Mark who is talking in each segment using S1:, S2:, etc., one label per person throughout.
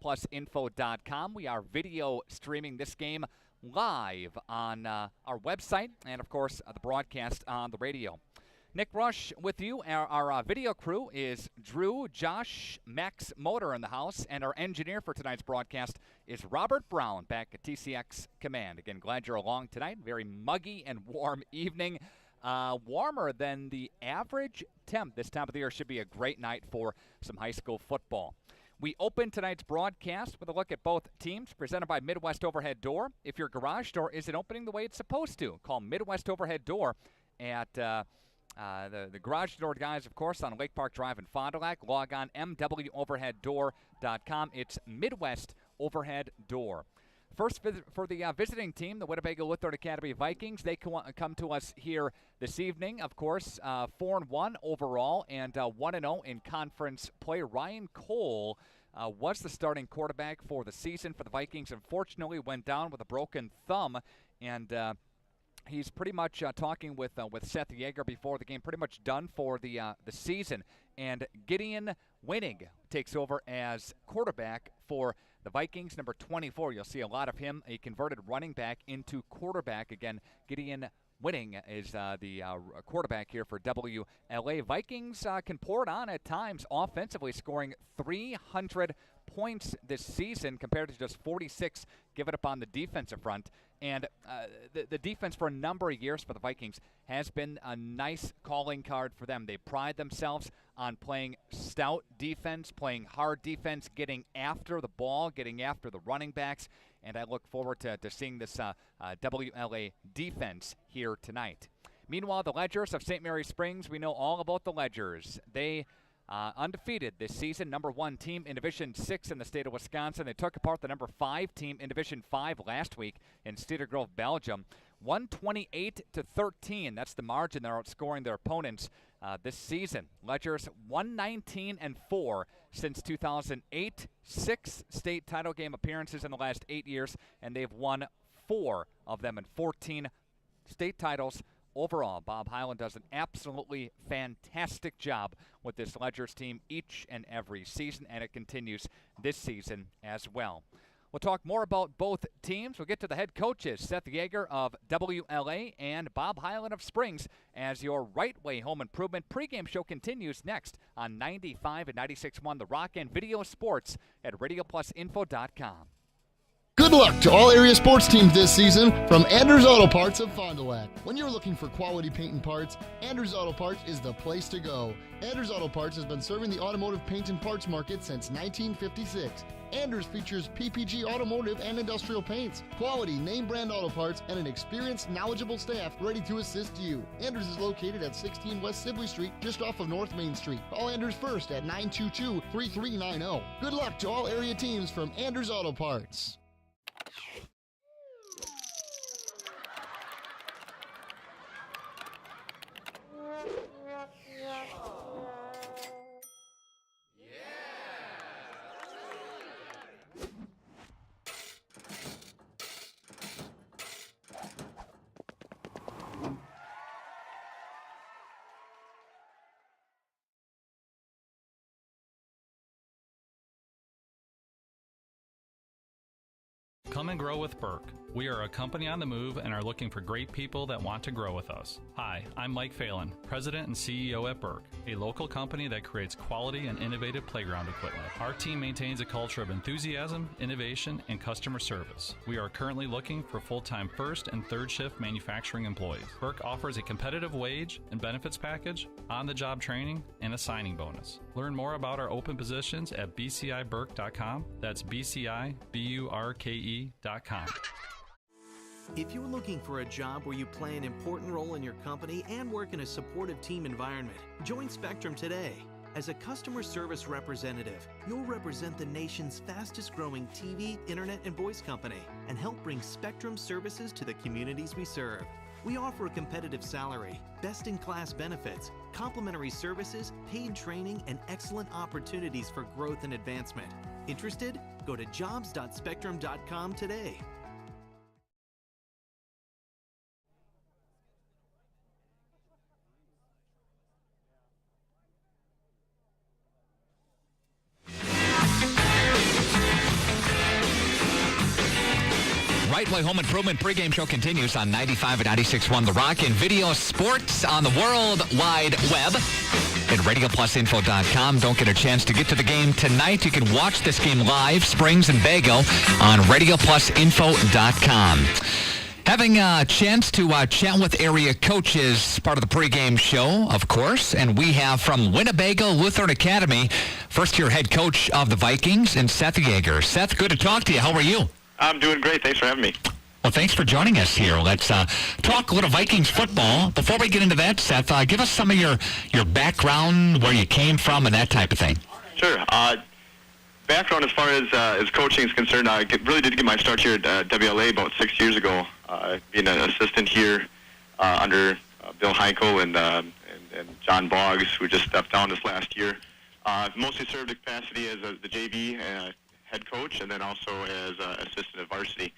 S1: RadioPlusInfo.com. We are video streaming this game live on our website and, of course, the broadcast on the radio. Nick Rush with you. Our video crew is Drew, Josh, Max Motor in the house, and our engineer for tonight's broadcast is Robert Brown back at TCX Command. Again, glad you're along tonight. Very muggy and warm evening. Warmer than the average temp this time of the year. Should be a great night for some high school football. We open tonight's broadcast with a look at both teams, presented by Midwest Overhead Door. If your garage door isn't opening the way it's supposed to, call Midwest Overhead Door at the garage door guys, of course, on Lake Park Drive in Fond du Lac. Log on mwoverheaddoor.com. It's Midwest Overhead Door. First for the visiting team, the Winnebago Lutheran Academy Vikings. They come to us here this evening, of course, 4-1 overall and 1-0 in conference play. Ryan Cole was the starting quarterback for the season for the Vikings. Unfortunately, went down with a broken thumb, and he's pretty much talking with Seth Yeager before the game, pretty much done for the season. And Gideon Winning takes over as quarterback for the Vikings, number 24. You'll see a lot of him, a converted running back into quarterback. Again, Gideon Winning is the quarterback here for WLA. Vikings can pour it on at times offensively, scoring 300 points this season compared to just 46 given up on the defensive front. And the defense for a number of years for the Vikings has been a nice calling card for them. They pride themselves on playing stout defense, playing hard defense, getting after the ball, getting after the running backs. And I look forward to seeing this WLA defense here tonight. Meanwhile, the Ledgers of St. Mary Springs, we know all about the Ledgers. They undefeated this season, number 1 team in Division 6 in the state of Wisconsin. They took apart the number 5 team in Division 5 last week in Cedar Grove, Belgium. 128-13. That's the margin. They're outscoring their opponents this season. Ledgers 119-4 since 2008. 6 state title game appearances in the last 8 years, and they've won 4 of them and 14 state titles overall. Bob Hyland does an absolutely fantastic job with this Ledgers team each and every season, and it continues this season as well. We'll talk more about both teams. We'll get to the head coaches, Seth Yeager of WLA and Bob Hyland of Springs, as your Right Way Home Improvement pregame show continues next on 95 and 96.1 The Rock and Video Sports at RadioPlusInfo.com.
S2: Good luck to all area sports teams this season from Anders Auto Parts of Fond du Lac. When you're looking for quality paint and parts, Anders Auto Parts is the place to go. Anders Auto Parts has been serving the automotive paint and parts market since 1956. Anders features PPG automotive and industrial paints, quality name brand auto parts, and an experienced, knowledgeable staff ready to assist you. Anders is located at 16 West Sibley Street, just off of North Main Street. Call Anders first at 922-3390. Good luck to all area teams from Anders Auto Parts.
S3: Come and grow with Burke. We are a company on the move and are looking for great people that want to grow with us. Hi, I'm Mike Phelan, President and CEO at Burke, a local company that creates quality and innovative playground equipment. Our team maintains a culture of enthusiasm, innovation, and customer service. We are currently looking for full-time first and third shift manufacturing employees. Burke offers a competitive wage and benefits package, on-the-job training, and a signing bonus. Learn more about our open positions at bciburke.com. That's bciburke.com.
S4: If you're looking for a job where you play an important role in your company and work in a supportive team environment, join Spectrum today. As a customer service representative, you'll represent the nation's fastest growing TV, internet, and voice company and help bring Spectrum services to the communities we serve. We offer a competitive salary, best-in-class benefits, complimentary services, paid training, and excellent opportunities for growth and advancement. Interested? Go to jobs.spectrum.com today.
S1: Right Way Home Improvement pregame show continues on 95 and 96.1 The Rock and video sports on the World Wide Web at RadioPlusInfo.com. Don't get a chance to get to the game tonight. You can watch this game live, Springs and Bago, on RadioPlusInfo.com. Having a chance to chat with area coaches, part of the pregame show, of course, and we have from Winnebago Lutheran Academy, first-year head coach of the Vikings, and Seth Yeager. Seth, good to talk to you. How are you?
S5: I'm doing great. Thanks for having me.
S1: Well, thanks for joining us here. Let's talk a little Vikings football. Before we get into that, Seth, give us some of your background, where you came from, and that type of thing.
S5: Sure. Background as far as coaching is concerned, I really did get my start here at WLA about 6 years ago, being an assistant here under Bill Heichel and John Boggs, who just stepped down this last year. Mostly served the capacity as the JV head coach, and then also as assistant at varsity.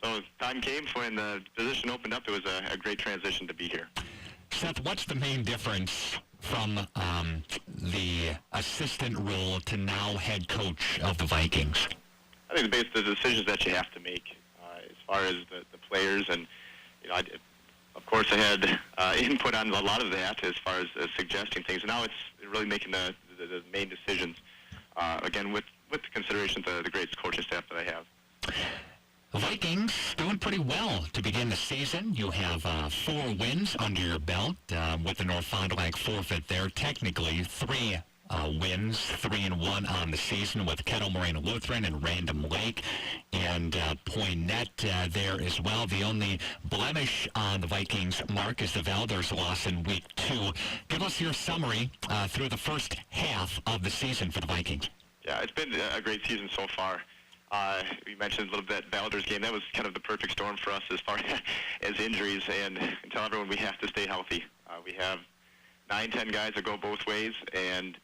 S5: So time came when the position opened up. It was a great transition to be here.
S1: Seth, what's the main difference from the assistant role to now head coach of the Vikings?
S5: I think the decisions that you have to make as far as the players, and of course I had input on a lot of that as far as suggesting things. And now it's really making the main decisions. Again, with the consideration of the great coaching staff that I have.
S1: The Vikings doing pretty well to begin the season. You have 4 wins under your belt with the North Fond du Lac forfeit there. Technically, 3 wins, 3-1 on the season with Kettle Moraine Lutheran and Random Lake and Poinnette there as well. The only blemish on the Vikings, Mark, is the Valders loss in Week 2. Give us your summary through the first half of the season for the Vikings.
S5: Yeah, it's been a great season so far. We mentioned a little bit Valders game. That was kind of the perfect storm for us as far as injuries, and tell everyone we have to stay healthy. We have 9-10 guys that go both ways, and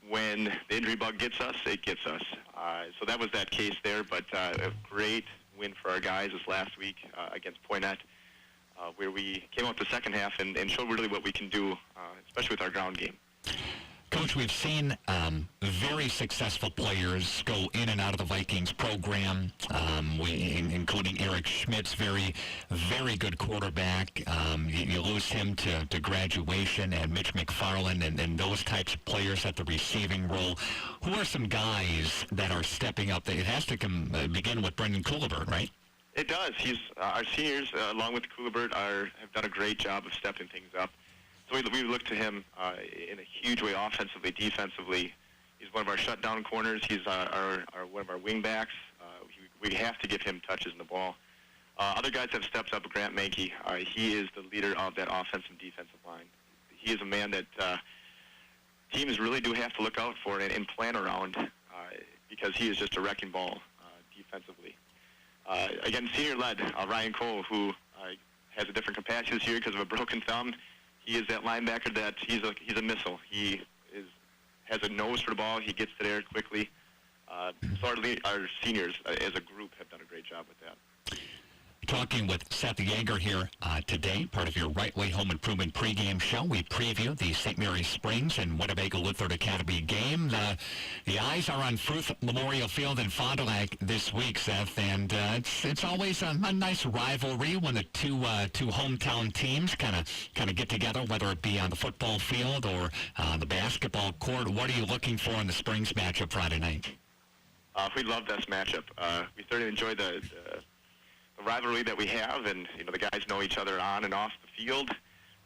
S5: when the injury bug gets us, it gets us. So that was that case there, but a great win for our guys this last week against Poinnette, where we came out the second half and showed really what we can do, especially with our ground game.
S1: Coach, we've seen very successful players go in and out of the Vikings program, including Eric Schmidt's very good quarterback. You lose him to graduation, and Mitch McFarland and those types of players at the receiving role. Who are some guys that are stepping up? It has to begin with Brendan Coolibert, right?
S5: It does. Our seniors, along with Coolibert, have done a great job of stepping things up. So we look to him in a huge way, offensively, defensively. He's one of our shutdown corners. He's one of our wing backs. We have to give him touches in the ball. Other guys have stepped up. Grant Mankey, he is the leader of that offensive and defensive line. He is a man that teams really do have to look out for and plan around because he is just a wrecking ball defensively. Again, senior-led, Ryan Cole, who has a different capacity this year because of a broken thumb. He is that linebacker that he's a missile. He has a nose for the ball. He gets to there quickly. So our seniors as a group have done a great job with that.
S1: Talking with Seth Yeager here today, part of your Right Way Home Improvement pregame show. We preview the St. Mary's Springs and Winnebago Lutheran Academy game. The eyes are on Fruth Memorial Field in Fond du Lac this week, Seth, and it's always a nice rivalry when the two hometown teams kind of get together, whether it be on the football field or the basketball court. What are you looking for in the Springs matchup Friday night?
S5: We love this matchup. We thoroughly enjoy the rivalry that we have, and the guys know each other on and off the field.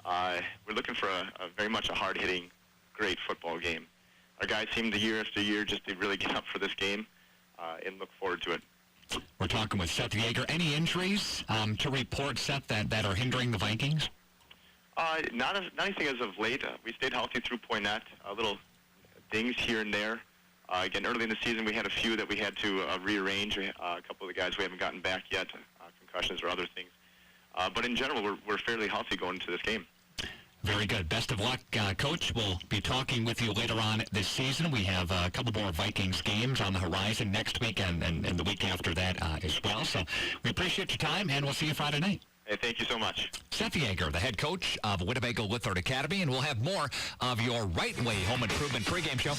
S5: We're looking for a very much a hard-hitting, great football game. Our guys seem to year after year just to really get up for this game and look forward to it.
S1: We're talking with Seth Yeager. Any injuries to report, Seth, that are hindering the Vikings?
S5: Not anything as of late. We stayed healthy through Poinnette. Little dings here and there. Again, early in the season, we had a few that we had to rearrange. A couple of the guys we haven't gotten back yet, concussions or other things. But in general, we're fairly healthy going into this game.
S1: Very good. Best of luck, Coach. We'll be talking with you later on this season. We have a couple more Vikings games on the horizon next week and the week after that as well. So we appreciate your time, and we'll see you Friday night.
S5: Hey, thank you so much.
S1: Seth Yeager, the head coach of Winnebago Lithard Academy, and we'll have more of your Right Way Home Improvement pregame show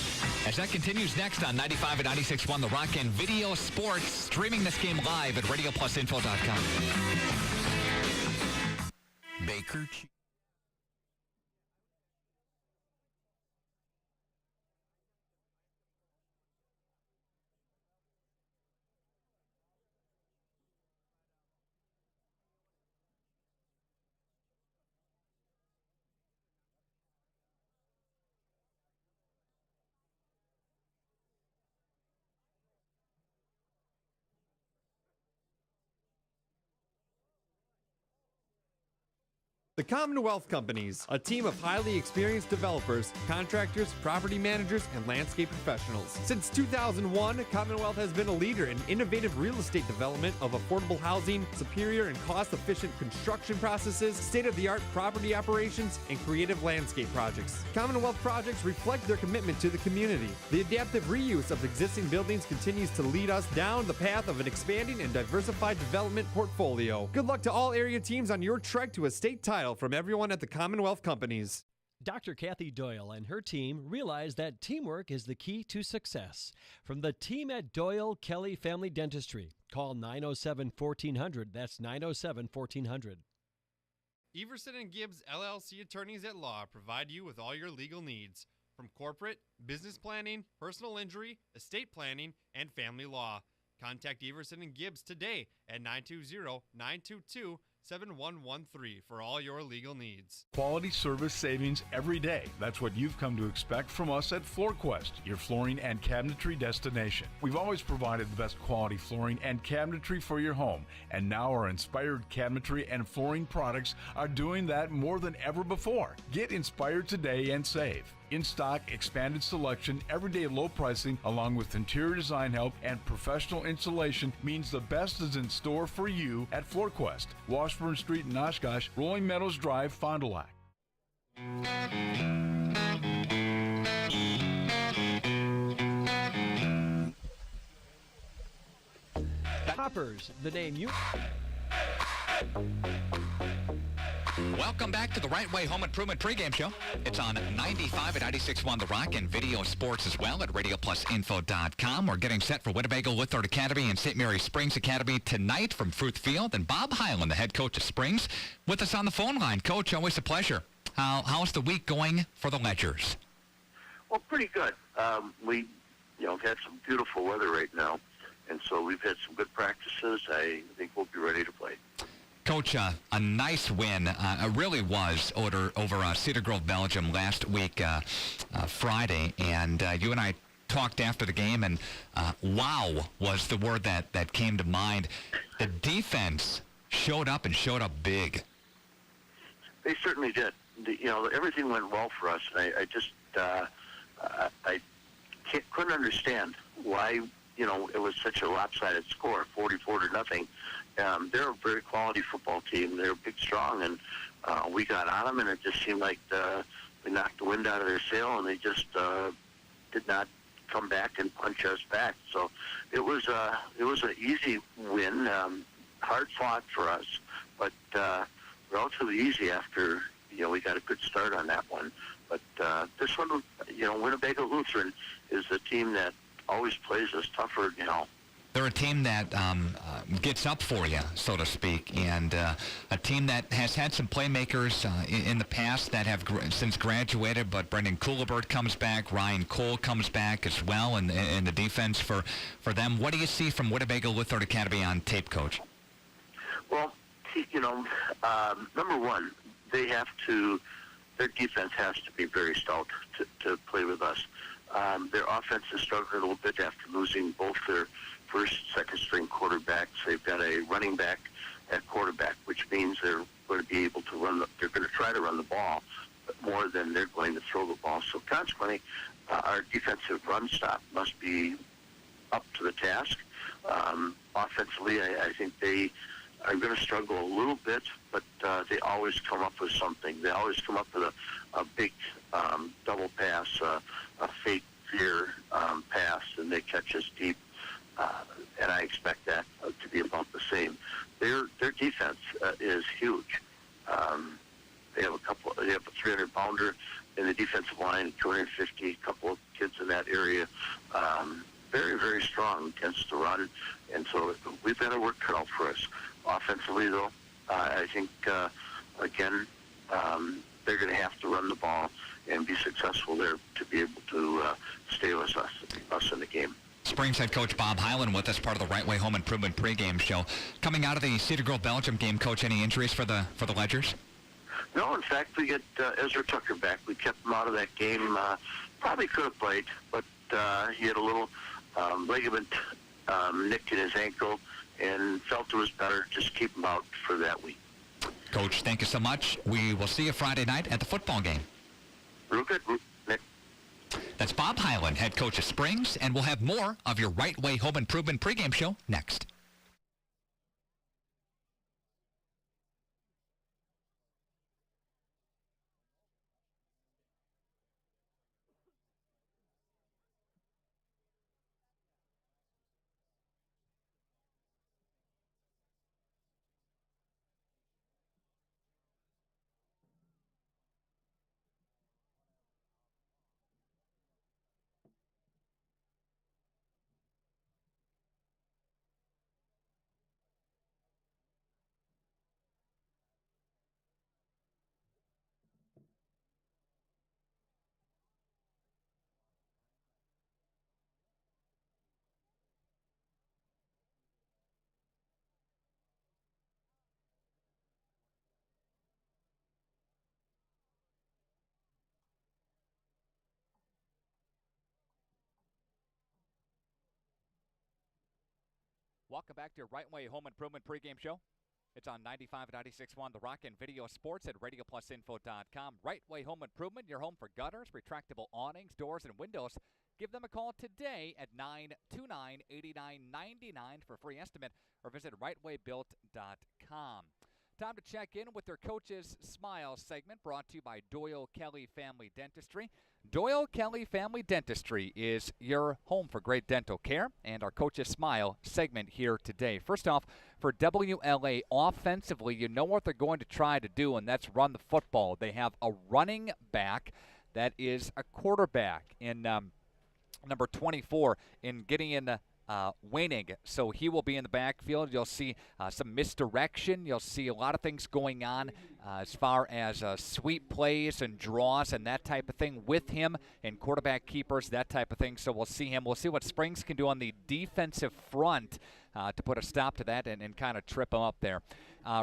S1: as that continues next on 95 and 96.1 The Rock and Video Sports, streaming this game live at RadioPlusInfo.com. Baker.
S6: The Commonwealth Companies, a team of highly experienced developers, contractors, property managers, and landscape professionals. Since 2001, Commonwealth has been a leader in innovative real estate development of affordable housing, superior and cost-efficient construction processes, state-of-the-art property operations, and creative landscape projects. Commonwealth projects reflect their commitment to the community. The adaptive reuse of existing buildings continues to lead us down the path of an expanding and diversified development portfolio. Good luck to all area teams on your trek to a state title from everyone at the Commonwealth Companies.
S7: Dr. Kathy Doyle and her team realize that teamwork is the key to success. From the team at Doyle Kelly Family Dentistry, call 907-1400. That's 907-1400.
S6: Everson and Gibbs LLC attorneys at law provide you with all your legal needs, from corporate, business planning, personal injury, estate planning, and family law. Contact Everson and Gibbs today at 920-922-7113 for all your legal needs.
S8: Quality service savings every day. That's what you've come to expect from us at FloorQuest, your flooring and cabinetry destination. We've always provided the best quality flooring and cabinetry for your home, and now our inspired cabinetry and flooring products are doing that more than ever before. Get inspired today and save. In-stock, expanded selection, everyday low pricing, along with interior design help and professional installation means the best is in store for you at FloorQuest, Washburn Street in Oshkosh, Rolling Meadows Drive, Fond du Lac.
S7: Hoppers, the name you...
S1: Welcome back to the Right Way Home Improvement pregame show. It's on 95 and 96.1 The Rock and Video Sports as well at RadioPlusInfo.com. We're getting set for Winnebago Lithard Academy and St. Mary Springs Academy tonight from Fruth Field. And Bob Hyland, the head coach of Springs, with us on the phone line. Coach, always a pleasure. How's the week going for the Ledgers?
S9: Well, pretty good. We, have had some beautiful weather right now, and so we've had some good practices. I think we'll be ready to play.
S1: Coach, a nice win. It really was over Cedar Grove, Belgium last week, Friday. And you and I talked after the game, and wow was the word that came to mind. The defense showed up big.
S9: They certainly did. Everything went well for us. And I just I couldn't understand why it was such a lopsided score, 44-0. They're a very quality football team. They're big, strong, and we got on them, and it just seemed like we knocked the wind out of their sail, and they just did not come back and punch us back. So it was an easy win, hard fought for us, but relatively easy after we got a good start on that one. But this one, Winnebago Lutheran is a team that always plays us tougher than hell.
S1: They're a team that gets up for you, so to speak, and a team that has had some playmakers in the past that have since graduated, but Brendan Coolibert comes back, Ryan Cole comes back as well in the defense for them. What do you see from Winnebago Lithard Academy on tape, Coach?
S9: Well, number one, their defense has to be very stout to play with us. Their offense is struggling a little bit after losing both their first, second-string quarterbacks. They've got a running back at quarterback, which means they're going to be able to they're going to try to run the ball, but more than they're going to throw the ball. So consequently, our defensive run stop must be up to the task. Offensively, I think they are going to struggle a little bit, but they always come up with something. They always come up with a big double pass, a fake veer pass, and they catch us deep. And I expect that to be about the same. their defense is huge. They have a 300-pounder in the defensive line, 250, a couple of kids in that area. Very, very strong against the run, and so we've got to work it out for us. Offensively, though, I think, again, they're going to have to run the ball and be successful there to be able to stay with us in the game.
S10: Springs head coach Bob Hyland with us, part of the Right Way Home Improvement pregame show. Coming out of the Cedar Grove Belgium game, Coach, any injuries for the Ledgers?
S9: No, in fact, we get Ezra Tucker back. We kept him out of that game. Probably could have played, but he had a little ligament nick in his ankle and felt it was better just keep him out for that week.
S10: Coach, thank you so much. We will see you Friday night at the football game.
S9: Real good, Nick.
S10: That's Bob Hyland, head coach of Springs, and we'll have more of your Right Way Home Improvement pregame show next.
S1: Welcome back to your Right Way Home Improvement pregame show. It's on 95 and 96.1 The Rock and video sports at radioplusinfo.com. Right Way Home Improvement, your home for gutters, retractable awnings, doors, and windows. Give them a call today at 929-8999 for a free estimate or visit rightwaybuilt.com. Time to check in with their Coach's Smile segment brought to you by Doyle Kelly Family Dentistry. Doyle Kelly Family Dentistry is your home for great dental care, and our Coach's Smile segment here today. First off, for WLA offensively, you know what they're going to try to do, and that's run the football. They have a running back that is a quarterback in number 24 in Gideon Weinig, so he will be in the backfield. You'll see some misdirection. You'll see a lot of things going on as far as sweep plays and draws and that type of thing with him, and quarterback keepers, that type of thing. So we'll see him. We'll see what Springs can do on the defensive front to put a stop to that and kind of trip him up there.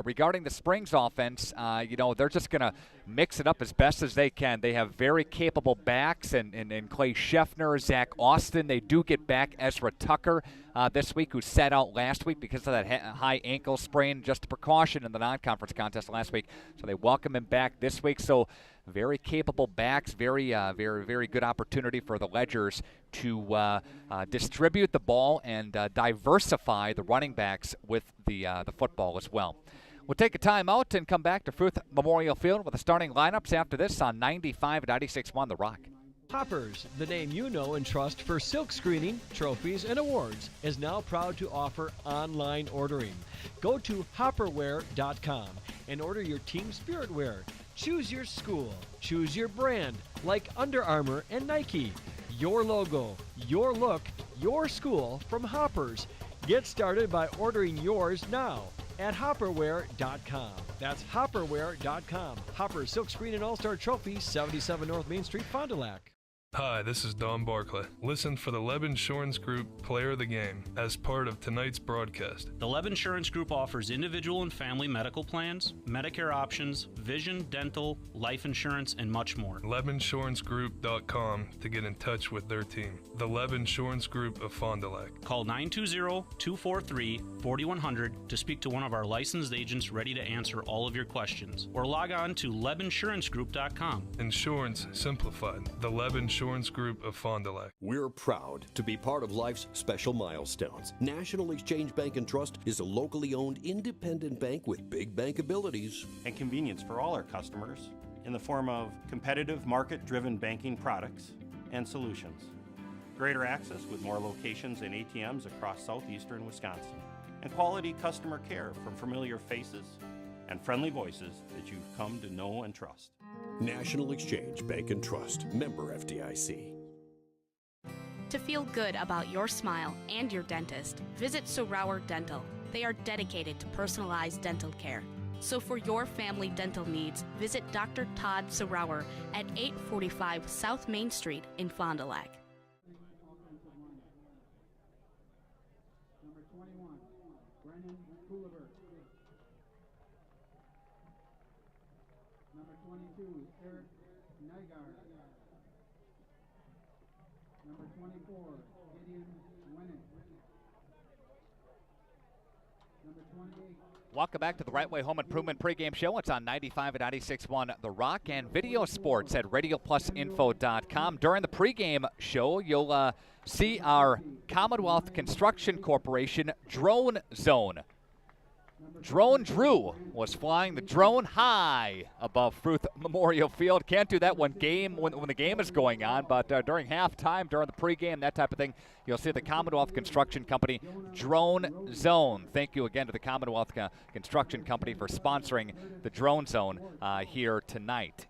S1: Regarding the Springs offense, they're just going to mix it up as best as they can. They have very capable backs and Clay Scheffner, Zach Austin. They do get back Ezra Tucker this week, who sat out last week because of that high ankle sprain, just a precaution in the non-conference contest last week. So they welcome him back this week. So very capable backs, very good opportunity for the Ledgers to distribute the ball and diversify the running backs with the football as well. We'll take a timeout and come back to Fruth Memorial Field with the starting lineups after this on 95 and 96.1 The Rock.
S7: Hoppers, the name you know and trust for silk screening, trophies, and awards, is now proud to offer online ordering. Go to hopperwear.com and order your team spirit wear. Choose your school, choose your brand, like Under Armour and Nike. Your logo, your look, your school from Hoppers. Get started by ordering yours now at hopperwear.com. That's hopperwear.com. Hopper Silk Screen and All-Star Trophy, 77 North Main Street, Fond du Lac.
S11: Hi, this is Don Barclay. Listen for the Leb Insurance Group Player of the Game as part of tonight's broadcast.
S12: The Leb Insurance Group offers individual and family medical plans, Medicare options, vision, dental, life insurance, and much more.
S11: LebInsuranceGroup.com to get in touch with their team. The Leb Insurance Group of Fond du Lac.
S12: Call 920-243-4100 to speak to one of our licensed agents ready to answer all of your questions. Or log on to LebInsuranceGroup.com.
S11: Insurance simplified. The Leb Insurance Group of Fond du Lac.
S13: We're proud to be part of life's special milestones. National Exchange Bank and Trust is a locally owned independent bank with big bank abilities
S14: and convenience for all our customers in the form of competitive market-driven banking products and solutions. Greater access with more locations and ATMs across southeastern Wisconsin. and quality customer care from familiar faces and friendly voices that you've come to know and trust.
S13: National Exchange Bank and Trust, member FDIC.
S15: To feel good about your smile and your dentist, visit Sorauer Dental. They are dedicated to personalized dental care. So for your family dental needs, visit Dr. Todd Sorauer at 845 South Main Street in Fond du Lac.
S16: Number 21, Brennan Coulibert. Number 22, Eric Nygaard. Number 24, Gideon Winnick. Number 28.
S1: Welcome back to the Right Way Home Improvement pregame show. It's on 95 and 96.1 The Rock and video sports at RadioPlusInfo.com. During the pregame show, you'll see our Commonwealth Construction Corporation drone zone. Drone Drew was flying the drone high above Fruth Memorial Field. Can't do that when the game is going on, but during halftime, during the pregame, that type of thing, you'll see the Commonwealth Construction Company drone zone. Thank you again to the Commonwealth Construction Company for sponsoring the drone zone here tonight.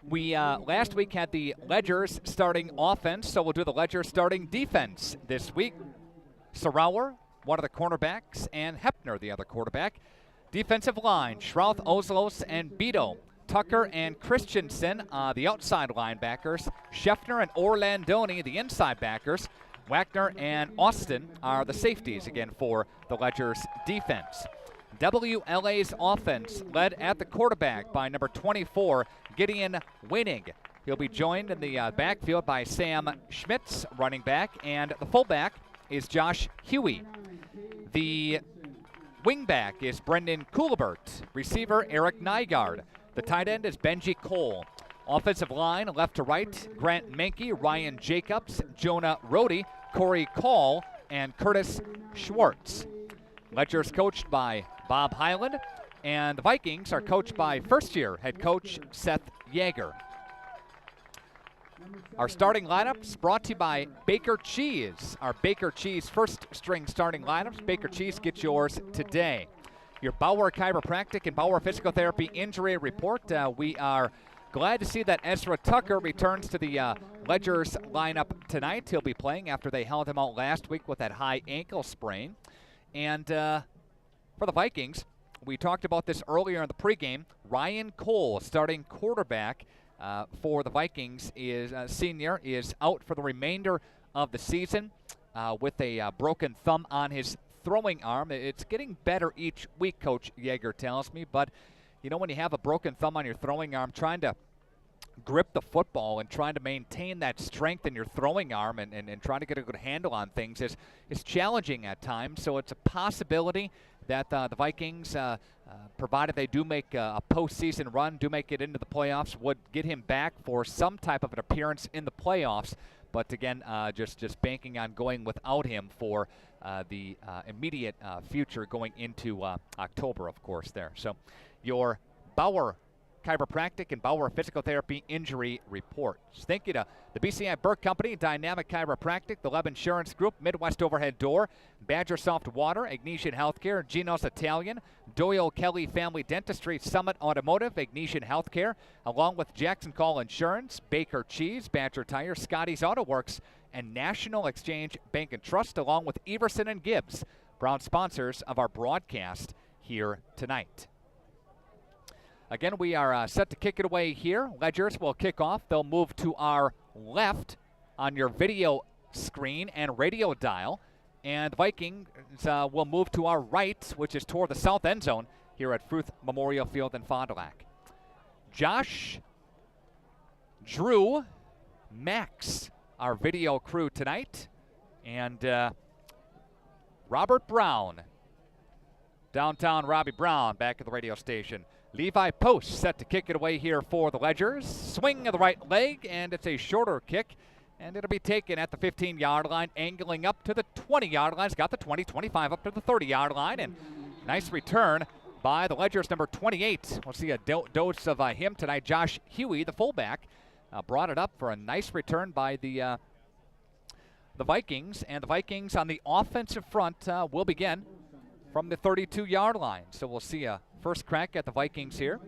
S1: We last week had the Ledgers starting offense, so we'll do the Ledgers starting defense this week. Sorauer, one of the cornerbacks, and Hepner, the other quarterback. Defensive line, Schrouth, Oslos, and Beto. Tucker and Christensen, the outside linebackers. Scheffner and Orlandoni, the inside backers. Wagner and Austin are the safeties, again, for the Ledgers defense. WLA's offense led at the quarterback by number 24, Gideon Weinig. He'll be joined in the backfield by Sam Schmitz, running back, and the fullback is Josh Huey. The wingback is Brendan Coulibert. Receiver, Eric Nygaard. The tight end is Benji Cole. Offensive line, left to right, Grant Menke, Ryan Jacobs, Jonah Rohde, Corey Call, and Curtis Schwartz. Ledgers coached by Bob Hyland, and the Vikings are coached by first-year head coach Seth Yeager. Our starting lineups brought to you by Baker Cheese. Our Baker Cheese first-string starting lineups. Baker Cheese, get yours today. Your Bauer Chiropractic and Bauer Physical Therapy injury report. We are glad to see that Ezra Tucker returns to the Ledgers lineup tonight. He'll be playing after they held him out last week with that high ankle sprain. And for the Vikings, we talked about this earlier in the pregame. Ryan Cole, starting quarterback, for the Vikings, is senior, is out for the remainder of the season with a broken thumb on his throwing arm. It's getting better each week, Coach Yeager tells me, but you know, when you have a broken thumb on your throwing arm, trying to grip the football and trying to maintain that strength in your throwing arm and trying to get a good handle on things is challenging at times. So it's a possibility that the Vikings, provided they do make a postseason run, do make it into the playoffs, would get him back for some type of an appearance in the playoffs. But again, just banking on going without him for the immediate future going into October, of course, there. So your Bauer Chiropractic and Bauer Physical Therapy injury reports. Thank you to the BCI Burke Company, Dynamic Chiropractic, the Leb Insurance Group, Midwest Overhead Door, Badger Soft Water, Ignatian Healthcare, Geno's Italian, Doyle Kelly Family Dentistry, Summit Automotive, Ignatian Healthcare, along with Jackson Call Insurance, Baker Cheese, Badger Tire, Scotty's Auto Works, and National Exchange Bank and Trust, along with Everson and Gibbs, proud sponsors of our broadcast here tonight. Again, we are set to kick it away here. Ledgers will kick off. They'll move to our left on your video screen and radio dial. And the Vikings will move to our right, which is toward the south end zone here at Fruth Memorial Field in Fond du Lac. Josh, Drew, Max, our video crew tonight. And Robert Brown, downtown Robbie Brown, back at the radio station. Levi Post set to kick it away here for the Ledgers. Swing of the right leg, and it's a shorter kick. And it'll be taken at the 15-yard line, angling up to the 20-yard line. It's got the 20, 25 up to the 30-yard line. And nice return by the Ledgers, number 28. We'll see a dose of him tonight. Josh Huey, the fullback, brought it up for a nice return by the Vikings. And the Vikings on the offensive front will begin from the 32-yard line. So we'll see a first crack at the Vikings here.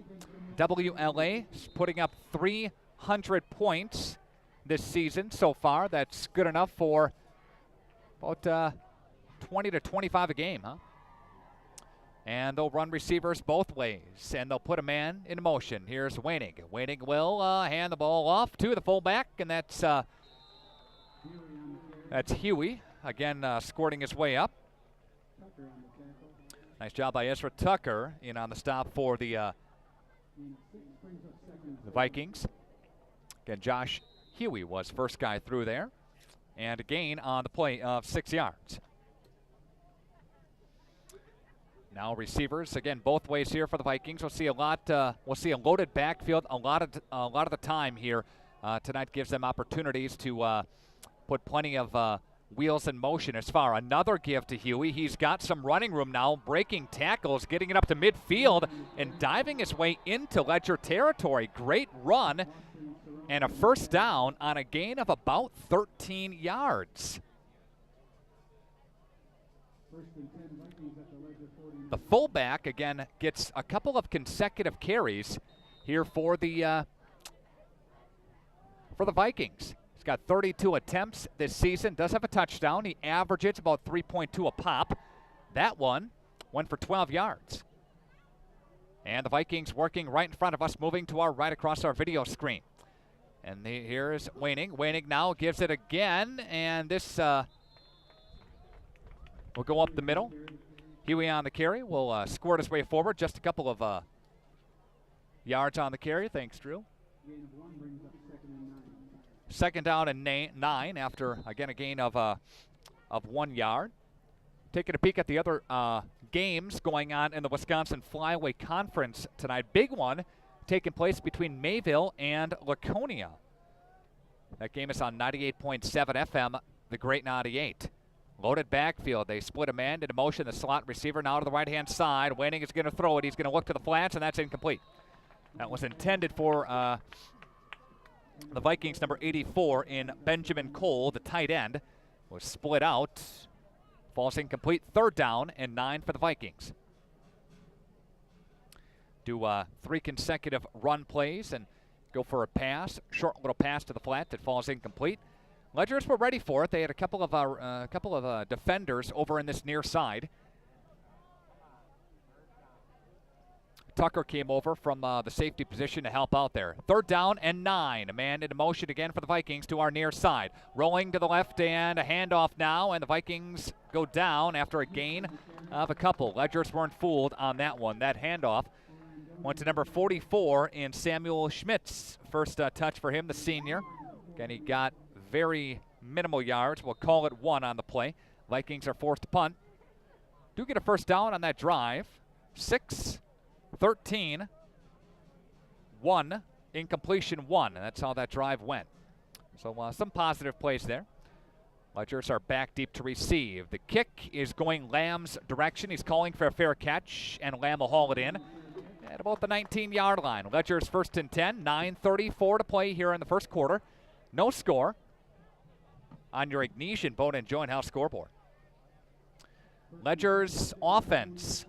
S1: WLA is putting up 300 points this season so far. That's good enough for about 20 to 25 a game, huh? And they'll run receivers both ways, and they'll put a man in motion. Here's Waning. Waning will hand the ball off to the fullback, and that's Huey, again squirting his way up. Nice job by Ezra Tucker in on the stop for the Vikings. Again, Josh Huey was first guy through there. And a gain on the play of 6 yards. Now receivers again both ways here for the Vikings. We'll see a lot. We'll see a loaded backfield a lot of the time here tonight. Gives them opportunities to put plenty of wheels in motion as far. Another give to Huey. He's got some running room now, breaking tackles, getting it up to midfield, and diving his way into Ledger territory. Great run. And a first down on a gain of about 13 yards. The fullback, again, gets a couple of consecutive carries here for the Vikings. He's got 32 attempts this season, does have a touchdown. He averages about 3.2 a pop. That one went for 12 yards. And the Vikings working right in front of us, moving to our right across our video screen. And here's Waning. Waning now gives it again, and this will go up the middle. Huey on the carry will squirt his way forward. Just a couple of yards on the carry. Thanks, Drew. Second down and 9 after, again, a gain of 1 yard. Taking a peek at the other games going on in the Wisconsin Flyway Conference tonight. Big one taking place between Mayville and Laconia. That game is on 98.7 FM, the Great 98. Loaded backfield. They split a man into motion. The slot receiver now to the right-hand side. Waning is going to throw it. He's going to look to the flats, and that's incomplete. That was intended for the Vikings, number 84, in Benjamin Cole, the tight end. Was split out. Falls incomplete. Third down and 9 for the Vikings. Do 3 consecutive run plays and go for a pass. Short little pass to the flat that falls incomplete. Ledgers were ready for it. They had a couple of defenders over in this near side. Tucker came over from the safety position to help out there. Third down and 9. A man into motion again for the Vikings to our near side. Rolling to the left and a handoff now, and the Vikings go down after a gain of a couple. Ledgers weren't fooled on that one. That handoff went to number 44 in Samuel Schmitz. First touch for him, the senior. Again, he got very minimal yards. We'll call it 1 on the play. Vikings are forced to punt. Do get a first down on that drive. 6-13, 1, incompletion 1. And that's how that drive went. So some positive plays there. Ledgers are back deep to receive. The kick is going Lamb's direction. He's calling for a fair catch, and Lamb will haul it in at about the 19-yard line. Ledgers first and 10, 9:34 to play here in the first quarter. No score on your Ignesian Bone and Joint House scoreboard. Ledgers offense.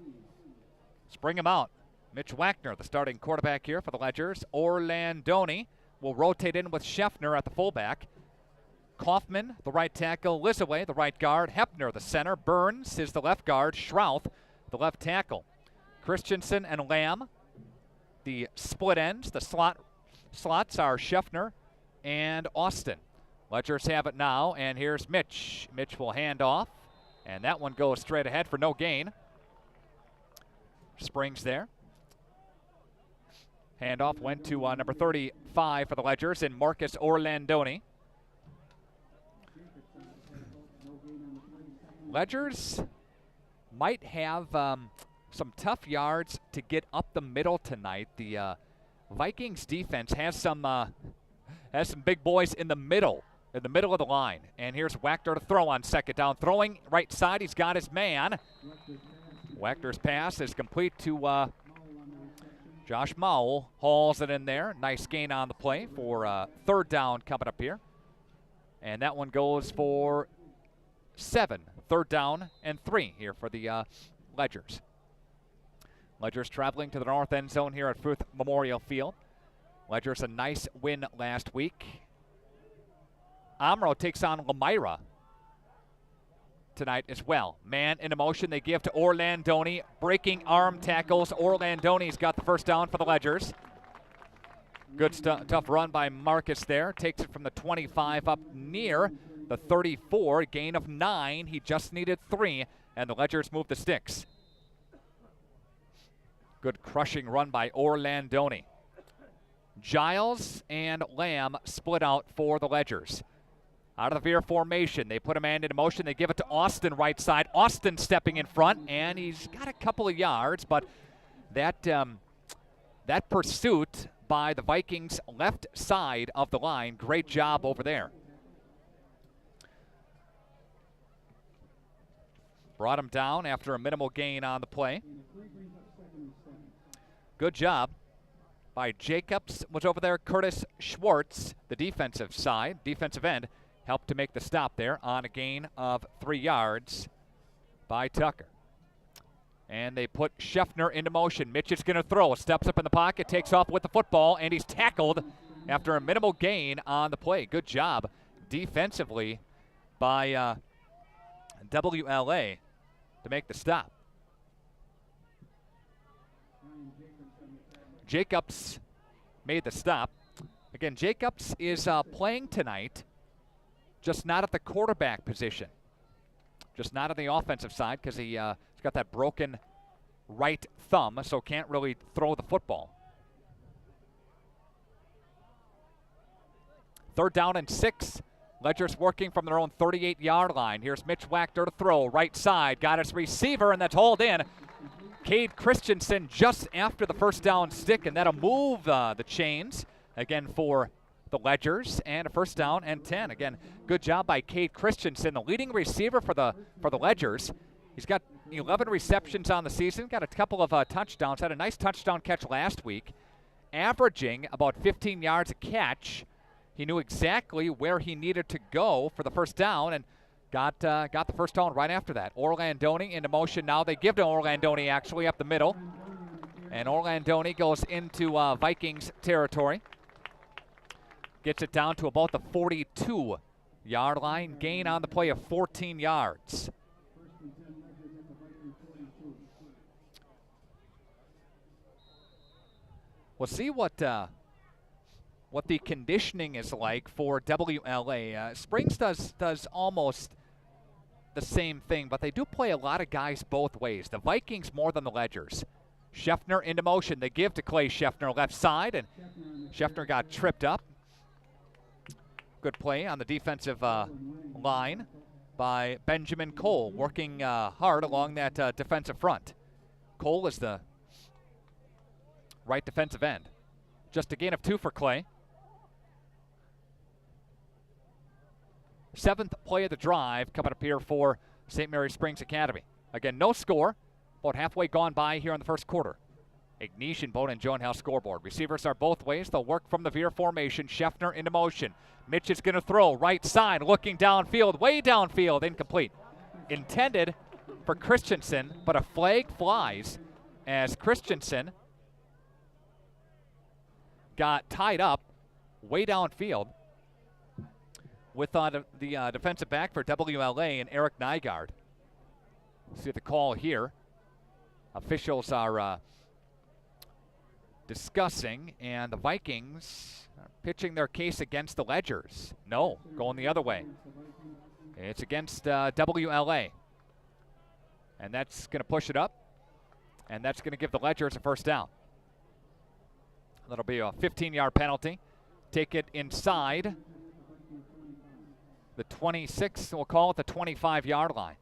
S1: Let's bring him out. Mitch Wagner, the starting quarterback here for the Ledgers. Orlandoni will rotate in with Scheffner at the fullback. Kaufman, the right tackle. Lizaway, the right guard. Hepner, the center. Burns is the left guard. Schrouth, the left tackle. Christensen and Lamb, the split ends. The slots are Scheffner and Austin. Ledgers have it now, and here's Mitch. Mitch will hand off, and that one goes straight ahead for no gain. Springs there. Handoff went to number 35 for the Ledgers in Marcus Orlandoni. Ledgers might have some tough yards to get up the middle tonight. The Vikings defense has some big boys in the middle of the line. And here's Wagner to throw on second down. Throwing right side, he's got his man. Wagner's pass is complete to Josh Mowell. Hauls it in there. Nice gain on the play for third down coming up here. And that one goes for 7. Third down and 3 here for the Ledgers. Ledgers traveling to the north end zone here at Fruth Memorial Field. Ledgers a nice win last week. Amro takes on Lamira tonight as well. Man in motion, they give to Orlandoni. Breaking arm tackles. Orlandoni's got the first down for the Ledgers. Good tough run by Marcus there. Takes it from the 25 up near the 34. Gain of 9. He just needed 3, and the Ledgers move the sticks. Good crushing run by Orlandoni. Giles and Lamb split out for the Ledgers. Out of the veer formation, they put a man into motion. They give it to Austin right side. Austin stepping in front, and he's got a couple of yards, but that pursuit by the Vikings left side of the line, great job over there. Brought him down after a minimal gain on the play. Good job by Jacobs was over there. Curtis Schwartz, the defensive end, helped to make the stop there on a gain of 3 yards by Tucker. And they put Scheffner into motion. Mitch is going to throw. Steps up in the pocket, takes off with the football, and he's tackled after a minimal gain on the play. Good job defensively by WLA to make the stop. Jacobs made the stop. Again, Jacobs is playing tonight, just not at the quarterback position. Just not on the offensive side because he's got that broken right thumb, so can't really throw the football. 3rd down and 6. Ledgers working from their own 38-yard line. Here's Mitch Wachter to throw. Right side, got his receiver, and that's hauled in. Cade Christensen just after the first down stick, and that'll move the chains again for the Ledgers, and a 1st down and 10. Again, good job by Cade Christensen, the leading receiver for the Ledgers. He's got 11 receptions on the season, got a couple of touchdowns, had a nice touchdown catch last week, averaging about 15 yards a catch. He knew exactly where he needed to go for the 1st down, and got the 1st down right after that. Orlandoni into motion now. They give to Orlandoni actually up the middle. And Orlandoni goes into Vikings territory. Gets it down to about the 42-yard line. Gain on the play of 14 yards. We'll see what the conditioning is like for WLA. Springs does almost the same thing, but they do play a lot of guys both ways. The Vikings more than the Ledgers. Scheffner into motion. They give to Clay Scheffner left side, and Scheffner got tripped up. Good play on the defensive line by Benjamin Cole, working hard along that defensive front. Cole is the right defensive end. Just a gain of 2 for Clay. 7th play of the drive coming up here for St. Mary Springs Academy. Again, no score. About halfway gone by here in the 1st quarter. Ignatian, Bowden, Joan-House scoreboard. Receivers are both ways. They'll work from the veer formation. Scheffner into motion. Mitch is going to throw. Right side, looking downfield. Way downfield. Incomplete. Intended for Christensen, but a flag flies as Christensen got tied up way downfield with the defensive back for WLA and Eric Nygaard. See the call here. Officials are discussing, and the Vikings are pitching their case against the Ledgers. No, going the other way. It's against WLA. And that's going to push it up, and that's going to give the Ledgers a 1st down. That'll be a 15-yard penalty. Take it inside the 26, we'll call it the 25-yard line.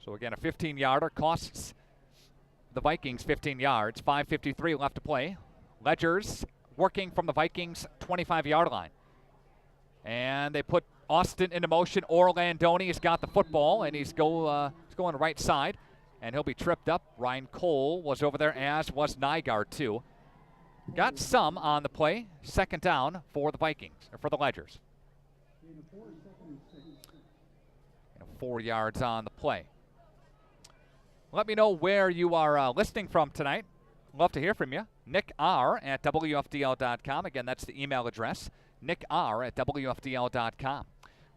S1: So again, a 15-yarder costs the Vikings 15 yards. 5:53 left to play. Ledgers working from the Vikings 25-yard line. And they put Austin into motion. Orlandoni has got the football, and he's going right side, and he'll be tripped up. Ryan Cole was over there, as was Nygaard too. Got some on the play. 2nd down for the Vikings, or for the Ledgers. 4 yards on the play. Let me know where you are listening from tonight. Love to hear from you. Nick R at WFDL.com. Again, that's the email address. Nick R at WFDL.com.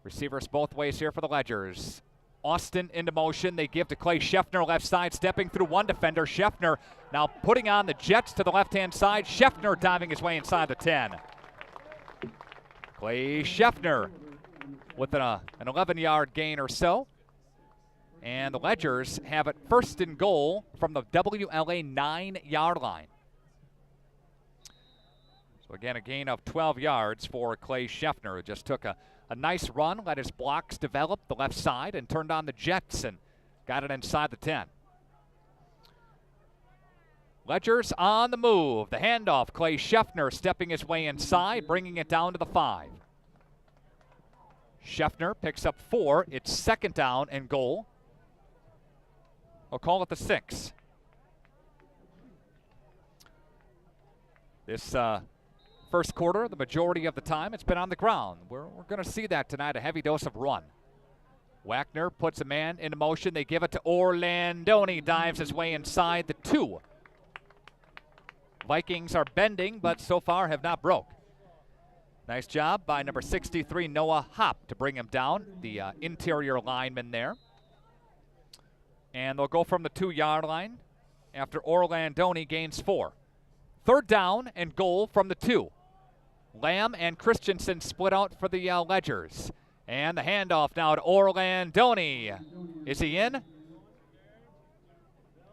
S1: Receivers both ways here for the Ledgers. Austin into motion. They give to Clay Scheffner left side, stepping through one defender. Scheffner now putting on the Jets to the left-hand side. Scheffner diving his way inside the 10. Clay Scheffner with an 11-yard gain or so. And the Ledgers have it first and goal from the WLA 9-yard line. So again, a gain of 12 yards for Clay Scheffner, who just took a nice run, let his blocks develop the left side, and turned on the Jets and got it inside the 10. Ledgers on the move. The handoff, Clay Scheffner stepping his way inside, bringing it down to the 5. Scheffner picks up 4. It's second down and goal. We'll call it the 6. This first quarter, the majority of the time, it's been on the ground. We're going to see that tonight, a heavy dose of run. Wagner puts a man into motion. They give it to Orlandoni, dives his way inside the 2. Vikings are bending, but so far have not broke. Nice job by number 63, Noah Hopp, to bring him down, the interior lineman there. And they'll go from the 2-yard line after Orlandoni gains 4. Third down and goal from the 2. Lamb and Christensen split out for the Ledgers. And the handoff now to Orlandoni. Is he in?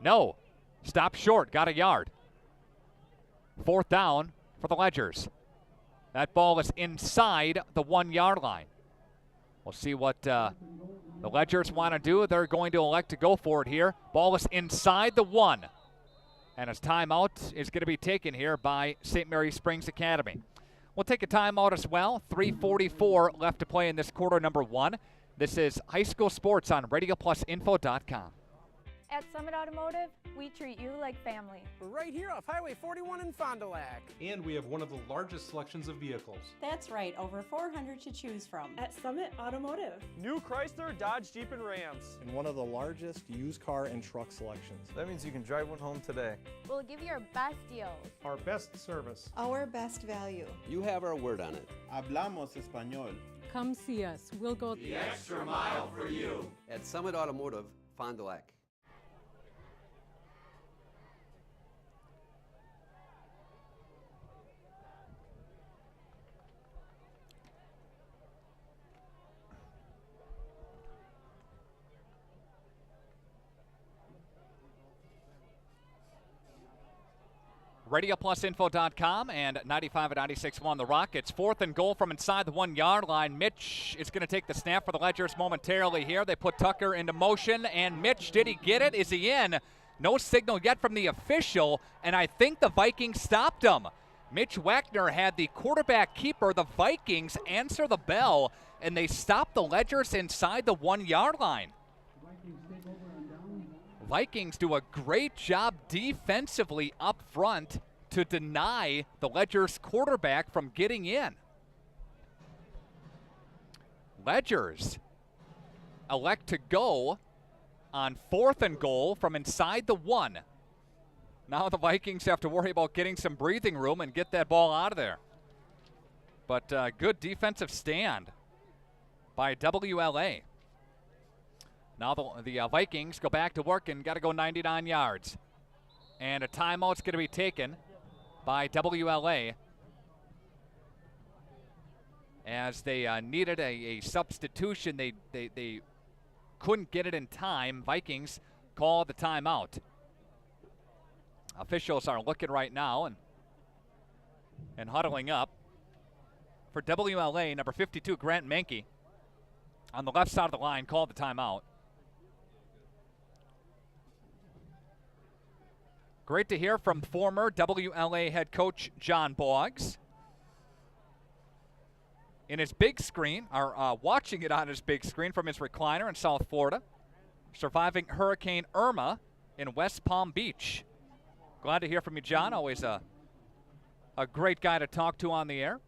S1: No. Stop short. Got a yard. Fourth down for the Ledgers. That ball is inside the 1-yard line. We'll see what the Ledgers want to do. They're going to elect to go for it here. Ball is inside the 1. And his timeout is going to be taken here by St. Mary Springs Academy. We'll take a timeout as well. 3:44 left to play in this quarter number 1. This is High School Sports on RadioPlusInfo.com.
S17: At Summit Automotive, we treat you like family.
S18: We're right here off Highway 41 in Fond du Lac.
S19: And we have one of the largest selections of vehicles.
S20: That's right, over 400 to choose from.
S21: At Summit Automotive.
S18: New Chrysler, Dodge, Jeep, and Rams.
S22: And one of the largest used car and truck selections.
S23: That means you can drive one home today.
S17: We'll give you our best deals.
S19: Our best service.
S21: Our best value.
S13: You have our word on it.
S22: Hablamos español.
S21: Come see us. We'll go
S24: the extra mile for you.
S13: At Summit Automotive, Fond du Lac.
S1: RadioPlusInfo.com and 95 at 96.1 The Rockets. Fourth and goal from inside the 1-yard line. Mitch is going to take the snap for the Ledgers momentarily here. They put Tucker into motion, and Mitch, did he get it? Is he in? No signal yet from the official, and I think the Vikings stopped him. Mitch Wagner had the quarterback keeper, the Vikings, answer the bell, and they stopped the Ledgers inside the 1-yard line. Vikings do a great job defensively up front to deny the Ledgers quarterback from getting in. Ledgers elect to go on fourth and goal from inside the 1. Now the Vikings have to worry about getting some breathing room and get that ball out of there. But good defensive stand by WLA. Now the Vikings go back to work and got to go 99 yards. And a timeout's going to be taken by WLA as they needed a substitution. They couldn't get it in time. Vikings call the timeout. Officials are looking right now and huddling up. For WLA, number 52, Grant Menke, on the left side of the line, called the timeout. Great to hear from former WLA head coach John Boggs. In his big screen, or watching it on his big screen from his recliner in South Florida, surviving Hurricane Irma in West Palm Beach. Glad to hear from you, John. Always a great guy to talk to on the air.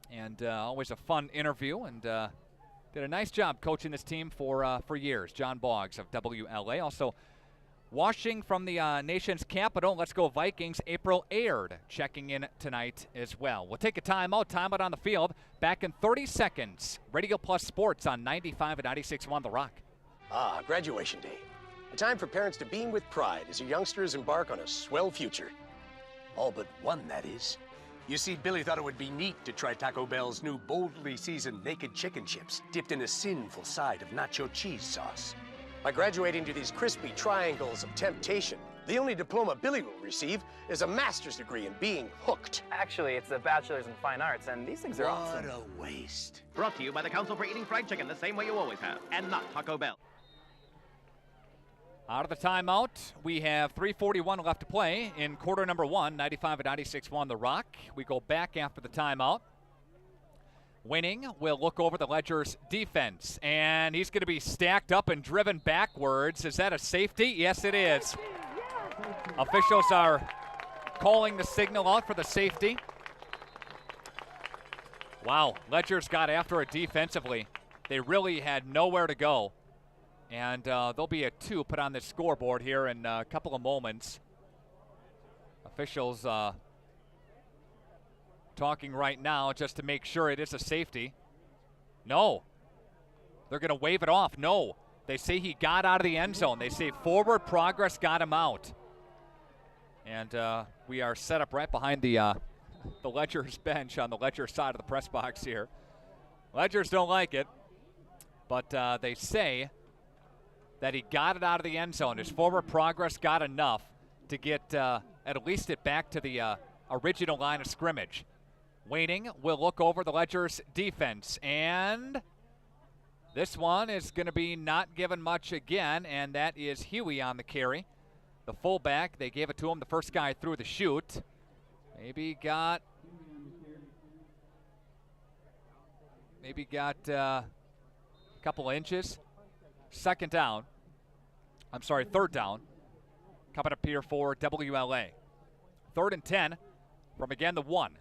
S1: And always a fun interview, and did a nice job coaching this team for years. John Boggs of WLA. Also Watching from the nation's capital, let's go Vikings, April Aird checking in tonight as well. We'll take a timeout on the field. Back in 30 seconds. Radio Plus Sports on 95 and 96.1 The Rock.
S2: Graduation day. A time for parents to beam with pride as your youngsters embark on a swell future. All but one, that is. You see, Billy thought it would be neat to try Taco Bell's new boldly seasoned naked chicken chips dipped in a sinful side of nacho cheese sauce. By graduating to these crispy triangles of temptation, the only diploma Billy will receive is a master's degree in being hooked.
S3: Actually, it's a bachelor's in fine arts, and these things are awesome.
S2: What a waste.
S4: Brought to you by the Council for Eating Fried Chicken the same way you always have, and not Taco Bell.
S1: Out of the timeout, we have 3:41 left to play in quarter number 1, 95 and 96.1 The Rock. We go back after the timeout. Winning will look over the Ledger's defense, and he's going to be stacked up and driven backwards. Is that a safety? Yes, it is. Officials are calling the signal out for the safety. Wow, Ledger's got after it defensively. They really had nowhere to go. And there'll be a 2 put on the scoreboard here in a couple of moments. Officials talking right now just to make sure it is a safety. No. They're going to wave it off. No. They say he got out of the end zone. They say forward progress got him out. And we are set up right behind the Ledger's bench on the Ledger side of the press box here. Ledgers don't like it, but they say that he got it out of the end zone. His forward progress got enough to get at least it back to the original line of scrimmage. Waiting will look over the Ledger's defense, and this one is going to be not given much again, and that is Huey on the carry. The fullback, they gave it to him, the first guy through the chute. Maybe got a couple of inches. Third down. Coming up here for WLA. 3rd and 10 from, again, the 1.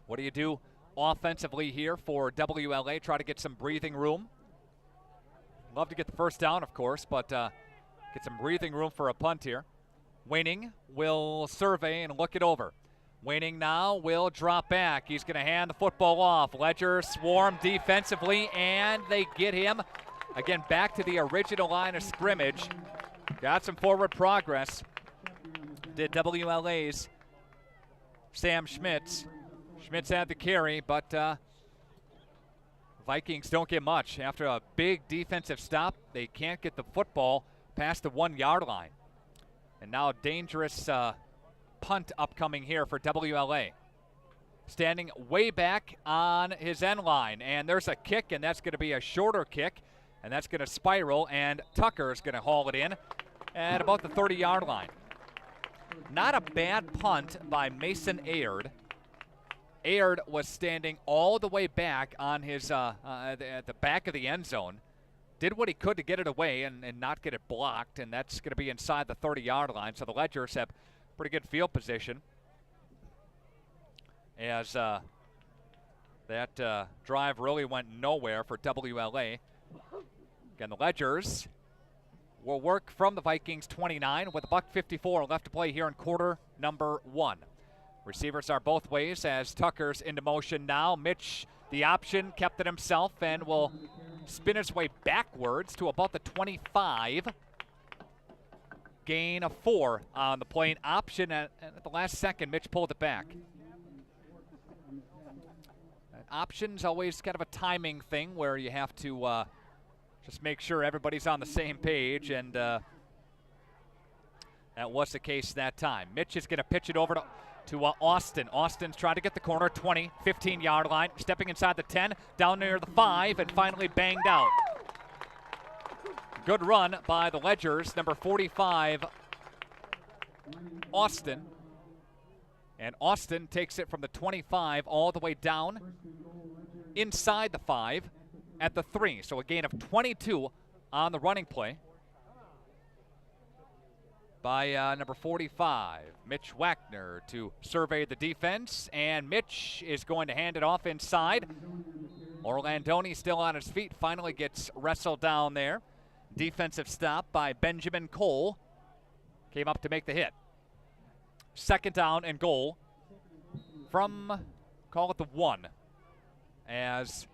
S1: What do you do offensively here for WLA? Try to get some breathing room. Love to get the first down, of course, but get some breathing room for a punt here. Waining will survey and look it over. Waiting now will drop back. He's going to hand the football off. Ledger swarm defensively, and they get him, again, back to the original line of scrimmage. Got some forward progress. Did WLA's Sam Schmitz. Schmitz had the carry, but Vikings don't get much. After a big defensive stop, they can't get the football past the 1-yard line. And now dangerous punt upcoming here for WLA. Standing way back on his end line, and there's a kick, and that's going to be a shorter kick, and that's going to spiral, and Tucker's going to haul it in at about the 30-yard line. Not a bad punt by Mason Aird. Aird was standing all the way back on his at the back of the end zone. Did what he could to get it away and not get it blocked, and that's going to be inside the 30-yard line. So the Ledgers have pretty good field position as that drive really went nowhere for WLA. Again, the Ledgers will work from the Vikings 29 with $1:54 left to play here in quarter number 1. Receivers are both ways as Tucker's into motion now. Mitch, the option, kept it himself and will spin his way backwards to about the 25. Gain of 4 on the play. Option at the last second, Mitch pulled it back. Option's always kind of a timing thing where you have to just make sure everybody's on the same page, and that was the case that time. Mitch is going to pitch it over to Austin. Austin's trying to get the corner, 20, 15-yard line, stepping inside the 10, down near the 5, and finally banged out. Good run by the Ledgers, number 45, Austin. And Austin takes it from the 25 all the way down inside the 5 at the 3. So a gain of 22 on the running play by number 45, Mitch Wagner, to survey the defense. And Mitch is going to hand it off inside. Orlandoni still on his feet, finally gets wrestled down there. Defensive stop by Benjamin Cole. Came up to make the hit. Second down and goal from, call it the 1, as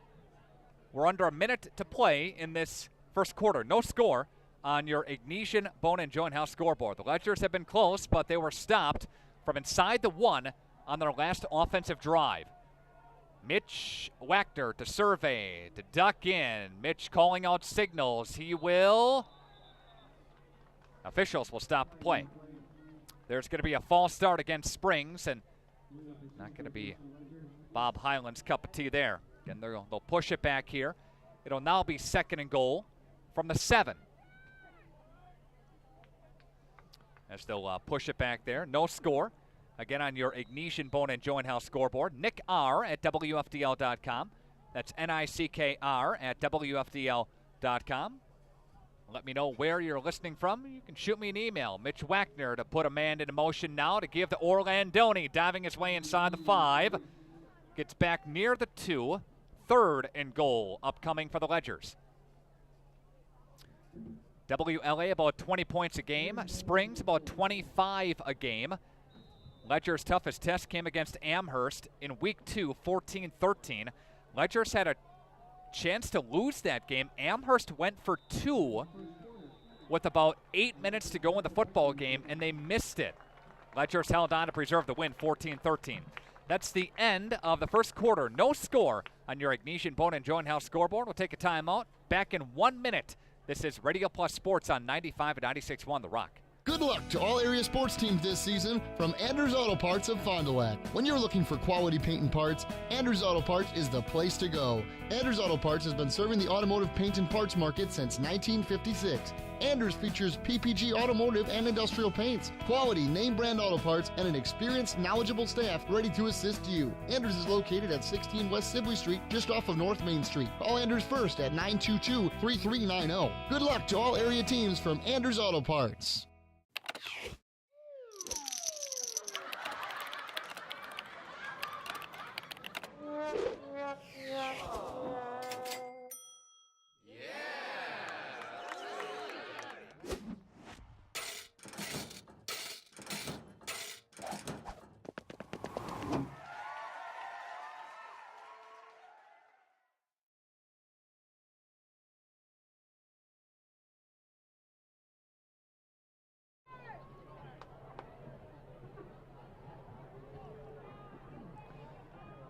S1: we're under a minute to play in this first quarter. No score on your Ignition Bone and Joint House scoreboard. The Ledgers have been close, but they were stopped from inside the 1 on their last offensive drive. Mitch Wachter to survey, to duck in. Mitch calling out signals. He will. Officials will stop the play. There's going to be a false start against Springs, and not going to be Bob Highland's cup of tea there. Again, they'll push it back here. It'll now be second and goal from the 7. As they'll push it back there. No score. Again, on your Ignition Bone and Joint House scoreboard, Nick R at WFDL.com. That's NICKR at WFDL.com. Let me know where you're listening from. You can shoot me an email. Mitch Wachter to put a man into motion now to give to Orlandoni, diving his way inside the 5. Gets back near the 2. Third and goal upcoming for the Ledgers. WLA about 20 points a game. Springs about 25 a game. Ledger's toughest test came against Amherst in week 2, 14-13. Ledgers had a chance to lose that game. Amherst went for 2 with about 8 minutes to go in the football game, and they missed it. Ledgers held on to preserve the win, 14-13. That's the end of the first quarter. No score on your Ignition Bone and Joint House scoreboard. We'll take a timeout. Back in 1 minute. This is Radio Plus Sports on 95 and 96.1 The Rock.
S5: Good luck to all area sports teams this season from Anders Auto Parts of Fond du Lac. When you're looking for quality paint and parts, Anders Auto Parts is the place to go. Anders Auto Parts has been serving the automotive paint and parts market since 1956. Anders features PPG automotive and industrial paints, quality name brand auto parts, and an experienced, knowledgeable staff ready to assist you. Anders is located at 16 West Sibley Street, just off of North Main Street. Call Anders first at 922-3390. Good luck to all area teams from Anders Auto Parts.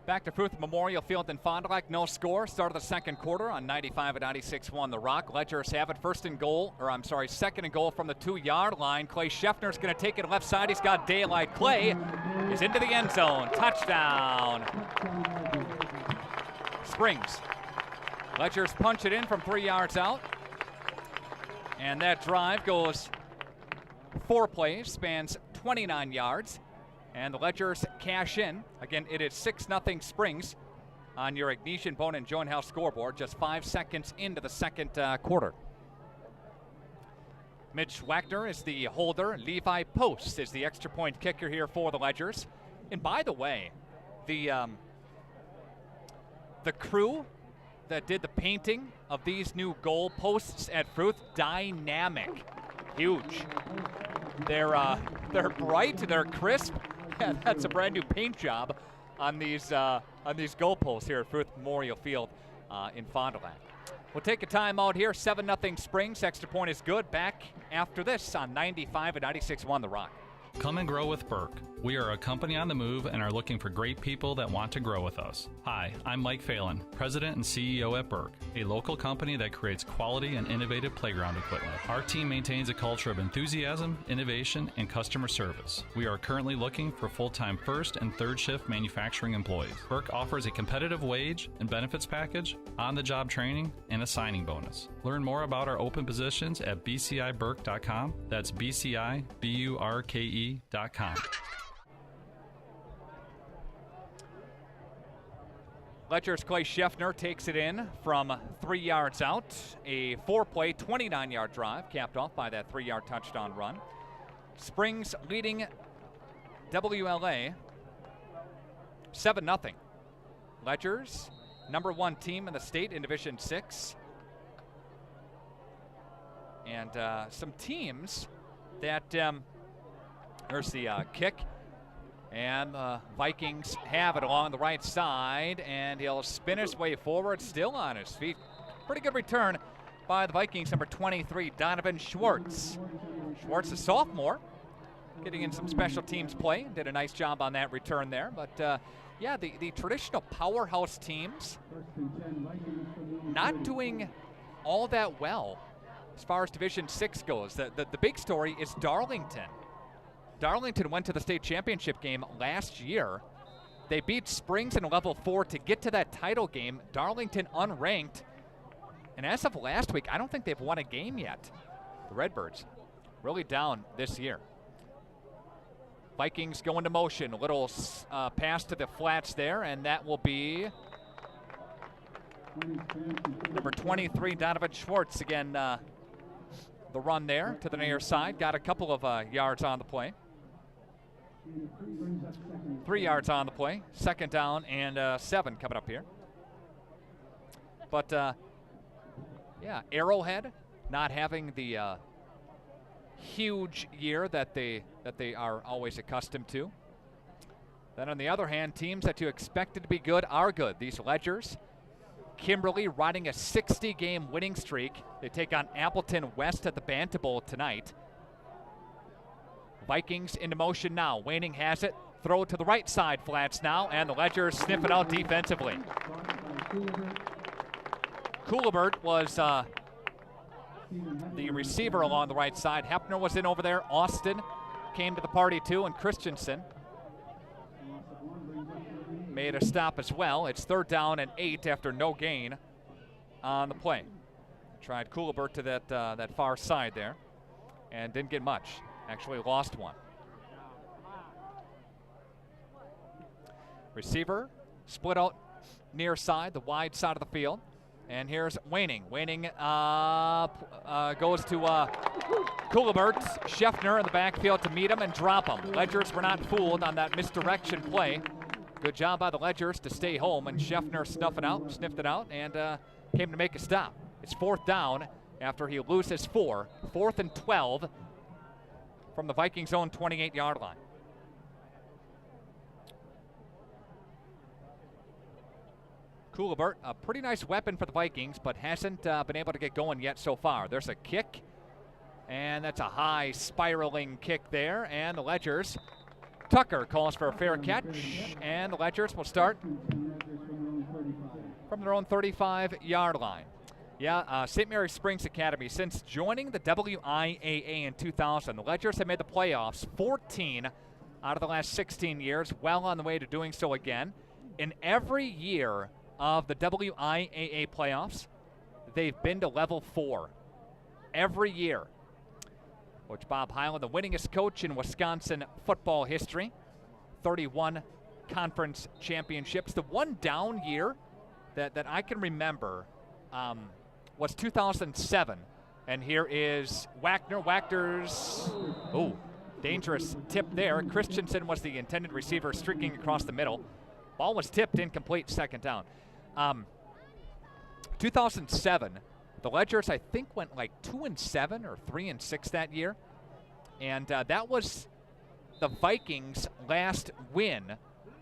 S1: Back to Fruth Memorial Field in Fond du Lac. No score. Start of the second quarter on 95 and 96.1 The Rock. Ledgers have it second and goal from the 2-yard line. Clay Scheffner's going to take it left side. He's got daylight. Clay is into the end zone. Touchdown. Springs. Ledgers punch it in from 3 yards out. And that drive goes 4 plays, spans 29 yards. And the Ledgers cash in. Again, it is 6-0 Springs on your Ignition Bone and Joint House scoreboard, just 5 seconds into the second quarter. Mitch Wachter is the holder. Levi Post is the extra point kicker here for the Ledgers. And by the way, the crew that did the painting of these new goal posts at Fruth, dynamic, huge. They're bright, they're crisp. Yeah, that's a brand new paint job on these goalposts here at Fruth Memorial Field in Fond du Lac. We'll take a timeout here. 7-0 Springs. Extra point is good. Back after this on 95 and 96.1 The Rock.
S12: Come and grow with Burke. We are a company on the move and are looking for great people that want to grow with us. Hi, I'm Mike Phelan, President and CEO at Burke, a local company that creates quality and innovative playground equipment. Our team maintains a culture of enthusiasm, innovation, and customer service. We are currently looking for full-time first and third shift manufacturing employees. Burke offers a competitive wage and benefits package, on-the-job training, and a signing bonus. Learn more about our open positions at bciburke.com. That's bciburke.com.
S1: Ledgers' Clay Scheffner takes it in from 3 yards out. A 4-play, 29-yard drive, capped off by that 3-yard touchdown run. Springs leading WLA 7-0. Ledgers, number 1 team in the state in Division 6. And some teams that, there's the kick, and the Vikings have it along the right side, and he'll spin his way forward, still on his feet. Pretty good return by the Vikings, number 23, Donovan Schwartz. Schwartz, a sophomore, getting in some special teams play. Did a nice job on that return there. But, yeah, the traditional powerhouse teams not doing all that well as far as Division 6 goes. The big story is Darlington. Darlington went to the state championship game last year. They beat Springs in level 4 to get to that title game. Darlington unranked. And as of last week, I don't think they've won a game yet. The Redbirds really down this year. Vikings go into motion. A little pass to the flats there, and that will be number 23, Donovan Schwartz. Again, the run there to the near side. Got a couple of yards on the play. 3 yards on the play. Second down and 7 coming up here. But, yeah, Arrowhead not having the huge year that they are always accustomed to. Then on the other hand, teams that you expected to be good are good. These Ledgers, Kimberly riding a 60-game winning streak. They take on Appleton West at the Banta Bowl tonight. Vikings into motion now. Waning has it. Throw it to the right side, flats now, and the Ledgers sniff it out defensively. Coolibert was the receiver along the right side. Hepner was in over there. Austin came to the party too, and Christensen made a stop as well. It's 3rd down and 8 after no gain on the play. Tried Coolibert to that far side there and didn't get much. Actually lost one. Receiver split out near side, the wide side of the field. And here's Waning. Waning goes to Coolibert. Scheffner in the backfield to meet him and drop him. Ledgers were not fooled on that misdirection play. Good job by the Ledgers to stay home, and Scheffner sniffed it out, and came to make a stop. It's 4th down after he loses 4. 4th and 12 from the Vikings' own 28-yard line. Coolibert, a pretty nice weapon for the Vikings, but hasn't been able to get going yet so far. There's a kick, and that's a high spiraling kick there, and the Ledgers. Tucker calls for a fair catch, and the Ledgers will start from their own 35-yard line. Yeah, St. Mary Springs Academy, since joining the WIAA in 2000, the Ledgers have made the playoffs 14 out of the last 16 years, well on the way to doing so again. In every year of the WIAA playoffs, they've been to level 4 every year. Coach Bob Hyland, the winningest coach in Wisconsin football history, 31 conference championships. The one down year that I can remember was 2007, and here is Wagner. Wagner's, dangerous tip there. Christensen was the intended receiver, streaking across the middle. Ball was tipped, incomplete, 2nd down. 2007, the Ledgers, I think, went like 2-7 or 3-6 that year. And that was the Vikings' last win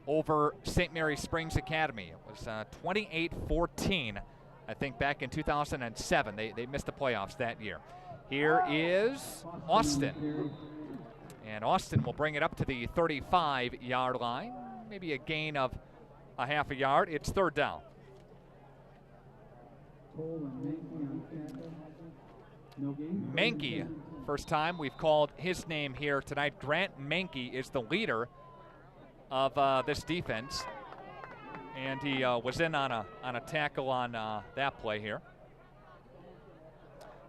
S1: over St. Mary Springs Academy. It was 28-14, I think, back in 2007. They missed the playoffs that year. Here is Austin. And Austin will bring it up to the 35-yard line. Maybe a gain of a half a yard. It's 3rd down. Mankey, first time we've called his name here tonight. Grant Mankey is the leader of this defense, and he was in on a tackle on that play here.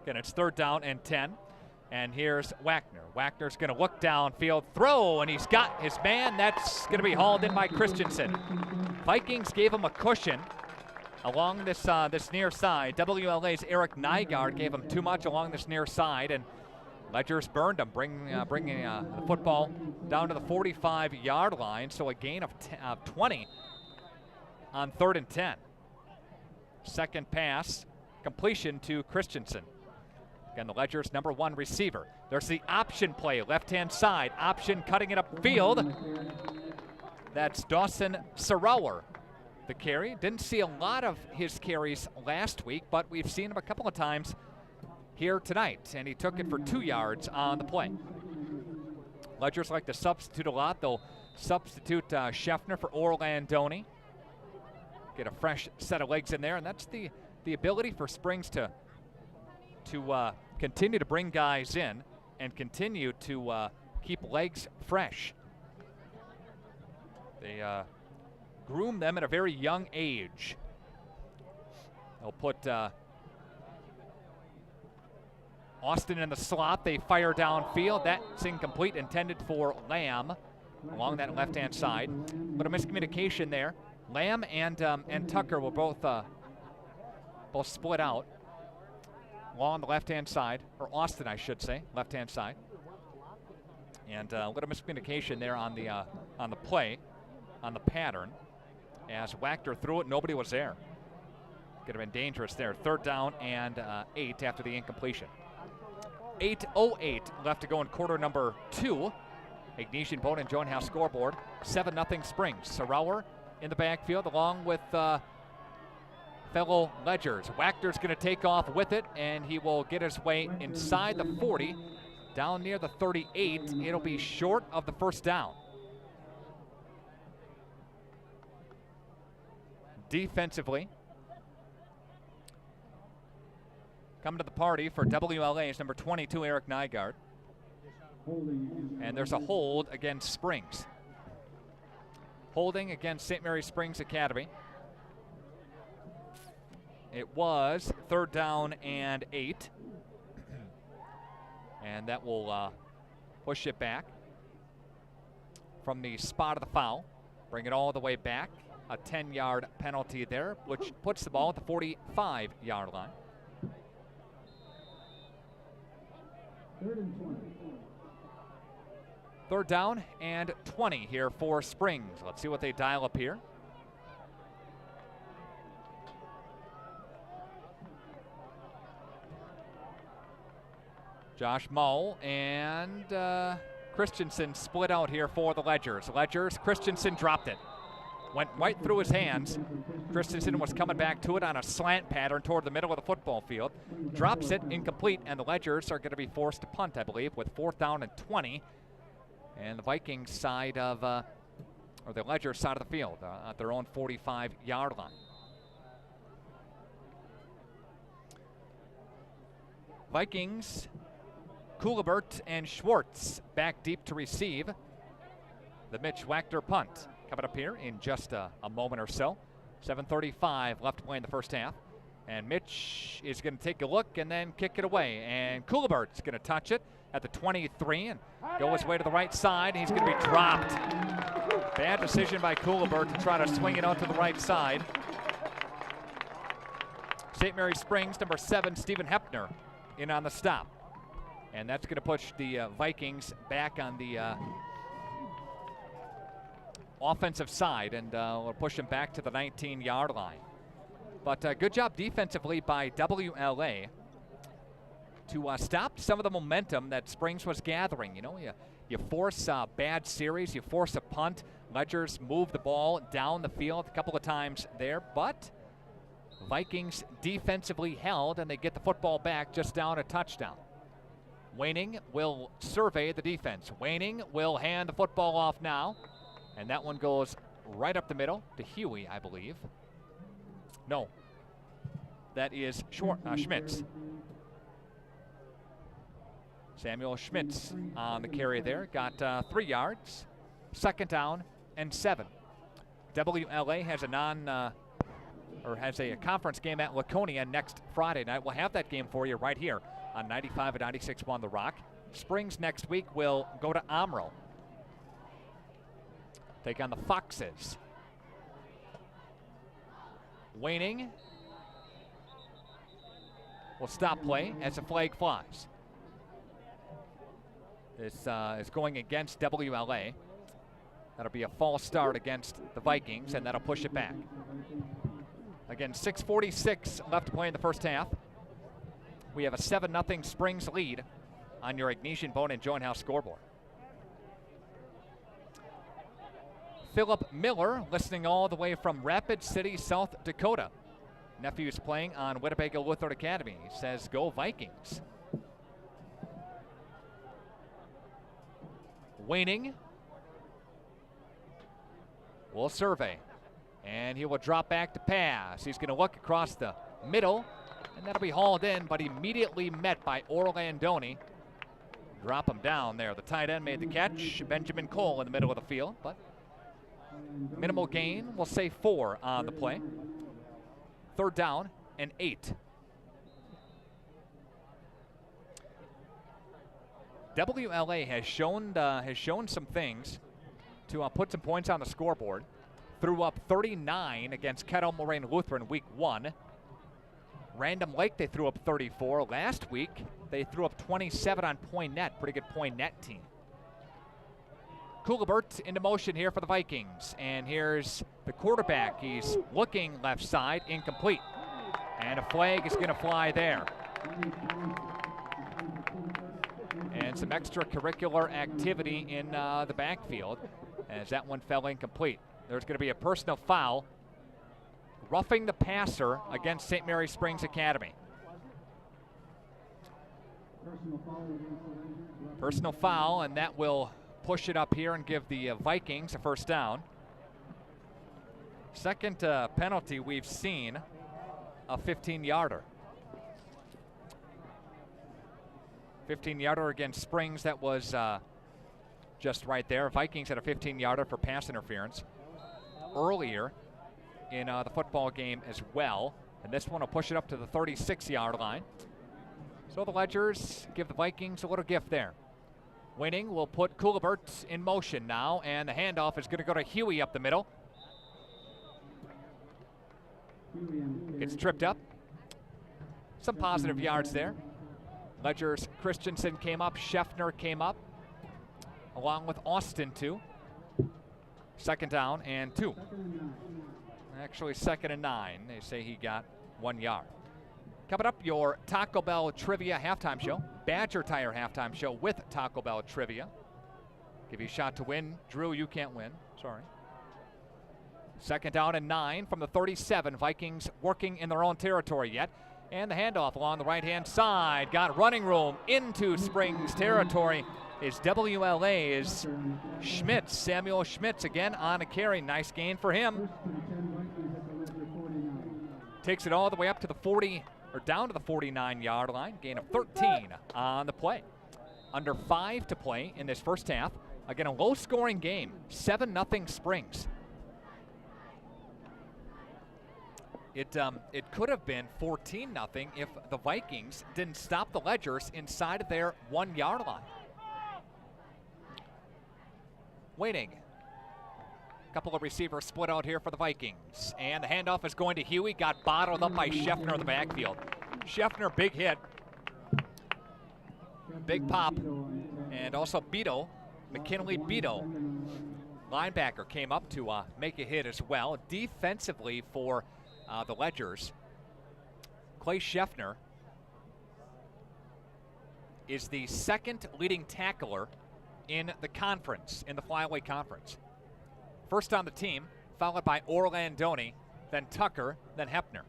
S1: Again, it's 3rd down and 10, and here's Wagner. Wagner's going to look downfield, throw, and he's got his man. That's going to be hauled in by Christensen. Vikings gave him a cushion along this near side. WLA's Eric Nygaard gave him too much along this near side, and Ledgers burned him, bringing the football down to the 45-yard line, so a gain of 20 on 3rd and 10. Second pass, completion to Christensen. Again, the Ledger's #1 receiver. There's the option play, left-hand side. Option cutting it upfield. That's Dawson Sarower. The carry. Didn't see a lot of his carries last week, but we've seen him a couple of times here tonight, and he took it for 2 yards on the play. Ledgers like to substitute a lot. They'll substitute Scheffner for Orlandoni. Get a fresh set of legs in there, and that's the ability for Springs to continue to bring guys in and continue to keep legs fresh. They groom them at a very young age. They'll put Austin in the slot. They fire downfield. That's incomplete, intended for Lamb along that left-hand side. But a miscommunication there. Lamb and Tucker will both split out along the left-hand side, or Austin, I should say, left-hand side. And a little miscommunication there on the play, on the pattern. As Wachter threw it, nobody was there. Could have been dangerous there. 3rd down and 8 after the incompletion. 8:08 left to go in quarter number 2. Ignatian Bone and Joan House scoreboard. 7-0 Springs. Sarower in the backfield along with fellow Ledgers. Wachter's going to take off with it, and he will get his way inside the 40, down near the 38. It'll be short of the first down. Defensively, coming to the party for WLA is number 22, Eric Nygaard. And there's a hold against Springs. Holding against St. Mary Springs Academy. It was 3rd down and 8. And that will push it back from the spot of the foul. Bring it all the way back. A 10-yard penalty there, which puts the ball at the 45-yard line. 3rd down and 20 here for Springs. Let's see what they dial up here. Josh Mull and Christensen split out here for the Ledgers. Christensen dropped it. Went right through his hands. Christensen was coming back to it on a slant pattern toward the middle of the football field. Drops it, incomplete, and the Ledgers are going to be forced to punt, I believe, with 4th down and 20. And the Vikings side of, or the Ledgers side of the field at their own 45-yard line. Vikings, Kulibert and Schwartz back deep to receive. The Mitch Wachter punt. Coming up here in just a moment or so. 7:35 left to play in the first half. And Mitch is going to take a look and then kick it away. And Kulibert's going to touch it at the 23 and go his way to the right side. He's going to be dropped. Bad decision by Kulibert to try to swing it out to the right side. St. Mary Springs, number 7, Stephen Hepner, in on the stop. And that's going to push the Vikings back on the offensive side, and we'll push them back to the 19-yard line. But good job defensively by WLA to stop some of the momentum that Springs was gathering. You know, you force a bad series, you force a punt. Ledgers move the ball down the field a couple of times there, but Vikings defensively held, and they get the football back just down a touchdown. Waning will survey the defense. Waning will hand the football off now. And that one goes right up the middle to Huey, I believe. No, that is Schmitz. Samuel Schmitz on the carry there. Got 3 yards, 2nd down and 7. WLA has a conference game at Laconia next Friday night. We'll have that game for you right here on 95 and 96.1 The Rock. Springs next week will go to Omro. Take on the Foxes. Waning will stop play as the flag flies. This is going against WLA. That'll be a false start against the Vikings, and that'll push it back. Again, 6:46 left to play in the first half. We have a 7-0 Springs lead on your Ignatian Bone and Joint House scoreboard. Philip Miller listening all the way from Rapid City, South Dakota. Nephew's playing on Winnebago Lutheran Academy. He says, go Vikings. Waning will survey. And he will drop back to pass. He's going to look across the middle, and that'll be hauled in, but immediately met by Orlandoni. Drop him down there. The tight end made the catch. Benjamin Cole in the middle of the field, but minimal gain. We'll say 4 on the play. 3rd down and 8. WLA has shown some things to put some points on the scoreboard. Threw up 39 against Kettle Moraine Lutheran week 1. Random Lake, they threw up 34. Last week, they threw up 27 on Point Net. Pretty good Point Net team. Coolibert into motion here for the Vikings. And here's the quarterback. He's looking left side, incomplete. And a flag is going to fly there. And some extracurricular activity in the backfield as that one fell incomplete. There's going to be a personal foul, roughing the passer against St. Mary Springs Academy. Personal foul, and that will push it up here and give the Vikings a 1st down. Second penalty we've seen, a 15-yarder. 15-yarder against Springs, that was just right there. Vikings had a 15-yarder for pass interference earlier in the football game as well. And this one will push it up to the 36-yard line. So the Ledgers give the Vikings a little gift there. Winning will put Coolibert in motion now, and the handoff is going to go to Huey up the middle. It's tripped up. Some positive yards there. Ledgers Christensen came up, Scheffner came up, along with Austin too. 2nd down and 2. Actually 2nd and 9. They say he got 1 yard. Coming up, your Taco Bell Trivia halftime show. Badger Tire halftime show with Taco Bell Trivia. Give you a shot to win. Drew, you can't win. Sorry. 2nd down and 9 from the 37. Vikings working in their own territory yet. And the handoff along the right-hand side. Got running room into Springs territory. Is WLA's Schmitz, Samuel Schmitz again on a carry. Nice gain for him. Takes it all the way up to the 40, or down to the 49-yard line. Gain of 13 on the play. Under 5 to play in this first half. Again, a low-scoring game. 7-0 Springs. It could have been 14-0 if the Vikings didn't stop the Ledgers inside of their 1-yard line. Waiting. A couple of receivers split out here for the Vikings. And the handoff is going to Huey. Got bottled up by Scheffner in the backfield. Scheffner, big hit. Big pop. And also Beto, McKinley Beto, linebacker, came up to make a hit as well. Defensively for the Ledgers, Clay Scheffner is the 2nd leading tackler in the conference, in the Flyaway Conference. First on the team, followed by Orlandoni, then Tucker, then Hepner.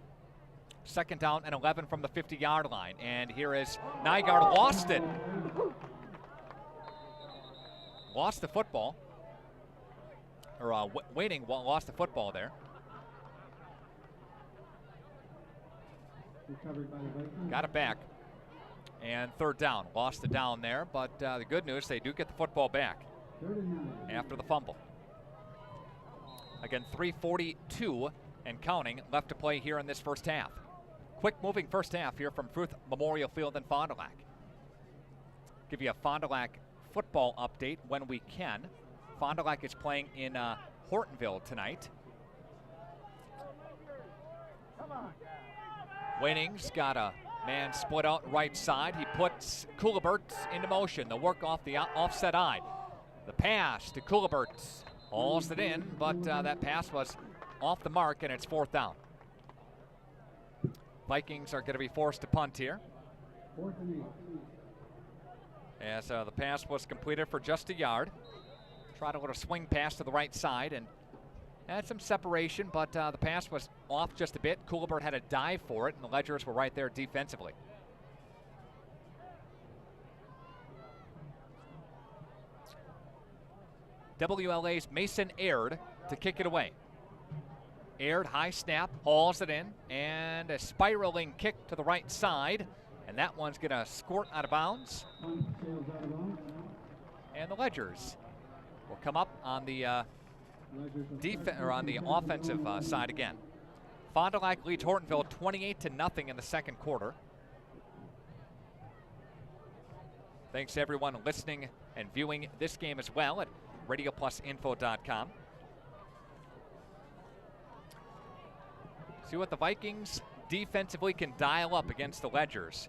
S1: 2nd down and 11 from the 50-yard line. And here is Nygaard, lost it. Lost the football. Or Waiting lost the football there. Got it back. And 3rd down. Lost the down there, but the good news, they do get the football back after the fumble. Again, 3:42 and counting left to play here in this first half. Quick moving first half here from Fruth Memorial Field in Fond du Lac. Give you a Fond du Lac football update when we can. Fond du Lac is playing in Hortonville tonight. Waining's got a man split out right side. He puts Coolibert into motion. The work off the offset eye. The pass to Coolibert. Hauls it in, but that pass was off the mark, and it's 4th down. Vikings are going to be forced to punt here.
S16: 4th and 8.
S1: As the pass was completed for just a yard. Tried a little swing pass to the right side and had some separation, but the pass was off just a bit. Coolibert had a dive for it, and the Ledgers were right there defensively. WLA's Mason Aird to kick it away. Aird, high snap, hauls it in, and a spiraling kick to the right side, and that one's going to squirt out of bounds. And the Ledgers will come up on the offensive side again. Fond du Lac leads Hortonville 28-0 in the second quarter. Thanks to everyone listening and viewing this game as well at RadioPlusInfo.com. See what the Vikings defensively can dial up against the Ledgers.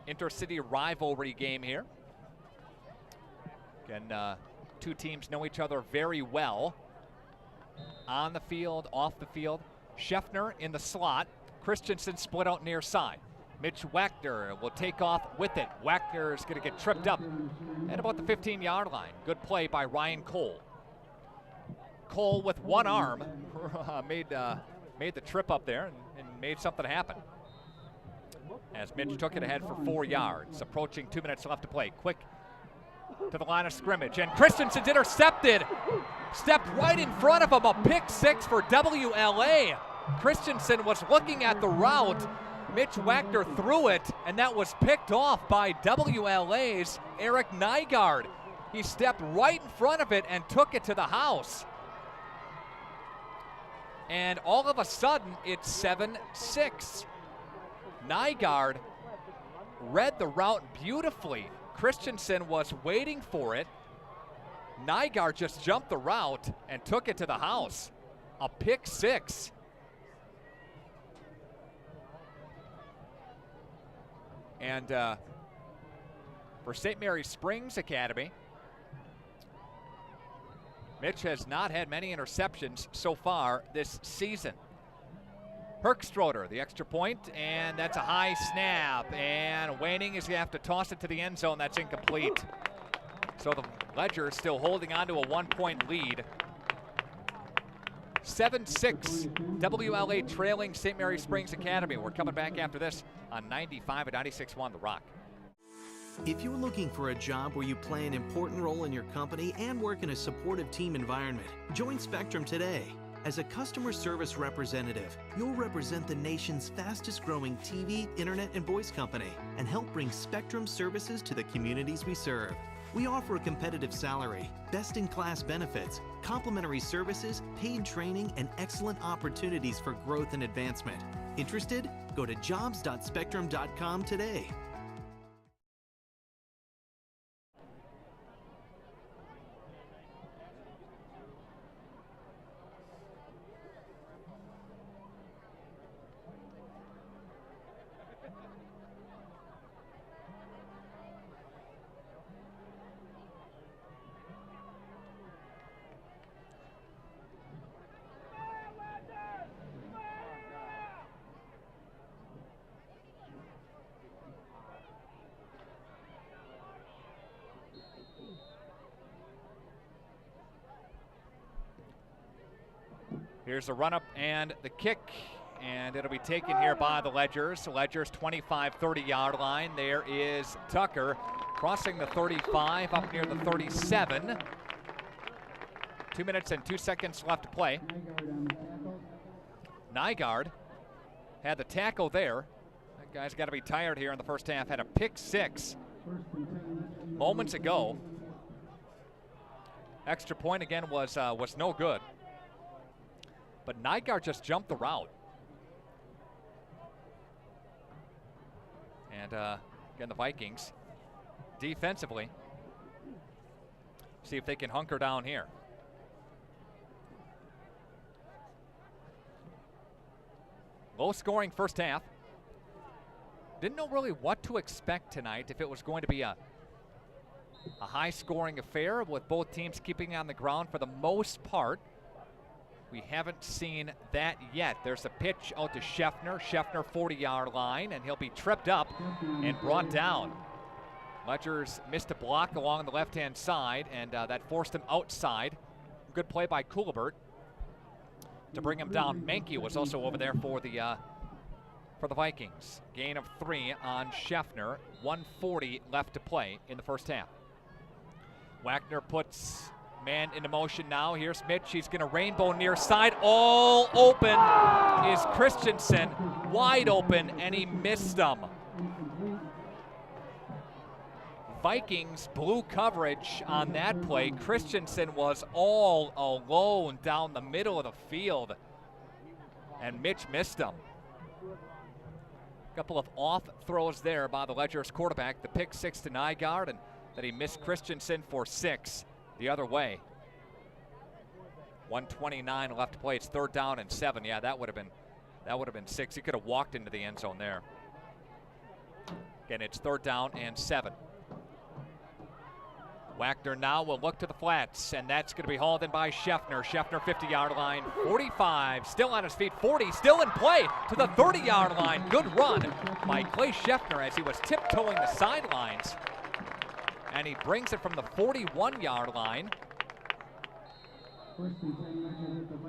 S1: Intercity rivalry game here. Again, two teams know each other very well. On the field, off the field. Scheffner in the slot. Christensen split out near side. Mitch Wagner will take off with it. Wagner is going to get tripped up at about the 15-yard line. Good play by Ryan Cole. Cole with one arm made the trip up there and made something happen. As Mitch took it ahead for 4 yards. Approaching 2 minutes left to play. Quick to the line of scrimmage. And Christensen's intercepted. Stepped right in front of him. A pick six for WLA. Christensen was looking at the route. Mitch Wagner threw it, and that was picked off by WLA's Eric Nygaard. He stepped right in front of it and took it to the house. And all of a sudden, it's 7-6. Nygaard read the route beautifully. Christensen was waiting for it. Nygaard just jumped the route and took it to the house. A pick six. And for St. Mary's Springs Academy, Mitch has not had many interceptions so far this season. Herkstroder, the extra point, and that's a high snap. And Waning is going to have to toss it to the end zone. That's incomplete. So the Ledger still holding on to a 1-point lead. 7-6, WLA trailing St. Mary's Springs Academy. We're coming back after this on 95 and 96.1 The Rock.
S6: If you're looking for a job where you play an important role in your company and work in a supportive team environment, join Spectrum today. As a customer service representative, you'll represent the nation's fastest growing TV, internet, and voice company and help bring Spectrum services to the communities we serve. We offer a competitive salary, best-in-class benefits, complimentary services, paid training, and excellent opportunities for growth and advancement. Interested? Go to jobs.spectrum.com today.
S1: Here's the run-up and the kick, and it'll be taken here by the Ledgers. The Ledgers 25, 30-yard line. There is Tucker crossing the 35 up near the 37. 2 minutes and 2 seconds left to play. Nygaard had the tackle there. That guy's got to be tired here in the first half. Had a pick six moments ago. Extra point again was no good. But Nygaard just jumped the route. And again, the Vikings defensively see if they can hunker down here. Low scoring first half. Didn't know really what to expect tonight, if it was going to be a high scoring affair with both teams keeping on the ground for the most part. We haven't seen that yet. There's a pitch out to Scheffner. Scheffner 40-yard line, and he'll be tripped up and brought down. Ledgers missed a block along the left-hand side, and that forced him outside. Good play by Coolibert to bring him down. Menke was also over there for the Vikings. Gain of 3 on Scheffner. 1:40 left to play in the first half. Wagner puts man into motion now. Here's Mitch. He's going to rainbow near side. All open is Christensen. Wide open, and he missed them. Vikings blew coverage on that play. Christensen was all alone down the middle of the field, and Mitch missed him. A couple of off throws there by the Ledgers quarterback. The pick 6 to Nygaard, and that he missed Christensen for 6 the other way. 1:29 left to play. It's 3rd down and 7. Yeah, that would have been 6. He could have walked into the end zone there. Again, it's 3rd down and 7. Wagner now will look to the flats, and that's going to be hauled in by Scheffner. Scheffner 50-yard line, 45, still on his feet, 40, still in play to the 30-yard line. Good run by Clay Scheffner as he was tiptoeing the sidelines, and he brings it from the 41-yard line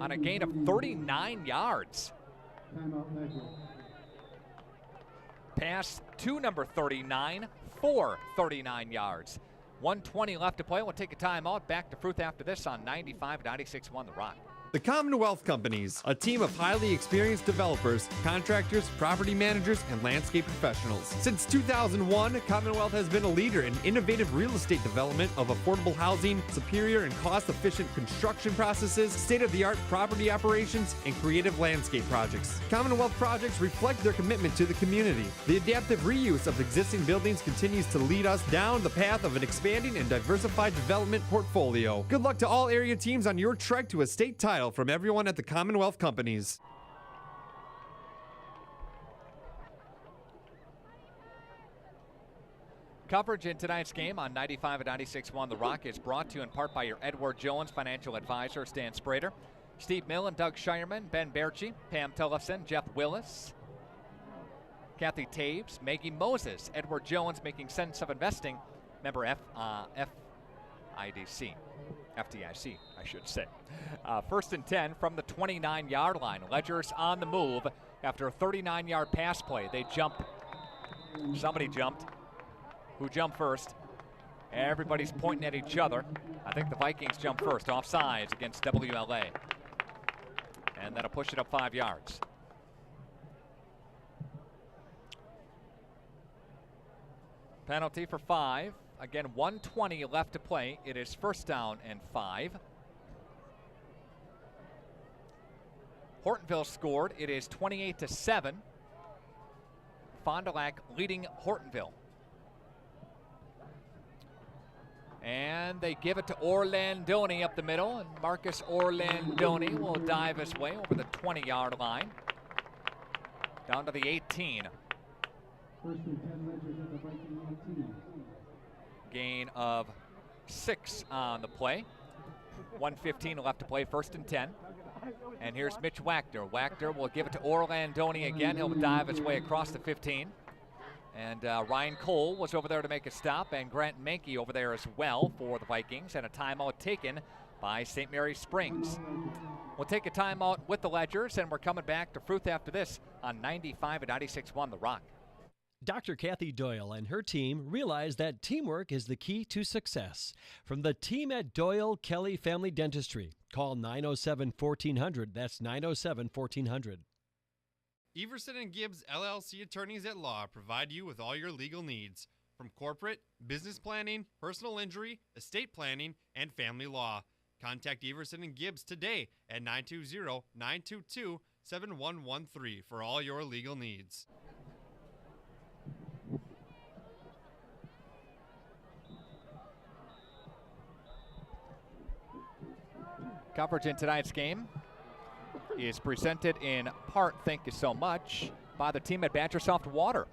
S1: on a gain of 39 yards. Pass to number 39 for 39 yards. 1:20 left to play. We'll take a timeout. Back to Fruth after this on 95-96.1 The Rock.
S7: The Commonwealth Companies, a team of highly experienced developers, contractors, property managers, and landscape professionals. Since 2001, Commonwealth has been a leader in innovative real estate development of affordable housing, superior and cost-efficient construction processes, state-of-the-art property operations, and creative landscape projects. Commonwealth projects reflect their commitment to the community. The adaptive reuse of existing buildings continues to lead us down the path of an expanding and diversified development portfolio. Good luck to all area teams on your trek to a state title from everyone at the Commonwealth Companies.
S1: Coverage in tonight's game on 95 and 96.1 The Rock is brought to you in part by your Edward Jones financial advisor, Stan Sprader, Steve Millen, Doug Shireman, Ben Berchi, Pam Tillefson, Jeff Willis, Kathy Taves, Maggie Moses, Edward Jones, making sense of investing, member FDIC, I should say. 1st and 10 from the 29-yard line. Ledgers on the move after a 39-yard pass play. They jump. Somebody jumped. Who jumped first? Everybody's pointing at each other. I think the Vikings jumped first. Offsides against WLA. And that'll push it up 5 yards. Penalty for 5. Again, 1:20 left to play. It is 1st down and 5. Hortonville scored. It is 28-7. Fond du Lac leading Hortonville. And they give it to Orlandoni up the middle, and Marcus Orlandoni will dive his way over the 20-yard line down to the 18.
S16: 1st and 10 Ledgers at the Viking 18.
S1: Gain of 6 on the play. 1:15 left to play, 1st and 10. And here's Mitch Wagner. Wagner will give it to Orlandoni again. He'll dive his way across the 15. And Ryan Cole was over there to make a stop, and Grant Menke over there as well for the Vikings, and a timeout taken by St. Mary's Springs. We'll take a timeout with the Ledgers, and we're coming back to Fruth after this on 95 and 96.1 The Rock.
S8: Dr. Kathy Doyle and her team realize that teamwork is the key to success. From the team at Doyle Kelly Family Dentistry, call 907-1400. That's 907-1400.
S9: Everson & Gibbs LLC attorneys at law provide you with all your legal needs, from corporate, business planning, personal injury, estate planning, and family law. Contact Everson & Gibbs today at 920-922-7113 for all your legal needs.
S1: Coverage in tonight's game is presented in part, thank you so much, by the team at Badgersoft Water.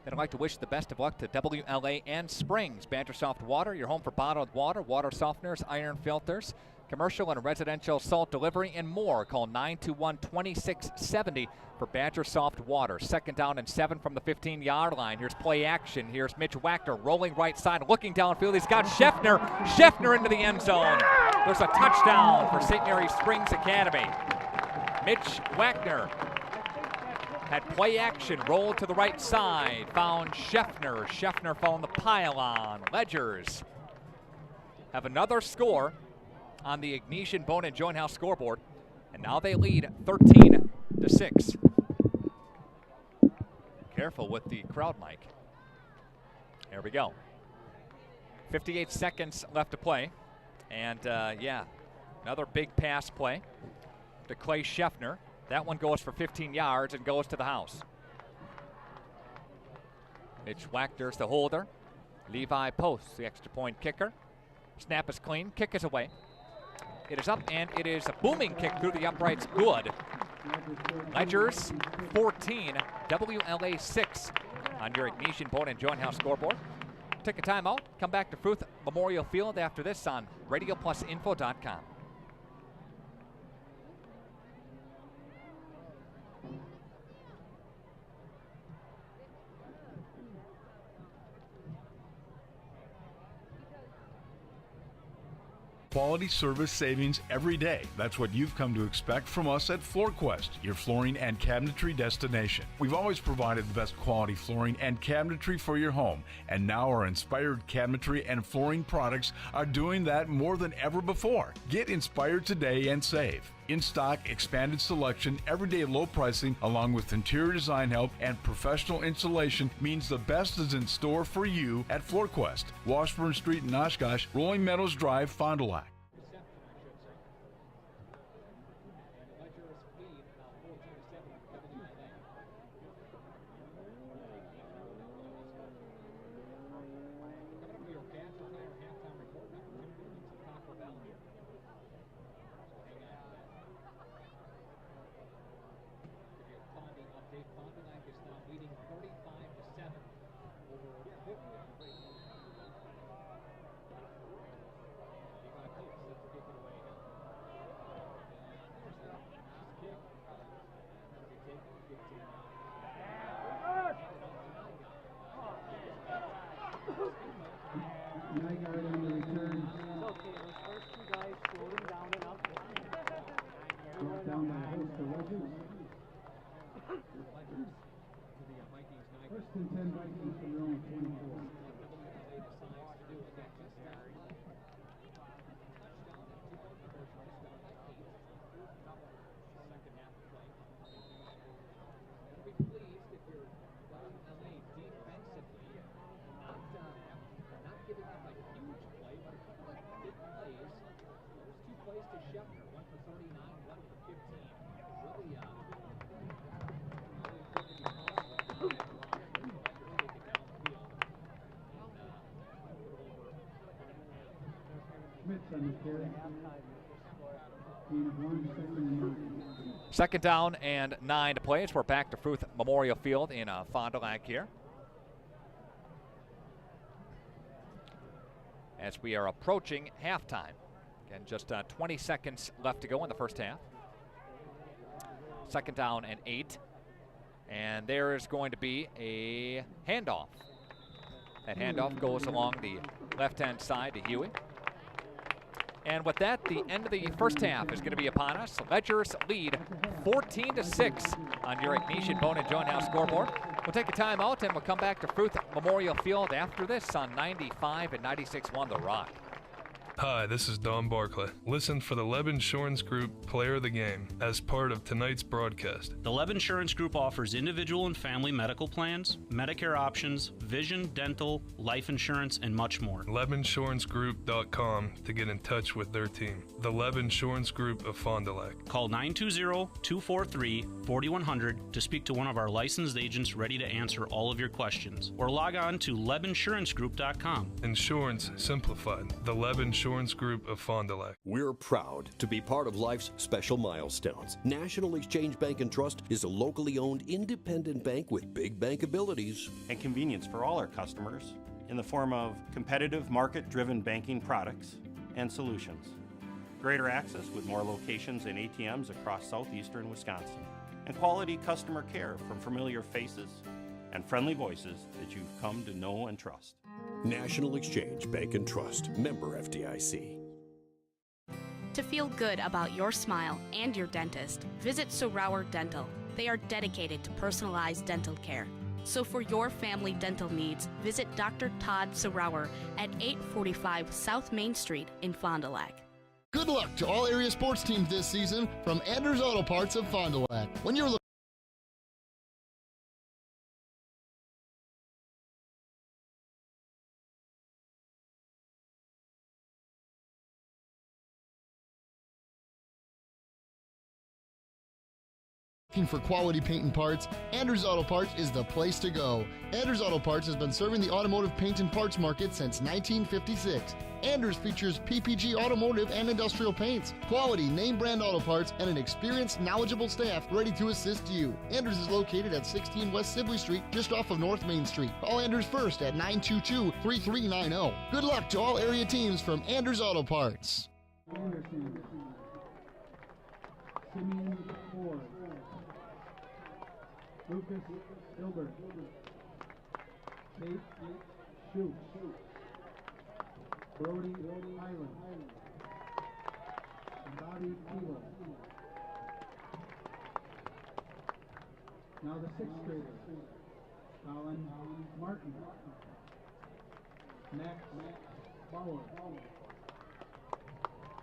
S1: And I'd like to wish the best of luck to WLA and Springs. Badgersoft Water, your home for bottled water, water softeners, iron filters, commercial and residential salt delivery, and more. Call 921-2670 for Badger Soft Water. 2nd down and 7 from the 15-yard line. Here's play action. Here's Mitch Wachter rolling right side, looking downfield. He's got Scheffner. Scheffner into the end zone. There's a touchdown for St. Mary Springs Academy. Mitch Wachter had play action, rolled to the right side, found Scheffner. Scheffner found the pylon. Ledgers have another score on the Ignition Bone and Joint House scoreboard, and now they lead 13-6. Careful with the crowd mic. There we go. 58 seconds left to play, and another big pass play to Clay Scheffner. That one goes for 15 yards and goes to the house. Mitch Wachter's the holder. Levi Post, the extra point kicker. Snap is clean, kick is away. It is up, and it is a booming kick through the uprights. Good. Ledgers 14, WLA 6 on your Ignition Bone and Joint House scoreboard. Take a timeout. Come back to Fruth Memorial Field after this on RadioPlusInfo.com.
S10: Quality service savings every day. That's what you've come to expect from us at FloorQuest, your flooring and cabinetry destination. We've always provided the best quality flooring and cabinetry for your home, and now our inspired cabinetry and flooring products are doing that more than ever before. Get inspired today and save. In stock, expanded selection, everyday low pricing, along with interior design help and professional installation means the best is in store for you at FloorQuest, Washburn Street in Oshkosh, Rolling Meadows Drive, Fond du Lac.
S16: First and 10 Vikings from their own 24.
S1: Second down and 9 to play as we're back to Fruth Memorial Field in Fond du Lac here. As we are approaching halftime. Again, just 20 seconds left to go in the first half. Second down and 8. And there is going to be a handoff. That handoff goes along the left-hand side to Huey. And with that, the end of the first half is going to be upon us. Ledgers lead 14-6 on your Ignition Bone and Joint House scoreboard. We'll take a timeout and we'll come back to Fruth Memorial Field after this on 95 and 96.1 The Rock.
S11: Hi, this is Don Barclay. Listen for the Leb Insurance Group Player of the Game as part of tonight's broadcast.
S14: The Leb Insurance Group offers individual and family medical plans, Medicare options, vision, dental, life insurance, and much more.
S11: LebInsuranceGroup.com to get in touch with their team. The Leb Insurance Group of Fond du Lac.
S14: Call 920-243-4100 to speak to one of our licensed agents ready to answer all of your questions. Or log on to LebInsuranceGroup.com.
S11: Insurance simplified. The Leb Insurance Group of Fond du Lac.
S13: We're proud to be part of life's special milestones. National Exchange Bank and Trust is a locally owned independent bank with big bank abilities
S15: and convenience for all our customers in the form of competitive market-driven banking products and solutions. greater access with more locations and ATMs across southeastern Wisconsin, and quality customer care from familiar faces and friendly voices that you've come to know and trust.
S13: National Exchange Bank and Trust, member FDIC.
S17: To feel good about your smile and your dentist, visit Sauer Dental. They are dedicated to personalized dental care. So for your family dental needs, visit Dr. Todd Sauer at 845 South Main Street in Fond du Lac.
S5: Good luck to all area sports teams this season from Anders Auto Parts of Fond du Lac. When you're looking for quality paint and parts, Anders Auto Parts is the place to go. Anders Auto Parts has been serving the automotive paint and parts market since 1956. Anders features PPG automotive and industrial paints, quality name brand auto parts, and an experienced, knowledgeable staff ready to assist you. Anders is located at 16 West Sibley Street, just off of North Main Street. Call Anders first at 922-3390. Good luck to all area teams from Anders Auto Parts.
S16: Anderson. Simeon Ford. Lucas Hilbert. Tate Shute. Brody Highland. Bobby Eagle. Now the sixth graders. Colin Martin. Max Bauer.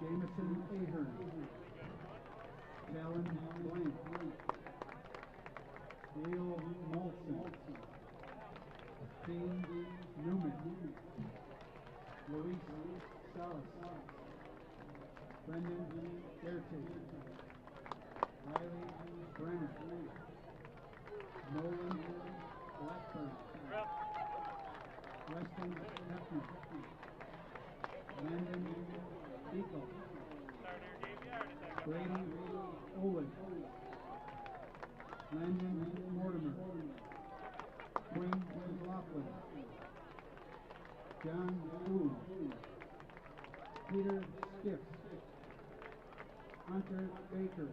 S16: Jameson Ahern. Talon Blank. Dale Molson. Dean Newman. Luis Salas. Brendan Gertig. Riley Brenner. Nolan Blackburn. Weston Hefner. Landon Eagle. Brady Owen. Landon Mortimer. Quinn McLaughlin. John Boone. Peter Skiff. Hunter Baker.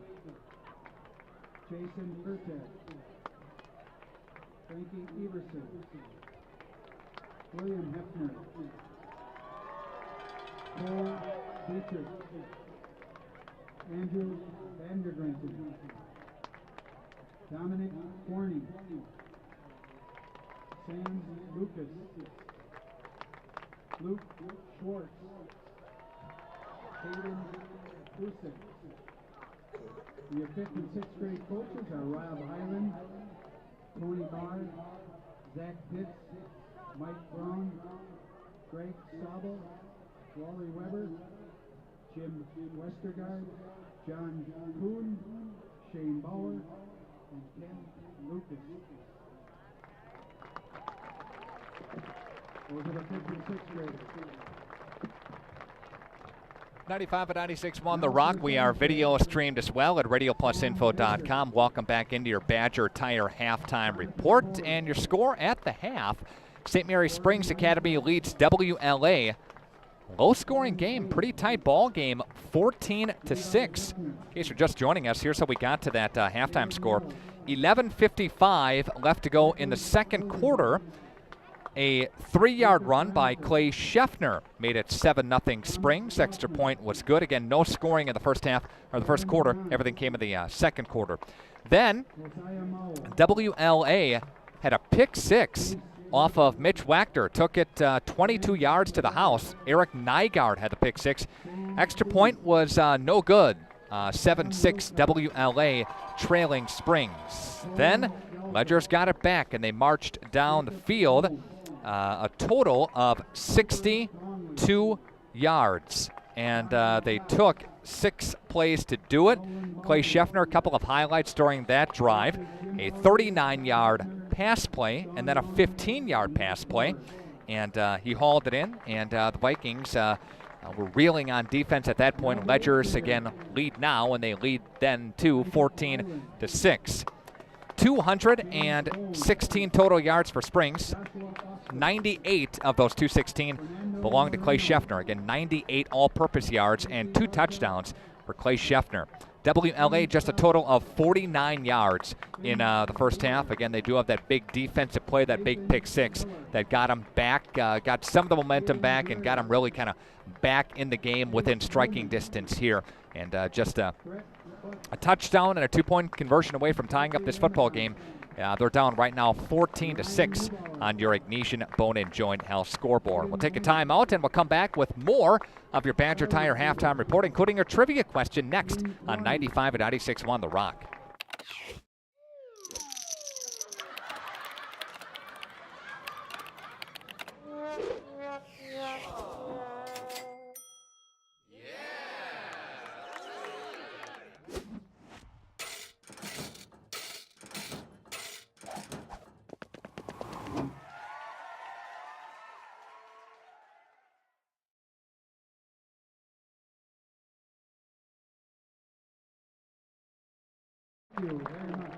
S16: Jason Kurtek. Frankie Everson. William Hefner. Cole Dietrich. Andrew Vandergranten. Dominic Corney. Sam Lucas. Luke Schwartz. Hayden Busick. Your 5th and 6th grade coaches are Rob Highland, Tony Barr, Zach Pitts, Mike Brown, Greg Sabo, Wally Weber, Jim Westergaard, John Kuhn, Shane Bauer, and Ken Lucas. Those are the 5th and 6th graders.
S1: 95 and 96.1 The Rock. We are video streamed as well at radioplusinfo.com. Welcome back into your Badger Tire halftime report. And your score at the half, St. Mary Springs Academy leads WLA. Low-scoring game, pretty tight ball game, 14-6. In case you're just joining us, here's how we got to that halftime score. 11:55 left to go in the second quarter. A 3-yard run by Clay Scheffner made it 7-0 Springs. Extra point was good. Again, no scoring in the first half or the first quarter. Everything came in the second quarter. Then WLA had a pick six off of Mitch Wachter. Took it 22 yards to the house. Eric Nygaard had the pick six. Extra point was no good. 7-6 WLA trailing Springs. Then Ledgers got it back and they marched down the field. A total of 62 yards. And they took 6 plays to do it. Clay Scheffner, a couple of highlights during that drive. A 39-yard pass play and then a 15-yard pass play. And he hauled it in. And the Vikings were reeling on defense at that point. Ledgers, again, lead now, and they lead then to 14-6. 216 total yards for Springs. 98 of those 216 belong to Clay Scheffner. Again, 98 all-purpose yards and 2 touchdowns for Clay Scheffner. WLA just a total of 49 yards in the first half. Again, they do have that big defensive play, that big pick six that got them back, got some of the momentum back and got them really kind of back in the game within striking distance here. And just a touchdown and a 2-point conversion away from tying up this football game. They're down right now 14-6 on your Ignatian Bone and Joint Health scoreboard. We'll take a timeout and we'll come back with more of your Badger Tire halftime report, including your trivia question next on 95 at 96.1 The Rock.
S16: Thank you very much.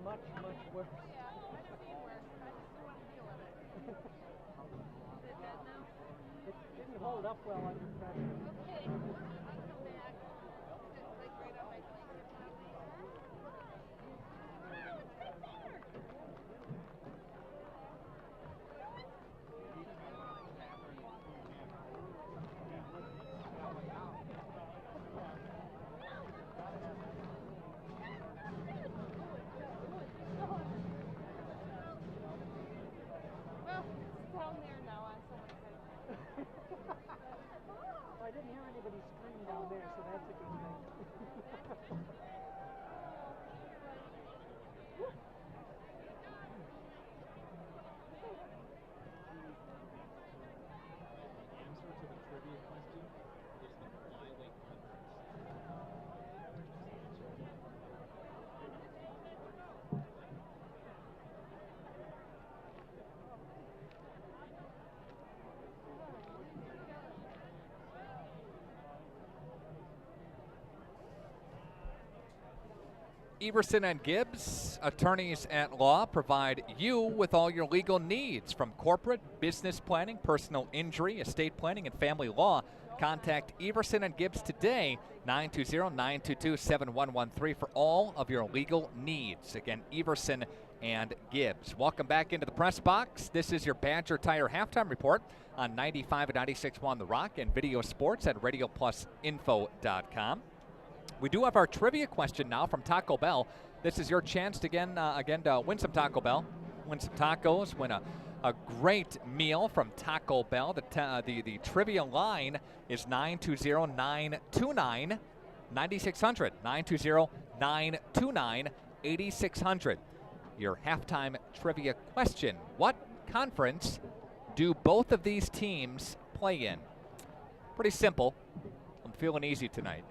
S18: Much worse. Yeah, I've seen worse. I just don't want to deal with it. Is it dead now?
S16: It didn't hold up well under pressure.
S18: Okay, I'll come back. Is it like right on my blanket now? Oh, it's right there! Down there now on someone's head.
S16: I didn't hear anybody scream down there, so that's a good thing.
S1: Everson and Gibbs, attorneys at law, provide you with all your legal needs from corporate, business planning, personal injury, estate planning, and family law. Contact Everson and Gibbs today, 920-922-7113 for all of your legal needs. Again, Everson and Gibbs. Welcome back into the press box. This is your Badger Tire halftime report on 95 and 96.1 The Rock and video sports at radioplusinfo.com. We do have our trivia question now from Taco Bell. This is your chance to again to win some Taco Bell, win some tacos, win a great meal from Taco Bell. The trivia line is 920-929-9600. 920-929-8600. Your halftime trivia question. What conference do both of these teams play in? Pretty simple. I'm feeling easy tonight.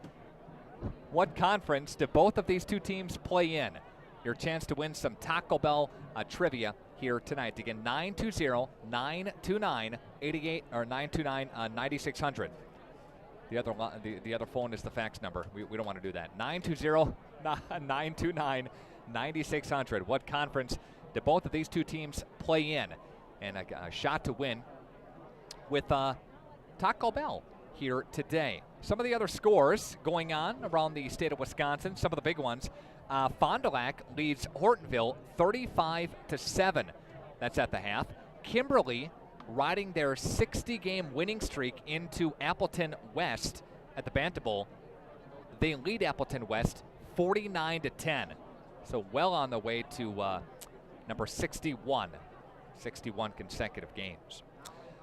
S1: What conference do both of these two teams play in? Your chance to win some Taco Bell trivia here tonight. Again, 920-929-88 or 929-9600. The other phone is the fax number. We don't want to do that. 920-929-9600. What conference do both of these two teams play in? And a shot to win with Taco Bell here today. Some of the other scores going on around the state of Wisconsin, some of the big ones. Fond du Lac leads Hortonville 35-7. That's at the half. Kimberly riding their 60-game winning streak into Appleton West at the Banta Bowl. They lead Appleton West 49-10. So well on the way to number 61. 61 consecutive games.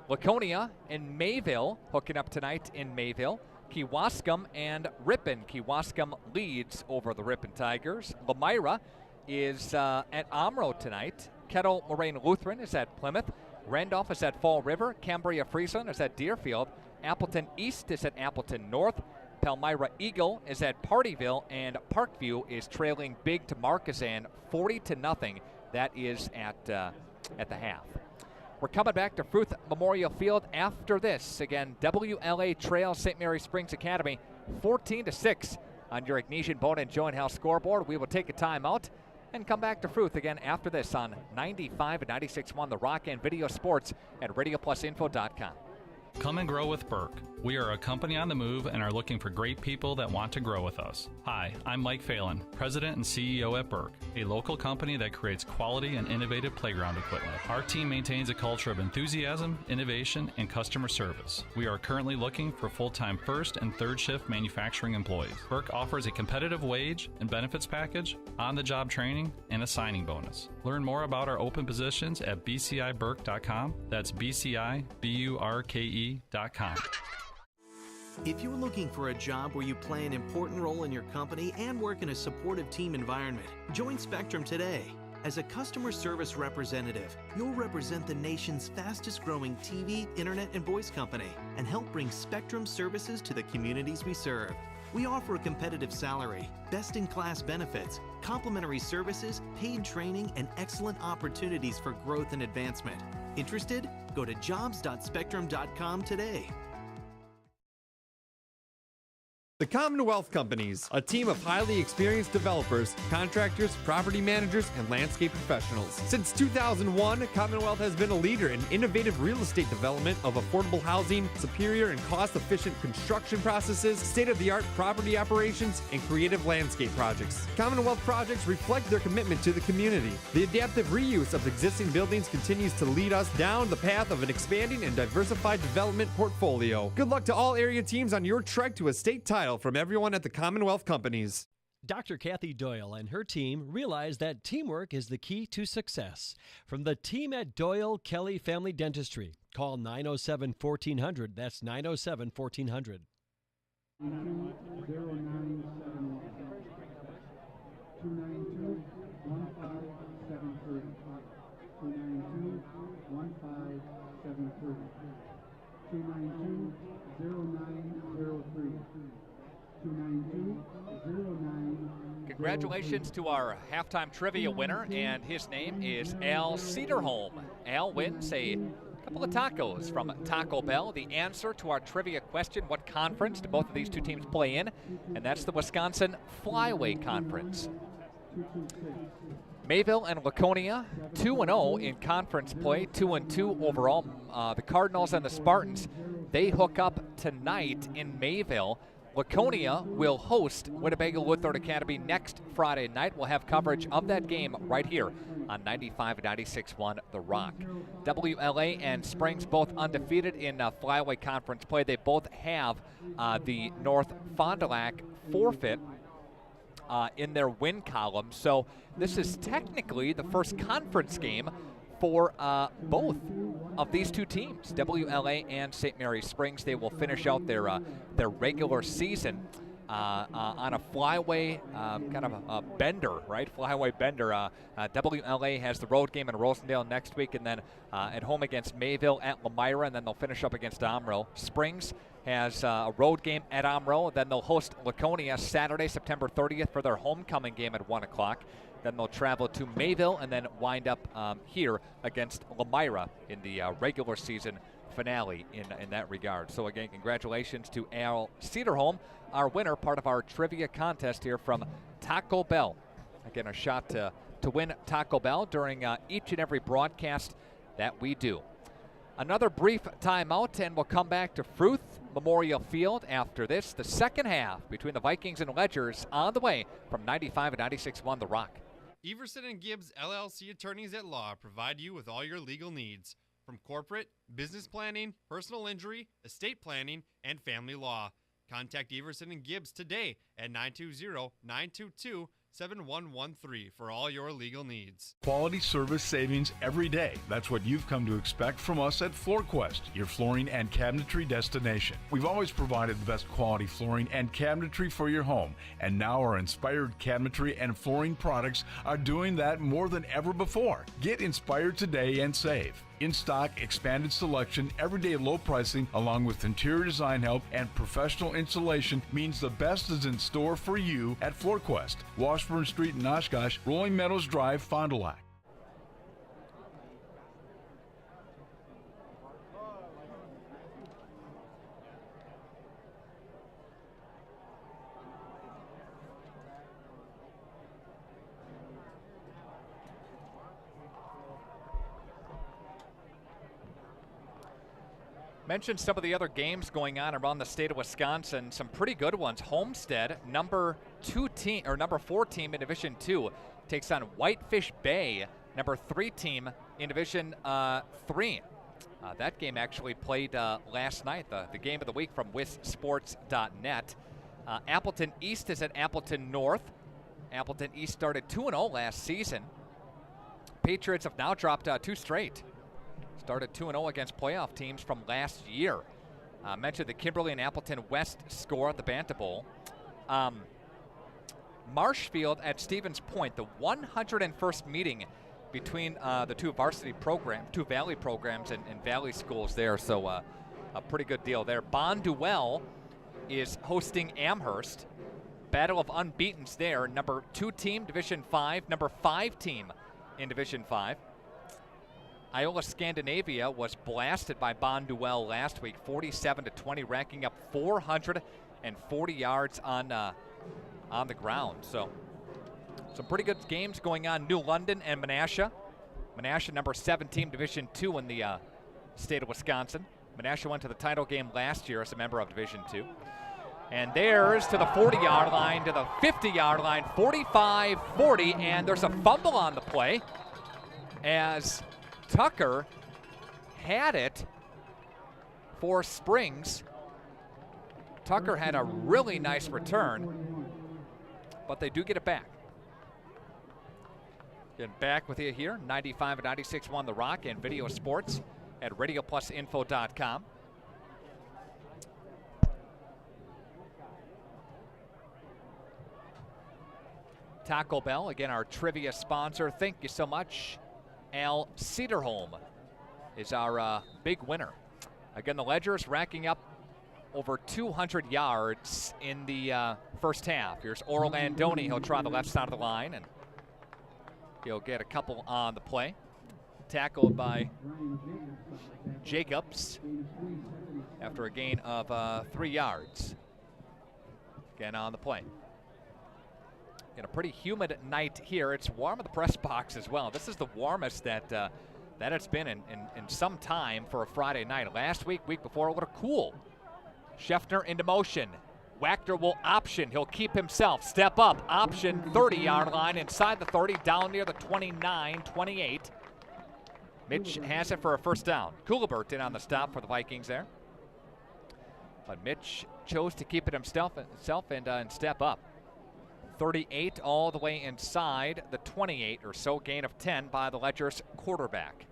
S1: Laconia and Mayville hooking up tonight in Mayville. Kewaskum and Ripon. Kewaskum leads over the Ripon Tigers. Lamira is at Omro tonight. Kettle Moraine Lutheran is at Plymouth. Randolph is at Fall River. Cambria Friesland is at Deerfield. Appleton East is at Appleton North. Palmyra Eagle is at Partyville, and Parkview is trailing big to Marquezan 40-0. That is at the half. We're coming back to Fruth Memorial Field after this. Again, WLA Trail St. Mary Springs Academy 14-6 on your Ignesian Bone and Joint Health scoreboard. We will take a timeout and come back to Fruth again after this on 95 and 96.1 The Rock and video sports at radioplusinfo.com.
S12: Come and grow with Burke. We are a company on the move and are looking for great people that want to grow with us. Hi, I'm Mike Phelan, President and CEO at Burke, a local company that creates quality and innovative playground equipment. Our team maintains a culture of enthusiasm, innovation, and customer service. We are currently looking for full-time first and third shift manufacturing employees. Burke offers a competitive wage and benefits package, on-the-job training, and a signing bonus. Learn more about our open positions at bciburke.com. That's bciburke.com.
S6: If you're looking for a job where you play an important role in your company and work in a supportive team environment, join Spectrum today. As a customer service representative, you'll represent the nation's fastest growing TV, internet, and voice company and help bring Spectrum services to the communities we serve. We offer a competitive salary, best-in-class benefits, complimentary services, paid training, and excellent opportunities for growth and advancement. Interested? Go to jobs.spectrum.com today.
S7: The Commonwealth Companies, a team of highly experienced developers, contractors, property managers, and landscape professionals. Since 2001, Commonwealth has been a leader in innovative real estate development of affordable housing, superior and cost-efficient construction processes, state-of-the-art property operations, and creative landscape projects. Commonwealth projects reflect their commitment to the community. The adaptive reuse of existing buildings continues to lead us down the path of an expanding and diversified development portfolio. Good luck to all area teams on your trek to a state title from everyone at the Commonwealth Companies.
S8: Dr. Kathy Doyle and her team realize that teamwork is the key to success. From the team at Doyle Kelly Family Dentistry, call 907-1400. That's 907-1400.
S16: 292-1573.
S1: Congratulations to our halftime trivia winner, and his name is Al Cederholm. Al wins a couple of tacos from Taco Bell. The answer to our trivia question, what conference do both of these two teams play in? And that's the Wisconsin Flyway Conference. Mayville and Laconia 2-0 in conference play, 2-2 overall. The Cardinals and the Spartans They hook up tonight in Mayville. Laconia will host Winnebago Lutheran Academy next Friday night. We'll have coverage of that game right here on 95 and 96.1 The Rock. WLA and Springs both undefeated in Flyway Conference play. They both have the North Fond du Lac forfeit in their win column. So this is technically the first conference game for both of these two teams, WLA and St. Mary's Springs. They will finish out their regular season on a flyway kind of a bender, right? Flyway bender. WLA has the road game in Rosendale next week, and then at home against Mayville, at Lemira, and then they'll finish up against Omro. Springs has a road game at Omro, then they'll host Laconia Saturday, September 30th for their homecoming game at 1 o'clock. Then they'll travel to Mayville and then wind up here against Lemira in the regular season finale in that regard. So again, congratulations to Al Cederholm, our winner, part of our trivia contest here from Taco Bell. Again, a shot to win Taco Bell during each and every broadcast that we do. Another brief timeout, and we'll come back to Fruth Memorial Field after this. The second half between the Vikings and Ledgers on the way from 95 and 96.1 The Rock.
S9: Everson and Gibbs LLC attorneys at law provide you with all your legal needs, from corporate, business planning, personal injury, estate planning, and family law. Contact Everson and Gibbs today at 920-922-7113 for all your legal needs.
S10: Quality service savings every day. That's what you've come to expect from us at FloorQuest, your flooring and cabinetry destination. We've always provided the best quality flooring and cabinetry for your home, and now our inspired cabinetry and flooring products are doing that more than ever before. Get inspired today and save. In stock, expanded selection, everyday low pricing, along with interior design help and professional installation means the best is in store for you at FloorQuest, Washburn Street in Oshkosh, Rolling Meadows Drive, Fond du Lac.
S1: Mentioned some of the other games going on around the state of Wisconsin. Some pretty good ones. Homestead, number 4 team in Division 2, takes on Whitefish Bay, number 3 team in Division 3. That game actually played last night, the game of the week from WisSports.net. Appleton East is at Appleton North. Appleton East started 2-0 last season. Patriots have now dropped 2 straight. Started 2-0 against playoff teams from last year. Mentioned the Kimberly and Appleton West score at the Banta Bowl. Marshfield at Stevens Point, the 101st meeting between the two Valley programs and Valley schools there. So a pretty good deal there. Bonduelle is hosting Amherst. Battle of unbeatens there. Number 2 team, Division 5. Number 5 team in Division 5. Iola Scandinavia was blasted by Bonduelle last week, 47-20, racking up 440 yards on the ground. So some pretty good games going on. New London and Menasha. Menasha, number 7 team, Division 2 in the state of Wisconsin. Menasha went to the title game last year as a member of Division 2. And there's to the 40-yard line, to the 50-yard line, 45-40, and there's a fumble on the play as Tucker had it for Springs. Tucker had a really nice return, but they do get it back. Getting back with you here, 95 and 96.1 The Rock and Video Sports at RadioPlusInfo.com. Taco Bell, again, our trivia sponsor. Thank you so much. Al Cederholm is our big winner. Again, the Ledgers racking up over 200 yards in the first half. Here's Orlandoni. He'll try the left side of the line, and he'll get a couple on the play. Tackled by Jacobs after a gain of 3 yards. Again on the play. In a pretty humid night here. It's warm in the press box as well. This is the warmest that that it's been in some time for a Friday night. Last week, week before, a little cool. Scheffner into motion. Wachter will option. He'll keep himself. Step up. Option 30-yard line inside the 30, down near the 29, 28. Mitch has it for a first down. Kulibert in on the stop for the Vikings there. But Mitch chose to keep it himself and step up. 38 all the way inside the 28 or so. Gain of 10 by the Ledgers quarterback.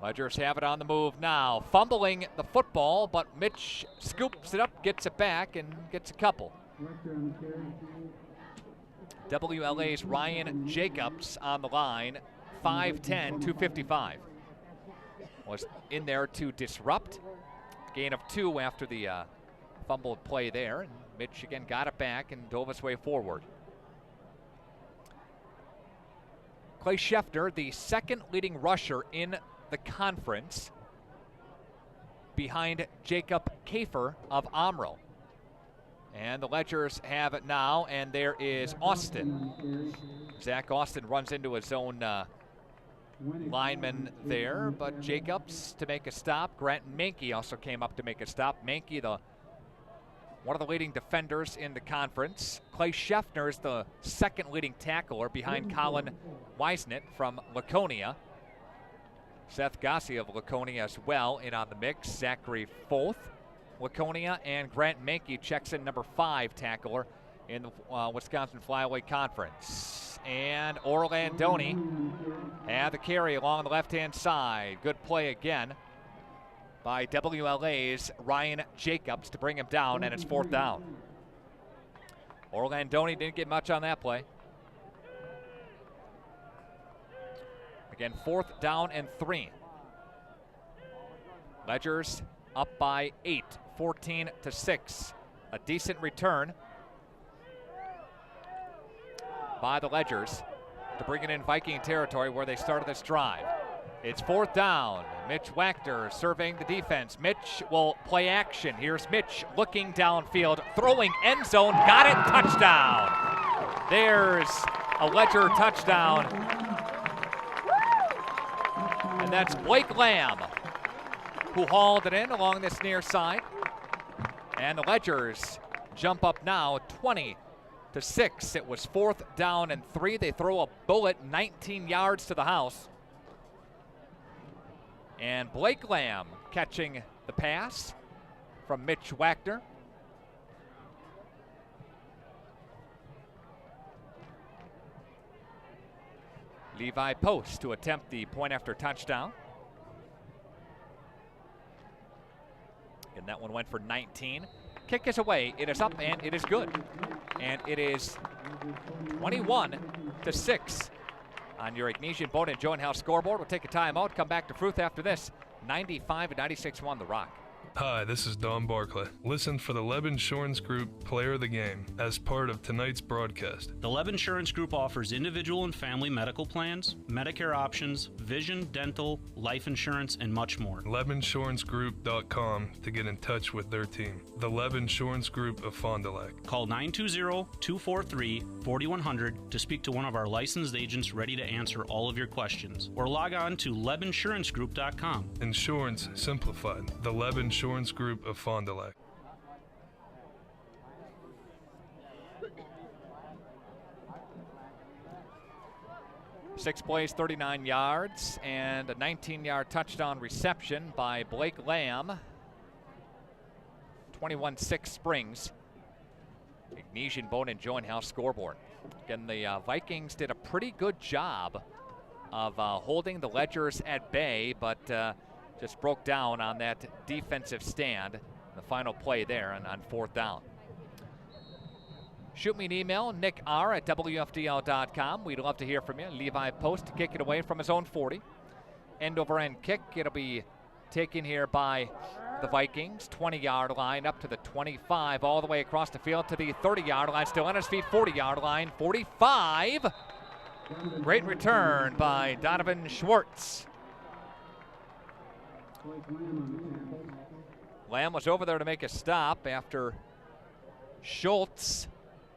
S1: Ledgers have it on the move now. Fumbling the football, but Mitch scoops it up, gets it back, and gets a couple. WLA's Ryan Jacobs on the line. 5'10", 255. Was in there to disrupt. Gain of 2 after the fumbled play there. And Mitch again got it back and dove his way forward. Clay Scheffner, the second leading rusher in the conference, behind Jacob Kafer of Omro. And the Ledgers have it now, and there is Austin. Zach Austin runs into his own lineman there, but Jacobs to make a stop. Grant Mankey also came up to make a stop. Mankey, one of the leading defenders in the conference. Clay Scheffner is the second leading tackler behind Colin Weisnett from Laconia. Seth Gossi of Laconia as well in on the mix. Zachary Foth, Laconia, and Grant Mankey checks in number 5 tackler in the Wisconsin Flyaway Conference. And Orlandoni had the carry along the left-hand side. Good play again by WLA's Ryan Jacobs to bring him down, and it's 4th down. Orlandoni didn't get much on that play. Again, 4th down and 3. Ledgers up by 8, 14-6. A decent return by the Ledgers to bring it in Viking territory where they started this drive. It's 4th down. Mitch Wachter serving the defense. Mitch will play action. Here's Mitch looking downfield, throwing end zone, got it, touchdown. There's a Ledger touchdown. And that's Blake Lamb who hauled it in along this near side. And the Ledgers jump up now 20-6. It was 4th down and 3. They throw a bullet 19 yards to the house. And Blake Lamb catching the pass from Mitch Wachter. Levi Post to attempt the point after touchdown. And that one went for 19. Kick is away. It is up and it is good. And it is 21-6 on your Ignatian Bone and Joint House scoreboard. We'll take a timeout, come back to Fruth after this. 95-96-1 The Rock.
S11: Hi, this is Don Barclay. Listen for the Leb Insurance Group Player of the Game as part of tonight's broadcast.
S14: The Leb Insurance Group offers individual and family medical plans, Medicare options, vision, dental, life insurance, and much more.
S11: LebInsuranceGroup.com to get in touch with their team. The Leb Insurance Group of Fond du Lac.
S14: Call 920-243-4100 to speak to one of our licensed agents ready to answer all of your questions. Or log on to LebInsuranceGroup.com.
S11: Insurance simplified. The Leb Insurance Group of Fond du Lac.
S1: Six plays, 39 yards, and a 19-yard touchdown reception by Blake Lamb. 21-6 Springs. Ignatian Bone and Joint House scoreboard. Again, the Vikings did a pretty good job of holding the Ledgers at bay, but just broke down on that defensive stand. The final play there on 4th down. Shoot me an email, nickr@wfdl.com. We'd love to hear from you. Levi Post to kick it away from his own 40. End over end kick. It'll be taken here by the Vikings. 20-yard line up to the 25, all the way across the field to the 30-yard line. Still on his feet, 40-yard line, 45. Great return by Donovan Schwartz. Lamb was over there to make a stop after Schwartz,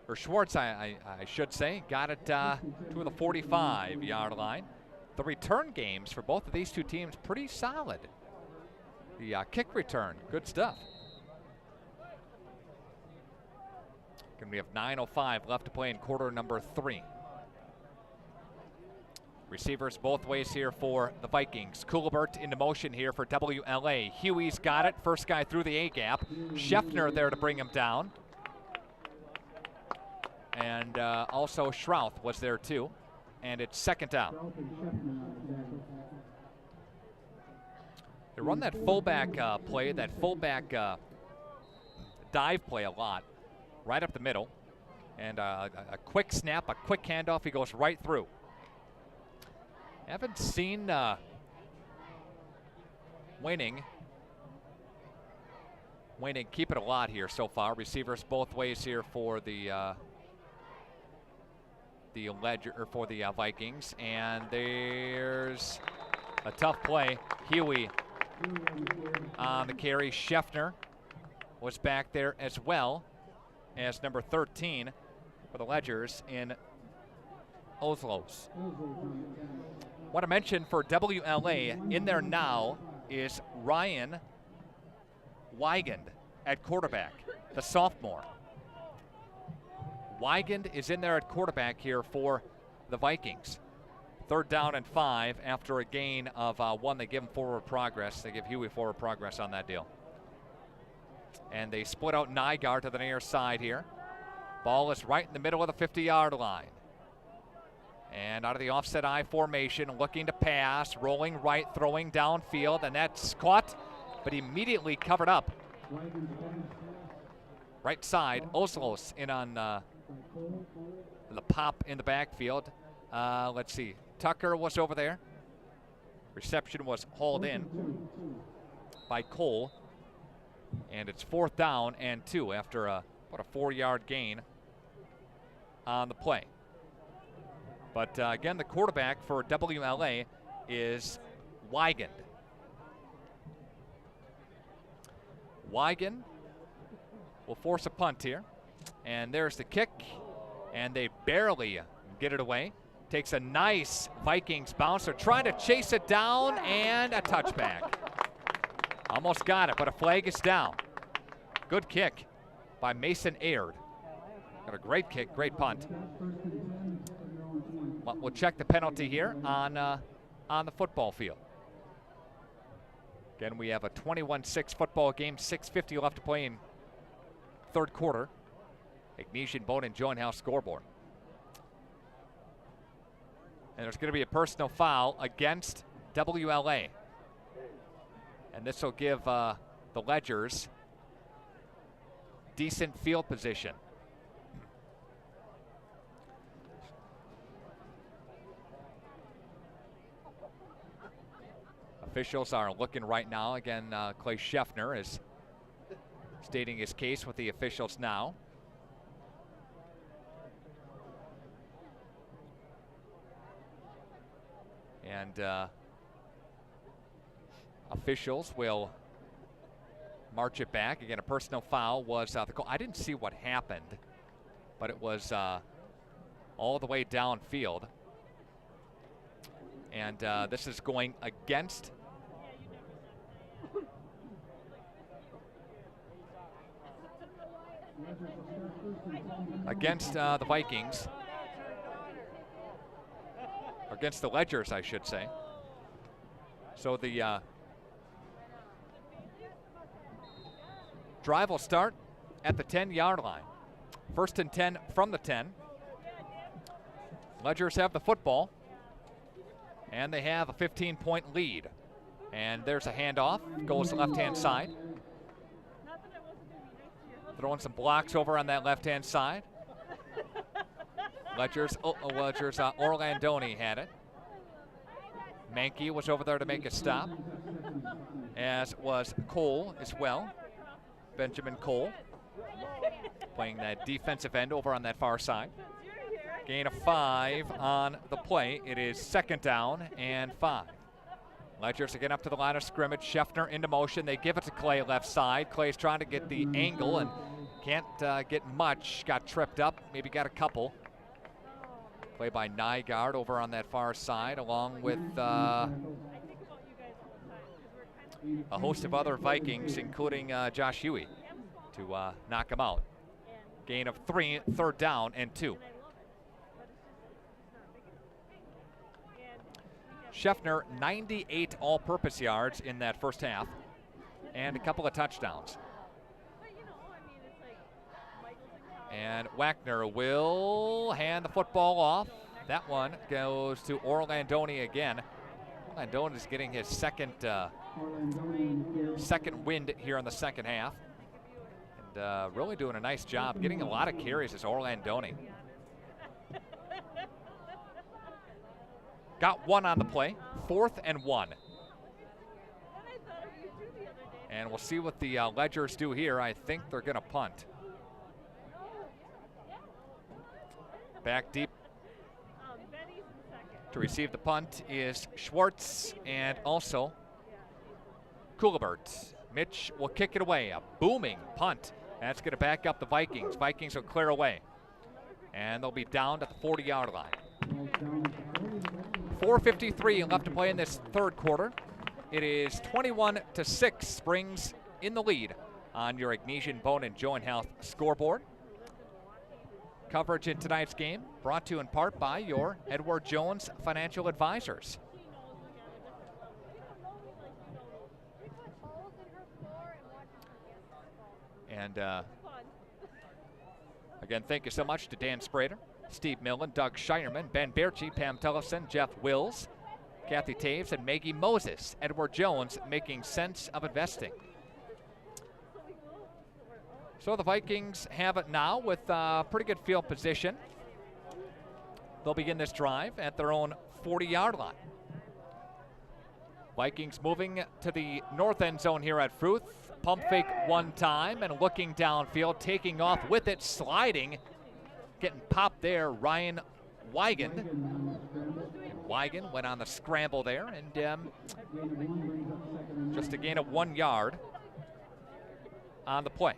S1: I should say, got it to the 45-yard line. the return games for both of these two teams pretty solid. The kick return, good stuff. And we have 9:05 left to play in quarter number 3. Receivers both ways here for the Vikings. Kulibert into motion here for WLA. Huey's got it. First guy through the A-gap. Scheffner there to bring him down. And also Schrouth was there too. And it's second down. They run that fullback play, that fullback dive play a lot. Right up the middle. And a quick snap, a quick handoff. He goes right through. Haven't seen Waning keep it a lot here so far. Receivers both ways here for the Vikings, and there's a tough play. Huey on the carry. Scheffner was back there as well as number 13 for the Ledgers in Oslos. What I mentioned for WLA in there now is Ryan Weigand at quarterback, the sophomore. Weigand is in there at quarterback here for the Vikings. 3rd down and 5 after a gain of 1. They give him forward progress. They give Huey forward progress on that deal. And they split out Nygaard to the near side here. Ball is right in the middle of the 50-yard line. And out of the offset I formation, looking to pass, rolling right, throwing downfield, and that's caught, but immediately covered up. Right side, Oslos in on the pop in the backfield. Let's see, Tucker was over there. Reception was hauled in by Cole. And it's 4th down and 2 after about a 4-yard gain on the play. But again, the quarterback for WLA is Weigand. Weigand will force a punt here. And there's the kick. And they barely get it away. Takes a nice Vikings bounce. They're trying to chase it down, and a touchback. Almost got it, but a flag is down. Good kick by Mason Aird. Got a great kick, great punt. We'll check the penalty here on the football field. Again, we have a 21-6 football game, 6:50 left to play in 3rd quarter. Ignatian Bowden Joint House scoreboard. And there's going to be a personal foul against WLA. And this will give the Ledgers decent field position. Officials are looking right now. Again, Clay Scheffner is stating his case with the officials now. And officials will march it back. Again, a personal foul was the call. I didn't see what happened, but it was all the way downfield. And this is going against the Vikings. Against the Ledgers, I should say. So the drive will start at the 10-yard line. 1st and 10 from the 10. Ledgers have the football, and they have a 15-point lead. And there's a handoff, goes to left-hand side. Throwing some blocks over on that left-hand side. Ledgers, Orlandoni had it. Mankey was over there to make a stop, as was Cole as well. Benjamin Cole playing that defensive end over on that far side. Gain of 5 on the play. It is 2nd down and 5. Ledgers again up to the line of scrimmage. Scheffner into motion. They give it to Clay left side. Clay's trying to get the angle and can't get much. Got tripped up, maybe got a couple. Play by Nygaard over on that far side, along with a host of other Vikings, including Josh Huey, to knock him out. Gain of 3, 3rd down and 2. Scheffner, 98 all-purpose yards in that first half, and a couple of touchdowns. And Wagner will hand the football off. That one goes to Orlandoni again. Orlandoni is getting his second wind here in the second half. And really doing a nice job. Getting a lot of carries is Orlandoni. Got one on the play. 4th and 1. And we'll see what the Ledgers do here. I think they're going to punt. Back deep to receive the punt is Schwartz and also Kulibert. Mitch will kick it away. A booming punt. That's going to back up the Vikings. Vikings will clear away. And they'll be down to the 40-yard line. 4:53 left to play in this third quarter. It is 21-6. Springs in the lead on your Ignesian Bone and Joint Health scoreboard. Coverage in tonight's game brought to you in part by your Edward Jones Financial Advisors. And again, thank you so much to Dan Sprader, Steve Millen, Doug Shireman, Ben Berchi, Pam Tellefson, Jeff Wills, Kathy Taves, and Maggie Moses. Edward Jones, making sense of investing. So the Vikings have it now with pretty good field position. They'll begin this drive at their own 40-yard line. Vikings moving to the north end zone here at Fruth. Pump fake one time and looking downfield, taking off with it, sliding. Getting popped there, Ryan Wigan. And Wigan went on the scramble there, and just a gain of 1 yard on the play.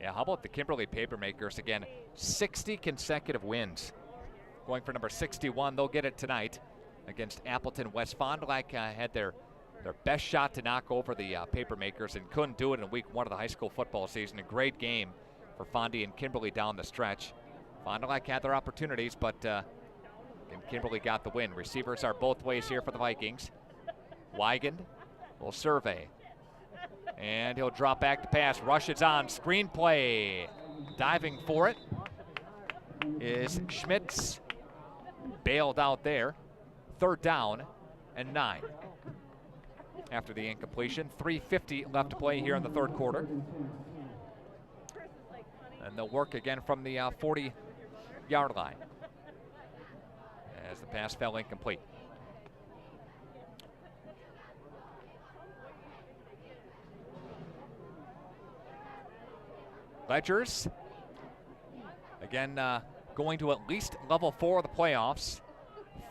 S1: Yeah, how about the Kimberly Papermakers again? 60 consecutive wins. Going for number 61, they'll get it tonight against Appleton. West Fond du Lac had their best shot to knock over the Papermakers and couldn't do it in week 1 of the high school football season. A great game for Fondy and Kimberly down the stretch. Fond du Lac had their opportunities, but and Kimberly got the win. Receivers are both ways here for the Vikings. Wigand will survey. And he'll drop back to pass. Rush is on. Screen play. Diving for it is Schmitz. Bailed out there. 3rd down and 9. After the incompletion. 3:50 left to play here in the third quarter. And they'll work again from the 40-yard line as the pass fell incomplete. Ledgers, again, going to at least level 4 of the playoffs.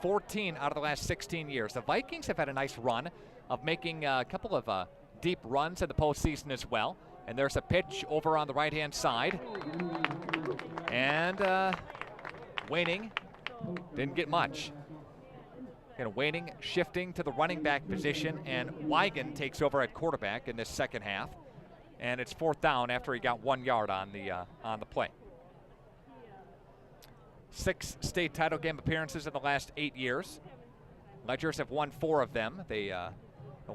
S1: 14 out of the last 16 years. The Vikings have had a nice run of making a couple of deep runs in the postseason as well. And there's a pitch over on the right-hand side. And Waning didn't get much. And Waning shifting to the running back position, and Wigan takes over at quarterback in this second half. And it's 4th down after he got 1 yard on the play. 6 state title game appearances in the last 8 years. Ledgers have won 4 of them. The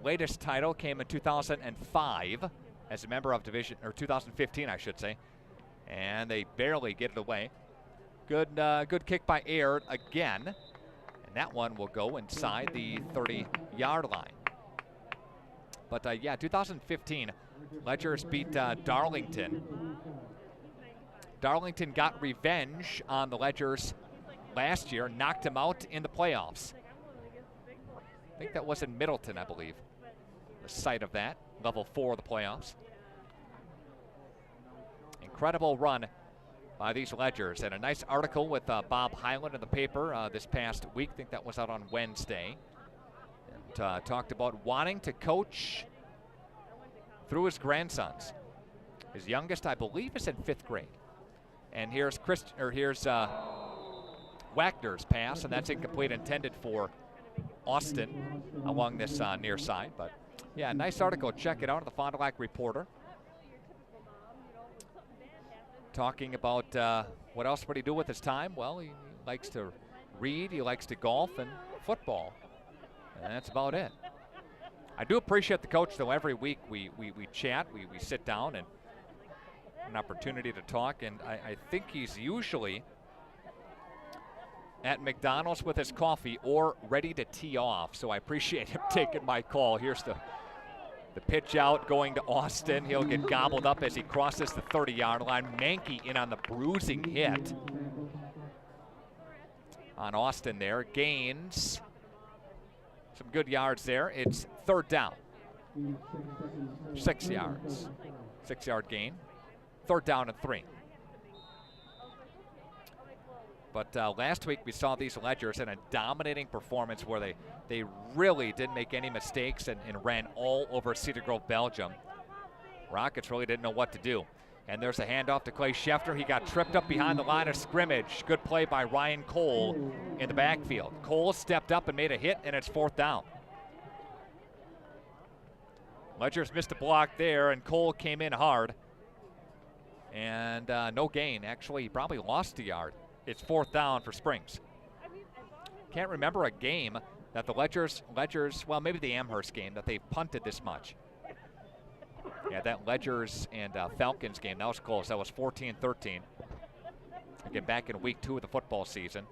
S1: latest title came in 2005 as a member of division, or 2015, I should say, and they barely get it away. Good kick by Aird again, and that one will go inside the 30-yard line. But yeah, 2015. Ledgers beat Darlington. Darlington got revenge on the Ledgers last year, knocked them out in the playoffs. I think that was in Middleton, I believe, the site of that, level 4 of the playoffs. Incredible run by these Ledgers, and a nice article with Bob Hyland in the paper this past week. I think that was out on Wednesday. And talked about wanting to coach through his grandsons. His youngest, I believe, is in 5th grade. And here's Wagner's pass, and that's incomplete, intended for Austin along this near side. But yeah, nice article. Check it out at the Fond du Lac Reporter. Talking about what else would he do with his time? Well, he likes to read, he likes to golf, and football. And that's about it. I do appreciate the coach, though. Every week we chat, we sit down, and an opportunity to talk. And I think he's usually at McDonald's with his coffee or ready to tee off. So I appreciate him taking my call. Here's the pitch out going to Austin. He'll get gobbled up as he crosses the 30-yard line. Mankey in on the bruising hit on Austin there. Gains some good yards there. It's third down. 6 yards. 6-yard gain. Third down and 3. But last week we saw these Ledgers in a dominating performance where they really didn't make any mistakes and ran all over Cedar Grove, Belgium. Rockets really didn't know what to do. And there's a handoff to Clay Schefter. He got tripped up behind the line of scrimmage. Good play by Ryan Cole in the backfield. Cole stepped up and made a hit, and it's fourth down. Ledgers missed a block there, and Cole came in hard. And no gain. Actually, he probably lost a yard. It's fourth down for Springs. Can't remember a game that the Ledgers, well, maybe the Amherst game, that they punted this much. Yeah, that Ledgers and Falcons game, that was close. That was 14-13. Again, back in week 2 of the football season.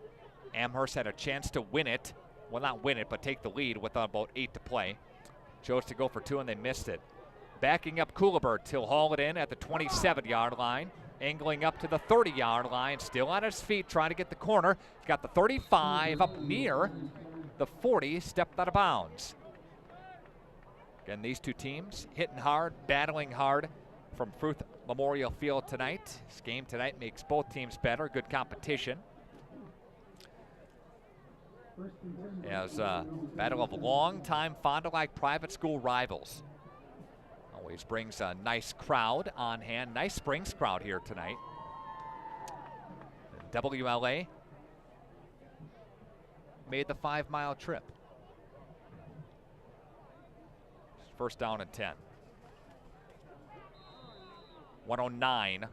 S1: Amherst had a chance to win it. Well, not win it, but take the lead with about 8 to play. Chose to go for 2, and they missed it. Backing up Coolibert. He'll haul it in at the 27-yard line. Angling up to the 30-yard line. Still on his feet, trying to get the corner. He's got the 35 up near the 40. Stepped out of bounds. Again, these two teams hitting hard, battling hard from Fruth Memorial Field tonight. This game tonight makes both teams better. Good competition. As a battle of long-time Fond du Lac private school rivals. Always brings a nice crowd on hand. Nice Springs crowd here tonight. And WLA made the 5-mile trip. First down and 10. 109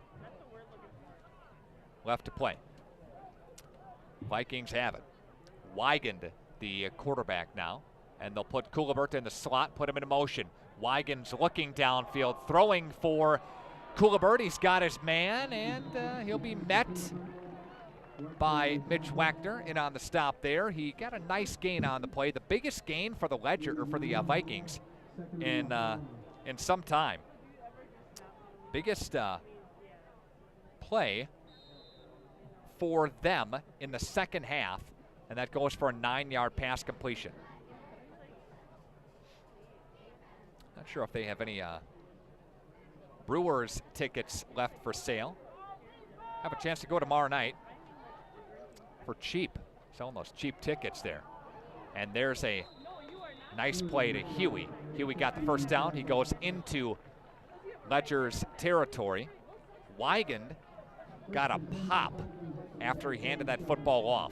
S1: left to play. Vikings have it. Weigand, the quarterback now. And they'll put Coolibert in the slot, put him in motion. Weigand's looking downfield, throwing for Coolibert. He's got his man, and he'll be met by Mitch Wagner in on the stop there. He got a nice gain on the play. The biggest gain for the Vikings in some time. Biggest play for them in the second half, and that goes for a 9-yard pass completion. Not sure if they have any Brewers tickets left for sale. Have a chance to go tomorrow night for cheap. Selling those cheap tickets there. And there's a nice play to Huey. Huey got the first down. He goes into Ledger's territory. Weigand got a pop after he handed that football off.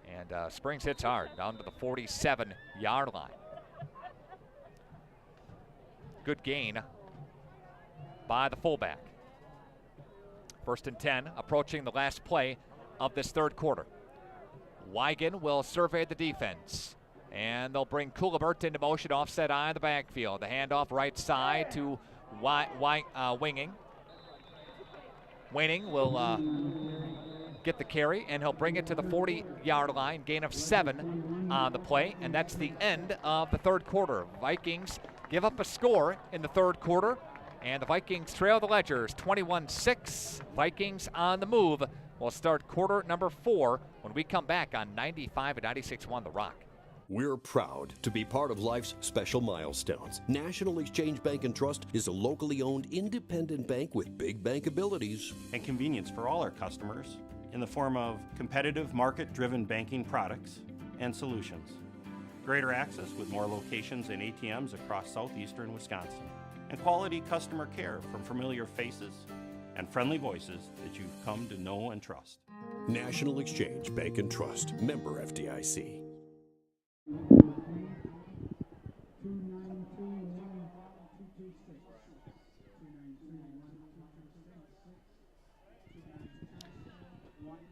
S1: And Springs hits hard down to the 47-yard line. Good gain by the fullback. First and 10, approaching the last play of this third quarter. Weigand will survey the defense. And they'll bring Coolibert into motion, offset eye in the backfield. The handoff right side to Winging. Winging will get the carry, and he'll bring it to the 40-yard line. Gain of 7 on the play, and that's the end of the third quarter. Vikings give up a score in the third quarter, and the Vikings trail the Ledgers 21-6. Vikings on the move. We'll start quarter number 4 when we come back on 95 and 96.1 The Rock.
S13: We're proud to be part of life's special milestones. National Exchange Bank and Trust is a locally owned independent bank with big bank abilities
S15: and convenience for all our customers in the form of competitive market-driven banking products and solutions. Greater access with more locations and ATMs across southeastern Wisconsin. And quality customer care from familiar faces and friendly voices that you've come to know and trust.
S13: National Exchange Bank and Trust, member FDIC.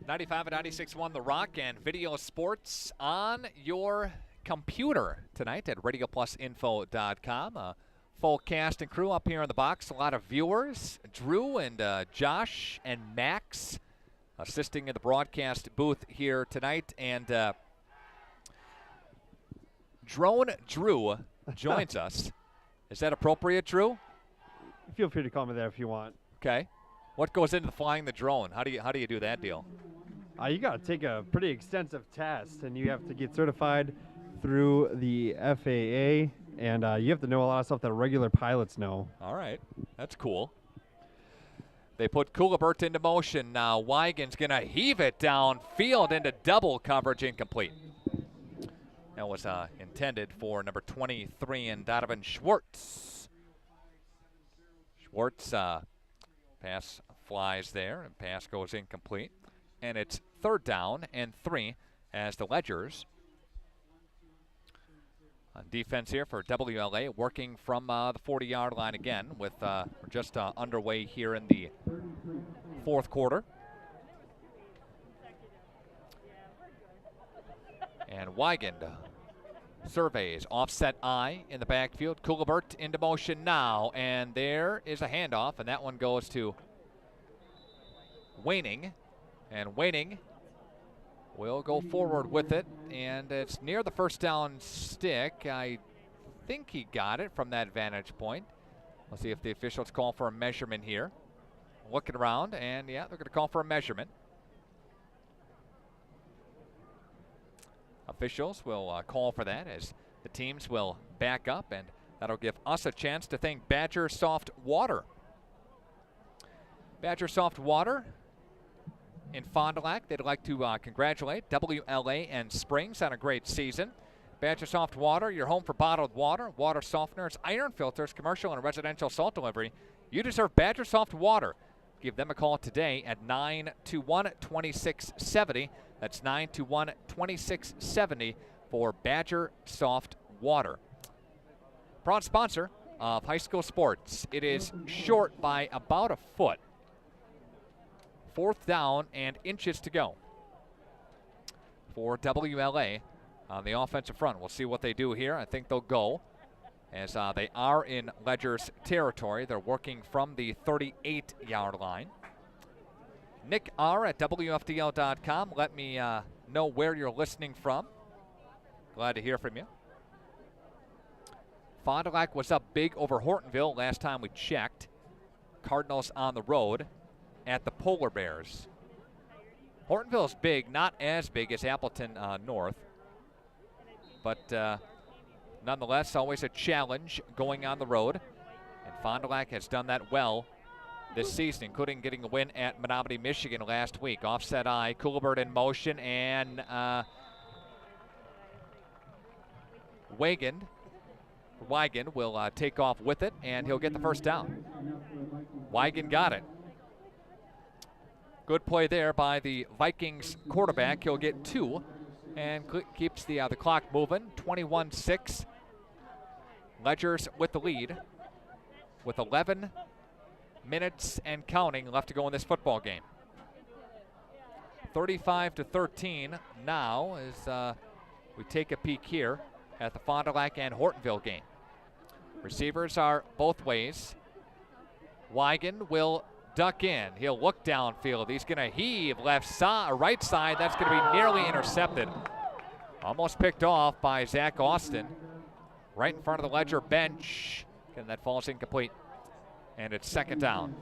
S1: '95 and 96.1 The Rock and video sports on your computer tonight at RadioPlusInfo.com. A full cast and crew up here in the box. A lot of viewers. Drew and Josh and Max assisting in the broadcast booth here tonight. And Drone Drew joins us. Is that appropriate, Drew?
S19: Feel free to call me that if you want.
S1: Okay. What goes into flying the drone? How do you do that deal?
S19: You got to take a pretty extensive test, and you have to get certified through the FAA, and you have to know a lot of stuff that regular pilots know.
S1: All right. That's cool. They put Kulibert into motion. Now Wigan's going to heave it downfield into double coverage, incomplete. That was intended for number 23 and Donovan Schwartz. Schwartz pass flies there, and pass goes incomplete. And it's 3rd down and 3 as the Ledgers on defense here for WLA, working from the 40-yard line again with we're just underway here in the 4th quarter. And Wygand surveys, offset eye in the backfield. Kulibert into motion now, and there is a handoff, and that one goes to Waning. And Waning will go forward with it, and it's near the 1st down stick. I think he got it from that vantage point. We'll see if the officials call for a measurement here. Looking around, and yeah, they're going to call for a measurement. Officials will call for that as the teams will back up, and that'll give us a chance to thank Badger Soft Water. Badger Soft Water in Fond du Lac, they'd like to congratulate WLA and Springs on a great season. Badger Soft Water, your home for bottled water, water softeners, iron filters, commercial and residential salt delivery. You deserve Badger Soft Water. Give them a call today at 921-2670. That's 921-2670 for Badger Soft Water. Proud sponsor of high school sports. It is short by about a foot. 4th down and inches to go for WLA on the offensive front. We'll see what they do here. I think they'll go as they are in Ledger's territory. They're working from the 38-yard line. Nick R. at WFDL.com. Let me know where you're listening from. Glad to hear from you. Fond du Lac was up big over Hortonville last time we checked. Cardinals on the road at the Polar Bears. Hortonville is big, not as big as Appleton North, but nonetheless, always a challenge going on the road. And Fond du Lac has done that well this season, including getting a win at Menominee, Michigan last week. Offset eye, Kulibert in motion, and Wygand will take off with it, and he'll get the 1st down. Wygand got it. Good play there by the Vikings quarterback. He'll get 2 and keeps the clock moving. 21-6. Ledgers with the lead with 11 minutes and counting left to go in this football game. 35-13 now as we take a peek here at the Fond du Lac and Hortonville game. Receivers are both ways. Wygand will duck in. He'll look downfield. He's going to heave right side. That's going to be nearly intercepted. Almost picked off by Zach Austin. Right in front of the Ledger bench. And that falls incomplete. And it's 2nd down.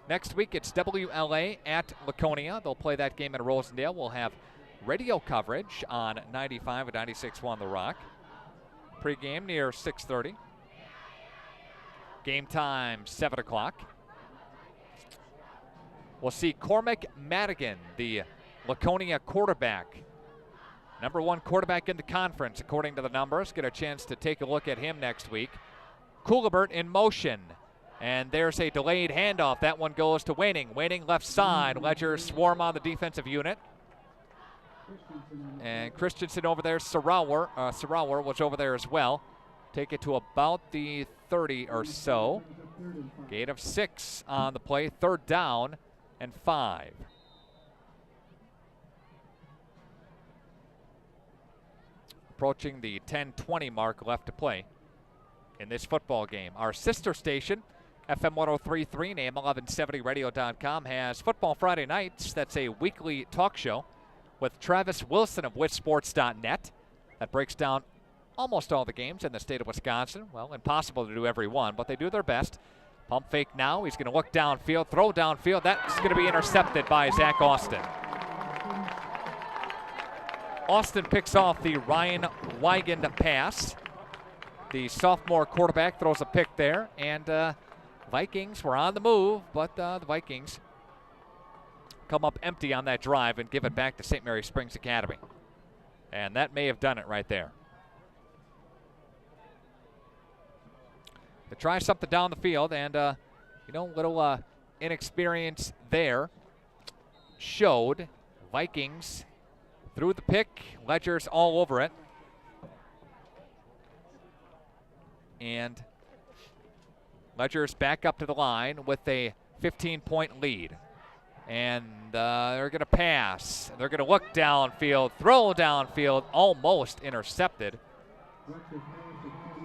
S1: Next week, it's WLA at Laconia. They'll play that game in Rosendale. We'll have radio coverage on 95 and 96.1 The Rock. Pregame near 6:30. Game time 7 o'clock. We'll see Cormac Madigan, the Laconia quarterback, Number 1 quarterback in the conference, according to the numbers. Get a chance to take a look at him next week. Coolibert in motion. And there's a delayed handoff. That one goes to Waning. Waning left side. Ledger swarm on the defensive unit. And Christensen over there. Sarawar was over there as well. Take it to about the 30 or so. Gain of 6 on the play. 3rd down and 5. Approaching the 10-20 mark left to play in this football game. Our sister station, FM 103.3 and AM 1170radio.com, has Football Friday Nights. That's a weekly talk show with Travis Wilson of WisSports.net that breaks down almost all the games in the state of Wisconsin. Well, impossible to do every one, but they do their best. Pump fake now. He's going to look downfield, throw downfield. That's going to be intercepted by Zach Austin. Austin picks off the Ryan Weigand pass. The sophomore quarterback throws a pick there, and Vikings were on the move, but the Vikings come up empty on that drive and give it back to St. Mary Springs Academy. And that may have done it right there. To try something down the field, and little inexperience there showed. Vikings threw the pick. Ledger's all over it. And Ledger's back up to the line with a 15-point lead. And they're going to pass. They're going to look downfield, throw downfield, almost intercepted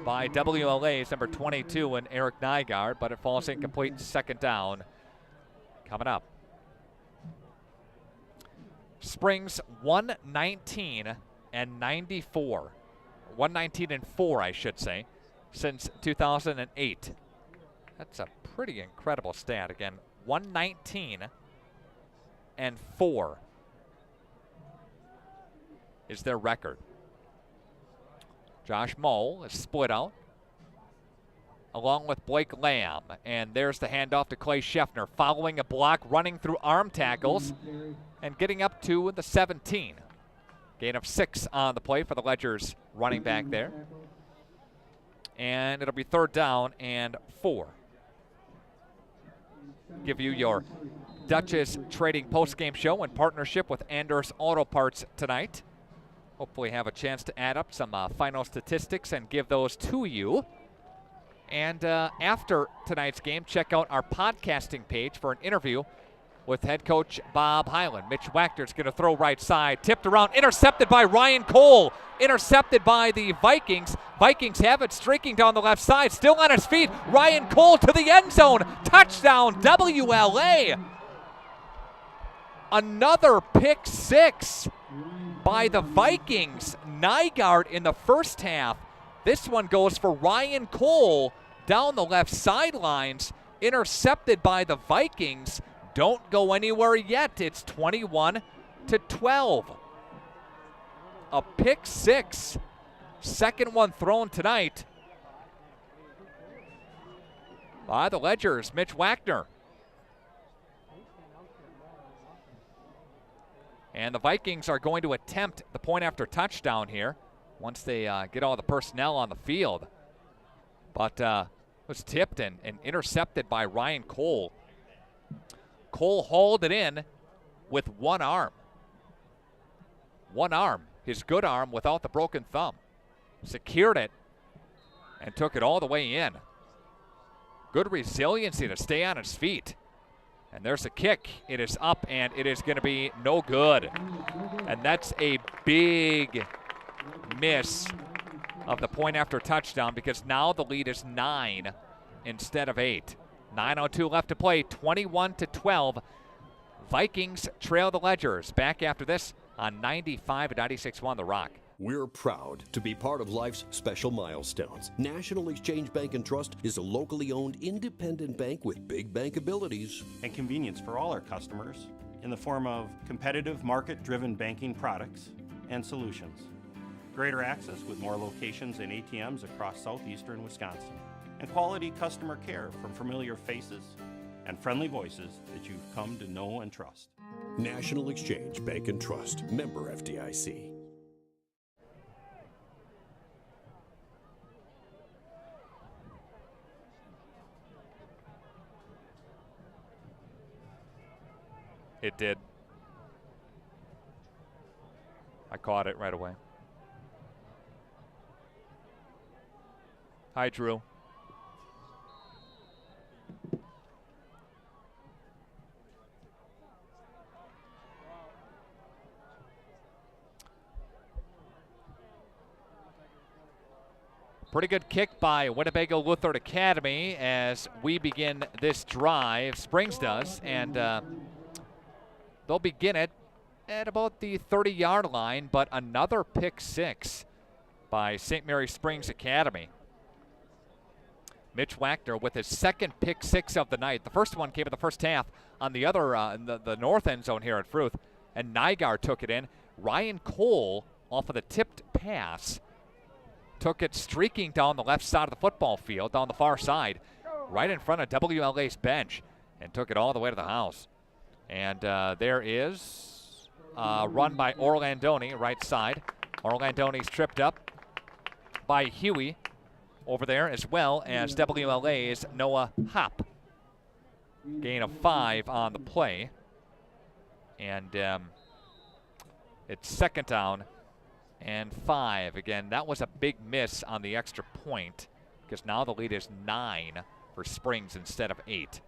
S1: by WLA's number 22 and Eric Nygaard, but it falls incomplete. 2nd down coming up. Springs 119 and 94. 119 and 4, I should say, since 2008. That's a pretty incredible stat. Again, 119 and 4 is their record. Josh Moll is split out along with Blake Lamb. And there's the handoff to Clay Scheffner, following a block, running through arm tackles, and getting up to the 17. Gain of 6 on the play for the Ledgers running back there. And it'll be 3rd down and 4. Give you your Dutchess Trading postgame show in partnership with Anders Auto Parts tonight. Hopefully have a chance to add up some final statistics and give those to you. And after tonight's game, check out our podcasting page for an interview with head coach Bob Hyland. Mitch Wagner's going to throw right side, tipped around, intercepted by Ryan Cole, intercepted by the Vikings. Vikings have it streaking down the left side, still on his feet. Ryan Cole to the end zone, touchdown WLA. Another pick 6 by the Vikings. Nygaard in the first half. This one goes for Ryan Cole down the left sidelines, intercepted by the Vikings. Don't go anywhere yet. It's 21-12. A pick 6. Second one thrown tonight by the Ledgers, Mitch Wagner. And the Vikings are going to attempt the point after touchdown here once they get all the personnel on the field. But was tipped and intercepted by Ryan Cole. Cole hauled it in with one arm. One arm, his good arm without the broken thumb. Secured it and took it all the way in. Good resiliency to stay on his feet. And there's a kick. It is up, and it is going to be no good. And that's a big miss of the point after touchdown, because now the lead is 9 instead of 8. 9:02 left to play, 21-12. Vikings trail the Ledgers. Back after this on 95-96.1 The Rock.
S13: We're proud to be part of life's special milestones. National Exchange Bank and Trust is a locally owned independent bank with big bank abilities
S15: and convenience for all our customers in the form of competitive market-driven banking products and solutions. Greater access with more locations and ATMs across southeastern Wisconsin. And quality customer care from familiar faces and friendly voices that you've come to know and trust.
S13: National Exchange Bank and Trust, member FDIC.
S1: It did. I caught it right away. Hi, Drew. Pretty good kick by Winnebago Lutheran Academy as we begin this drive. Springs does, and they'll begin it at about the 30-yard line, but another pick six by St. Mary Springs Academy. Mitch Wagner with his second pick six of the night. The first one came in the first half on the other, in the north end zone here at Fruth, and Nygaard took it in. Ryan Cole, off of the tipped pass, took it streaking down the left side of the football field, down the far side, right in front of WLA's bench, and took it all the way to the house. And there is a run by Orlandoni, right side. Orlandoni's tripped up by Huey over there, as well as WLA's Noah Hopp. Gain of 5 on the play. And it's second down and 5. Again, that was a big miss on the extra point, because now the lead is 9 for Springs instead of 8.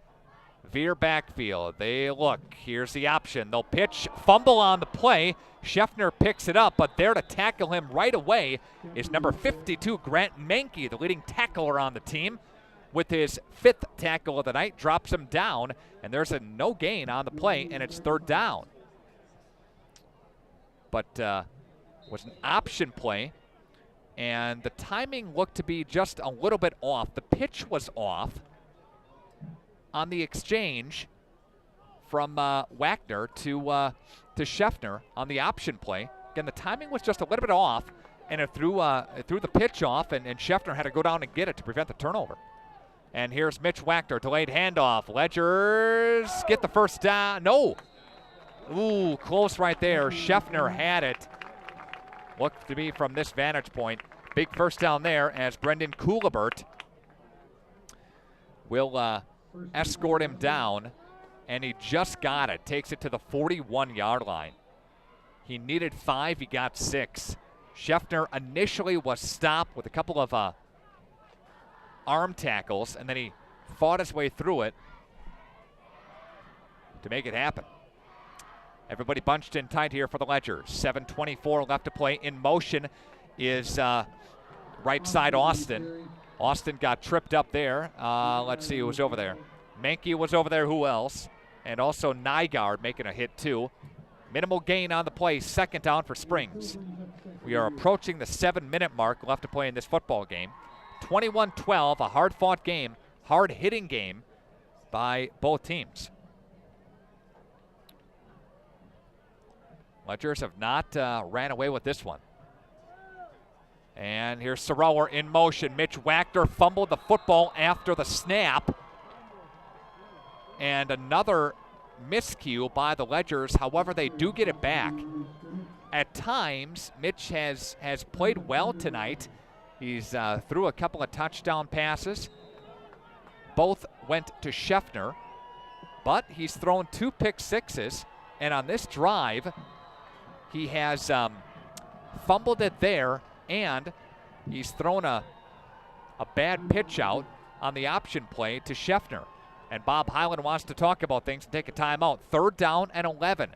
S1: Veer backfield. They look. Here's the option. They'll pitch, fumble on the play. Scheffner picks it up, but there to tackle him right away is number 52, Grant Menke, the leading tackler on the team, with his 5th tackle of the night. Drops him down, and there's a no gain on the play, and it's third down. But was an option play, and the timing looked to be just a little bit off. The pitch was off on the exchange from Wagner to Scheffner on the option play. Again, the timing was just a little bit off, and it threw the pitch off, and Scheffner had to go down and get it to prevent the turnover. And here's Mitch Wagner, delayed handoff. Ledgers get the first down. No. Ooh, close right there. Scheffner had it. Looked to be from this vantage point. Big first down there as Brendan Coolibert will escort him down, and he just got it. Takes it to the 41-yard line. He needed 5. He got 6. Scheffner initially was stopped with a couple of arm tackles, and then he fought his way through it to make it happen. Everybody bunched in tight here for the Ledgers. 7:24 left to play. In motion is right side Austin. Austin got tripped up there. Let's see who was over there. Menke was over there. Who else? And also Nygaard making a hit too. Minimal gain on the play. Second down for Springs. We are approaching the 7-minute mark left to play in this football game. 21-12, a hard-fought game, hard-hitting game by both teams. Ledgers have not ran away with this one. And here's Sarower in motion. Mitch Wagner fumbled the football after the snap. And another miscue by the Ledgers. However, they do get it back. At times, Mitch has played well tonight. He's threw a couple of touchdown passes. Both went to Scheffner. But he's thrown 2 pick sixes. And on this drive, he has fumbled it there, and he's thrown a bad pitch out on the option play to Scheffner. And Bob Hyland wants to talk about things and take a timeout. 3rd down and 11.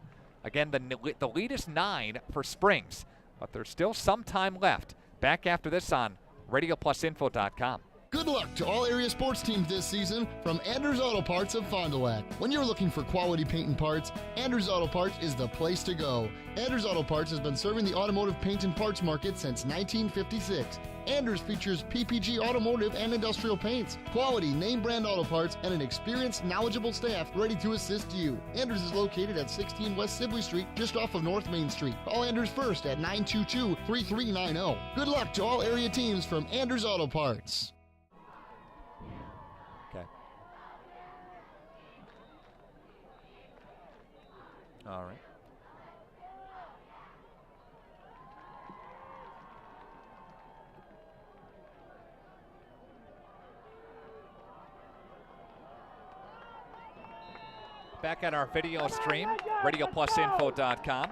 S1: Again, the lead is 9 for Springs, but there's still some time left. Back after this on RadioPlusInfo.com.
S5: Good luck to all area sports teams this season from Anders Auto Parts of Fond du Lac. When you're looking for quality paint and parts, Anders Auto Parts is the place to go. Anders Auto Parts has been serving the automotive paint and parts market since 1956. Anders features PPG automotive and industrial paints, quality name brand auto parts, and an experienced, knowledgeable staff ready to assist you. Anders is located at 16 West Sibley Street, just off of North Main Street. Call Anders first at 922-3390. Good luck to all area teams from Anders Auto Parts.
S1: Okay. All right. back on our video stream, radioplusinfo.com.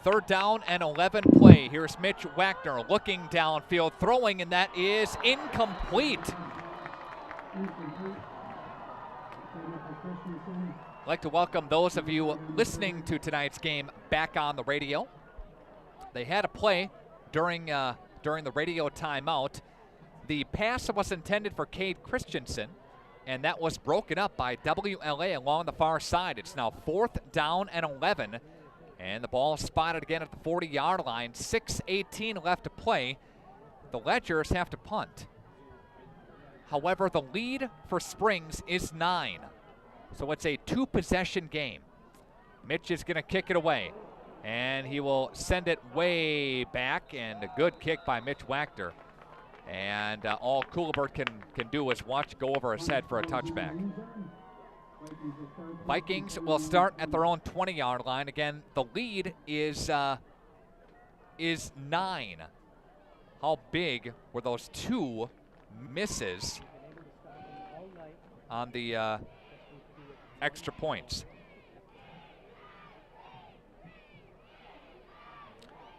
S1: 3rd down and 11 play. Here's Mitch Wagner looking downfield, throwing, and that is incomplete. I'd like to welcome those of you listening to tonight's game back on the radio. They had a play during the radio timeout. The pass was intended for Cade Christensen, and that was broken up by WLA along the far side. It's now 4th down and 11, and the ball spotted again at the 40-yard line. 6:18 left to play. The Ledgers have to punt. However, the lead for Springs is 9, so it's a 2-possession game. Mitch is going to kick it away, and he will send it way back, and a good kick by Mitch Wagner. And all Coolibert can do is watch go over his head for a touchback. Vikings will start at their own 20-yard line. Again, the lead is 9. How big were those 2 misses on the extra points?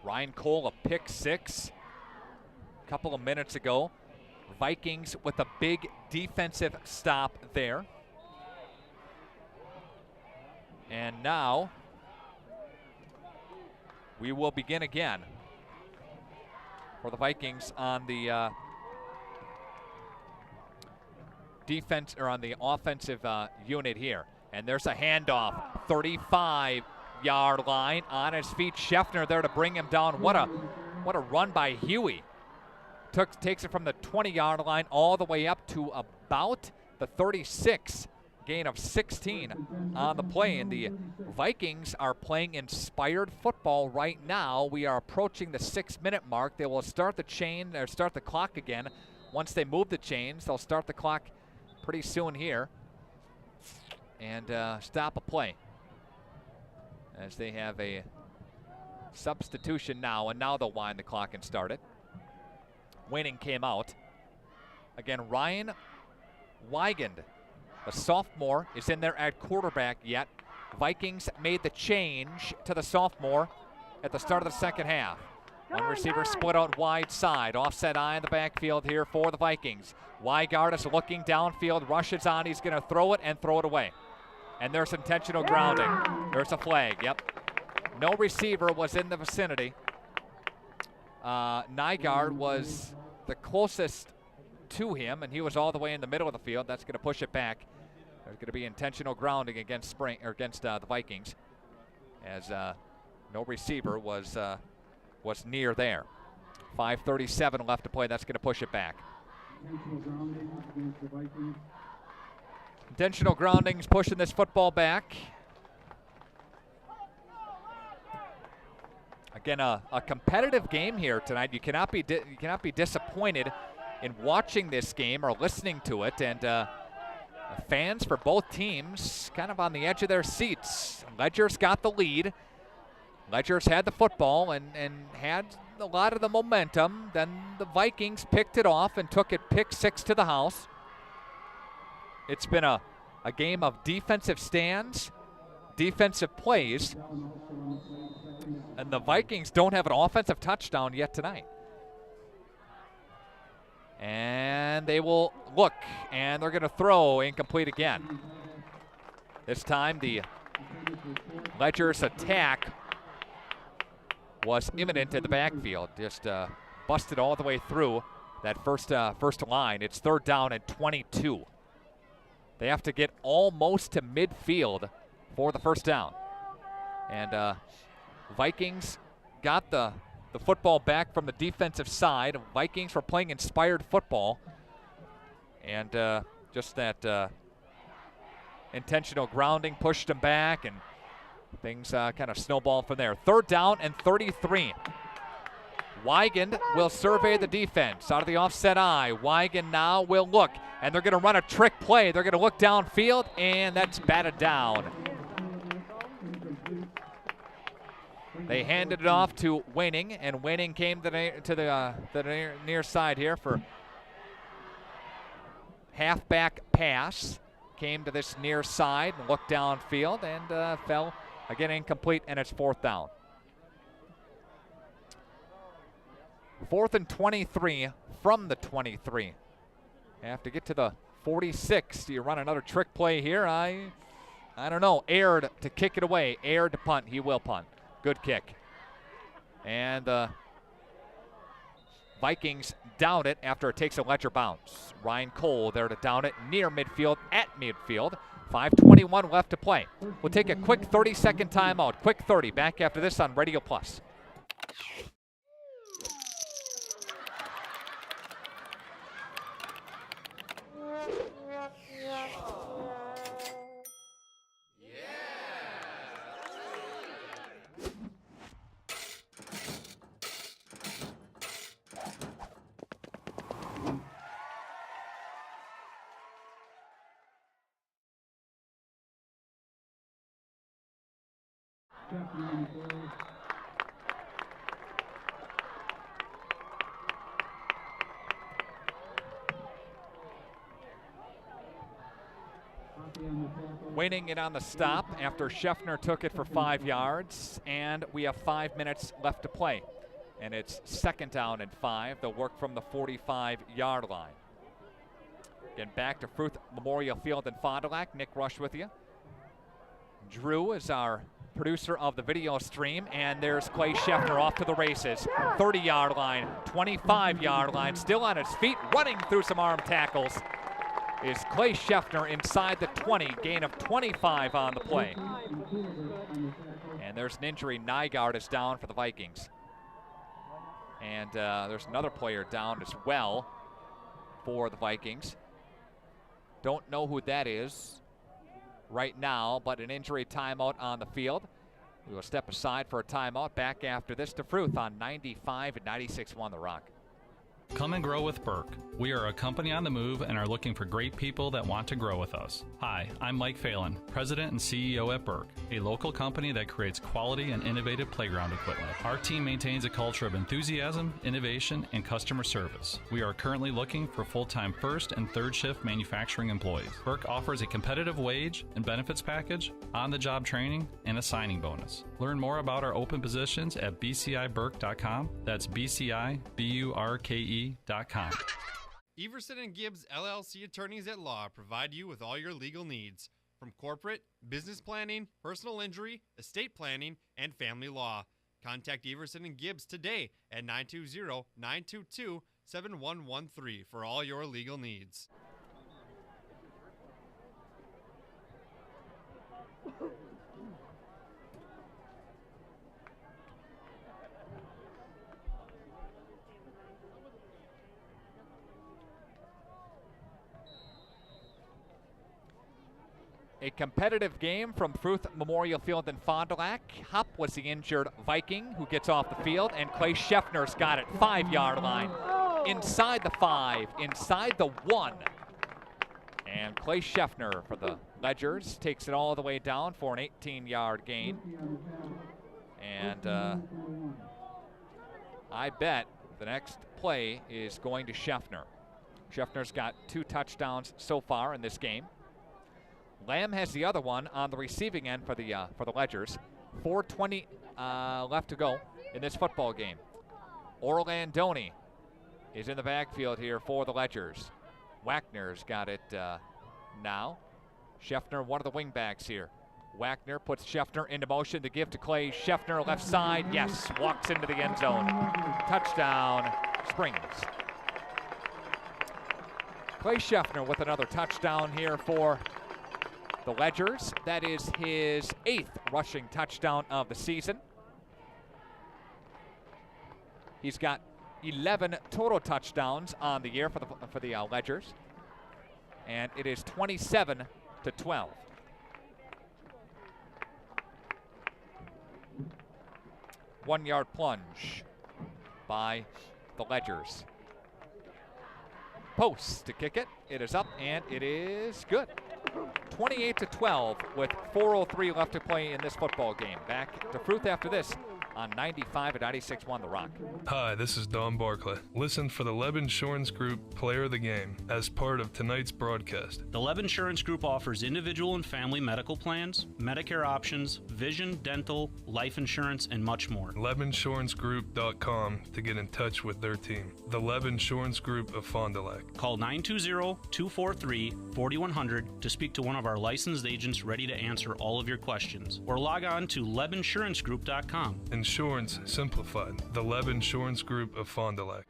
S1: Ryan Cole, a pick 6 a couple of minutes ago. Vikings with a big defensive stop there. And now we will begin again for the Vikings on the defense, or on the offensive unit here. And there's a handoff, 35-yard line, on his feet. Scheffner there to bring him down. What a run by Huey. Takes it from the 20-yard line all the way up to about the 36. Gain of 16 on the play, and the Vikings are playing inspired football right now. We are approaching the 6-minute mark. They will start the clock again. Once they move the chains, they'll start the clock pretty soon here and stop a play, as they have a substitution now, and now they'll wind the clock and start it. Waning came out. Again, Ryan Wigand, the sophomore, is in there at quarterback yet. Vikings made the change to the sophomore at the start of the second half. One receiver split out wide side. Offset eye in the backfield here for the Vikings. Weigard is looking downfield, rushes on. He's going to throw it and throw it away. And there's intentional grounding. There's a flag, yep. No receiver was in the vicinity. Nygaard was the closest to him, and he was all the way in the middle of the field. That's going to push it back. There's going to be intentional grounding against the Vikings, as no receiver was near there. 5:37 left to play. That's going to push it back. Intentional groundings pushing this football back. Again, a competitive game here tonight. You cannot be disappointed in watching this game or listening to it, and fans for both teams kind of on the edge of their seats. Ledgers got the lead. Ledgers had the football and had a lot of the momentum. Then the Vikings picked it off and took it pick 6 to the house. It's been a game of defensive stands, defensive plays, and the Vikings don't have an offensive touchdown yet tonight. And they will look, and they're going to throw incomplete again. This time the Ledgers attack was imminent in the backfield. Just busted all the way through that first line. It's 3rd down and 22. They have to get almost to midfield for the first down. And Vikings got the football back from the defensive side. Vikings were playing inspired football. And just that intentional grounding pushed them back, and things kind of snowballed from there. 3rd down and 33. Wigand will survey the defense out of the offset eye. Wigand now will look, and they're going to run a trick play. They're going to look downfield, and that's batted down. They handed it off to Waning, and Waning came to the near side here for halfback pass. came to this near side and looked downfield and fell again incomplete, and it's 4th down. 4th and 23 from the 23. Have to get to the 46. Do you run another trick play here? I don't know. Aired to kick it away. Aired to punt. He will punt. Good kick. And Vikings down it after it takes a Ledger bounce. Ryan Cole there to down it near midfield, at midfield. 5:21 left to play. We'll take a quick 30-second timeout. Quick 30. Back after this on Radio Plus. Winning it on the stop after Scheffner took it for 5 yards, and we have 5 minutes left to play. And it's 2nd down and 5. They'll work from the 45-yard line. Again, back to Fruth Memorial Field in Fond du Lac. Nick Rush with you. Drew is our producer of the video stream, and there's Clay Scheffner off to the races. 30-yard line, 25-yard line, still on his feet, running through some arm tackles is Clay Scheffner inside the 20, gain of 25 on the play. And there's an injury. Nygaard is down for the Vikings. And there's another player down as well for the Vikings. Don't know who that is right now, but an injury timeout on the field. We will step aside for a timeout. Back after this to Fruth on 95 and 96.1 The Rock.
S12: Come and grow with Burke. We are a company on the move and are looking for great people that want to grow with us. Hi, I'm Mike Phelan, President and CEO at Burke, a local company that creates quality and innovative playground equipment. Our team maintains a culture of enthusiasm, innovation, and customer service. We are currently looking for full-time first and third shift manufacturing employees. Burke offers a competitive wage and benefits package, on-the-job training, and a signing bonus. Learn more about our open positions at bciburke.com. That's bciburke.com.
S9: Everson and Gibbs LLC attorneys at law provide you with all your legal needs, from corporate, business planning, personal injury, estate planning, and family law. Contact Everson and Gibbs today at 920-922-7113 for all your legal needs.
S1: A competitive game from Fruth Memorial Field in Fond du Lac. Hupp was the injured Viking who gets off the field, and Clay Scheffner's got it. 5-yard line. Inside the 5, inside the 1. And Clay Scheffner for the Ledgers takes it all the way down for an 18-yard gain. And I bet the next play is going to Scheffner. Scheffner's got 2 touchdowns so far in this game. Lamb has the other one on the receiving end for the Ledgers. 4:20 left to go in this football game. Orlandoni is in the backfield here for the Ledgers. Wagner's got it now. Scheffner, one of the wingbacks here. Wagner puts Scheffner into motion to give to Clay Scheffner, left side. Yes, walks into the end zone. Touchdown, Springs. Clay Scheffner with another touchdown here for the Ledgers. That is his 8th rushing touchdown of the season. He's got 11 total touchdowns on the year for the Ledgers, and it is 27-12. One-yard plunge by the Ledgers. Post to kick it. It is up and it is good. 28-12 with 4:03 left to play in this football game. Back to Fruth after this on 95 at 96.1 The Rock.
S11: Hi, this is Don Barclay. Listen for the Leb Insurance Group Player of the Game as part of tonight's broadcast.
S14: The Leb Insurance Group offers individual and family medical plans, Medicare options, vision, dental, life insurance, and much more.
S11: LebInsuranceGroup.com to get in touch with their team. The Leb Insurance Group of Fond du Lac.
S14: Call 920-243-4100 to speak to one of our licensed agents ready to answer all of your questions. Or log on to LebInsuranceGroup.com.
S11: Insurance simplified. The Leb Insurance Group of Fond du Lac.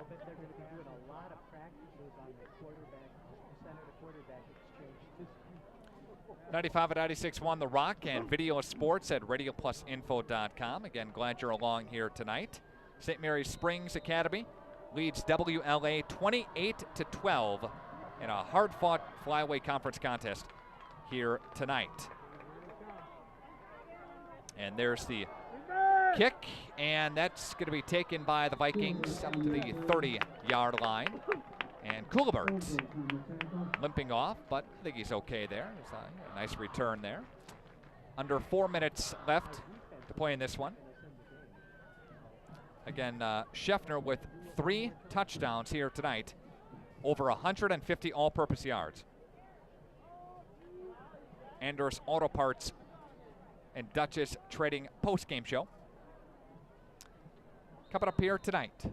S16: They're going to be doing a lot of practices on the center to quarterback exchange this week.
S1: 95 at 96.1 The Rock and video sports at radioplusinfo.com. Again, glad you're along here tonight. St. Mary's Springs Academy leads WLA 28-12 in a hard-fought flyweight conference contest here tonight. And there's the kick, and that's going to be taken by the Vikings up to the 30-yard line. And Coolibert limping off, but I think he's okay there. It's a nice return there. Under 4 minutes left to play in this one. Again, Scheffner with 3 touchdowns here tonight, over 150 all-purpose yards. Anders Auto Parts and Duchess Trading post-game show coming up here tonight.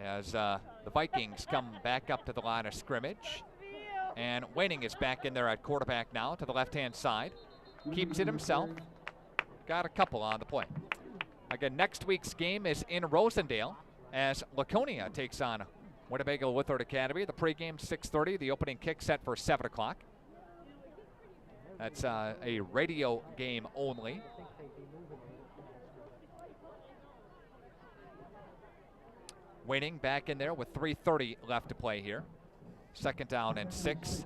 S1: As the Vikings come back up to the line of scrimmage. And Waning is back in there at quarterback now to the left-hand side. Keeps it himself. Got a couple on the play. Again, next week's game is in Rosendale as Laconia takes on Winnebago Lithard Academy. The pregame 6:30. The opening kick set for 7 o'clock. That's a radio game only. Waning back in there with 3:30 left to play here. 2nd down and 6.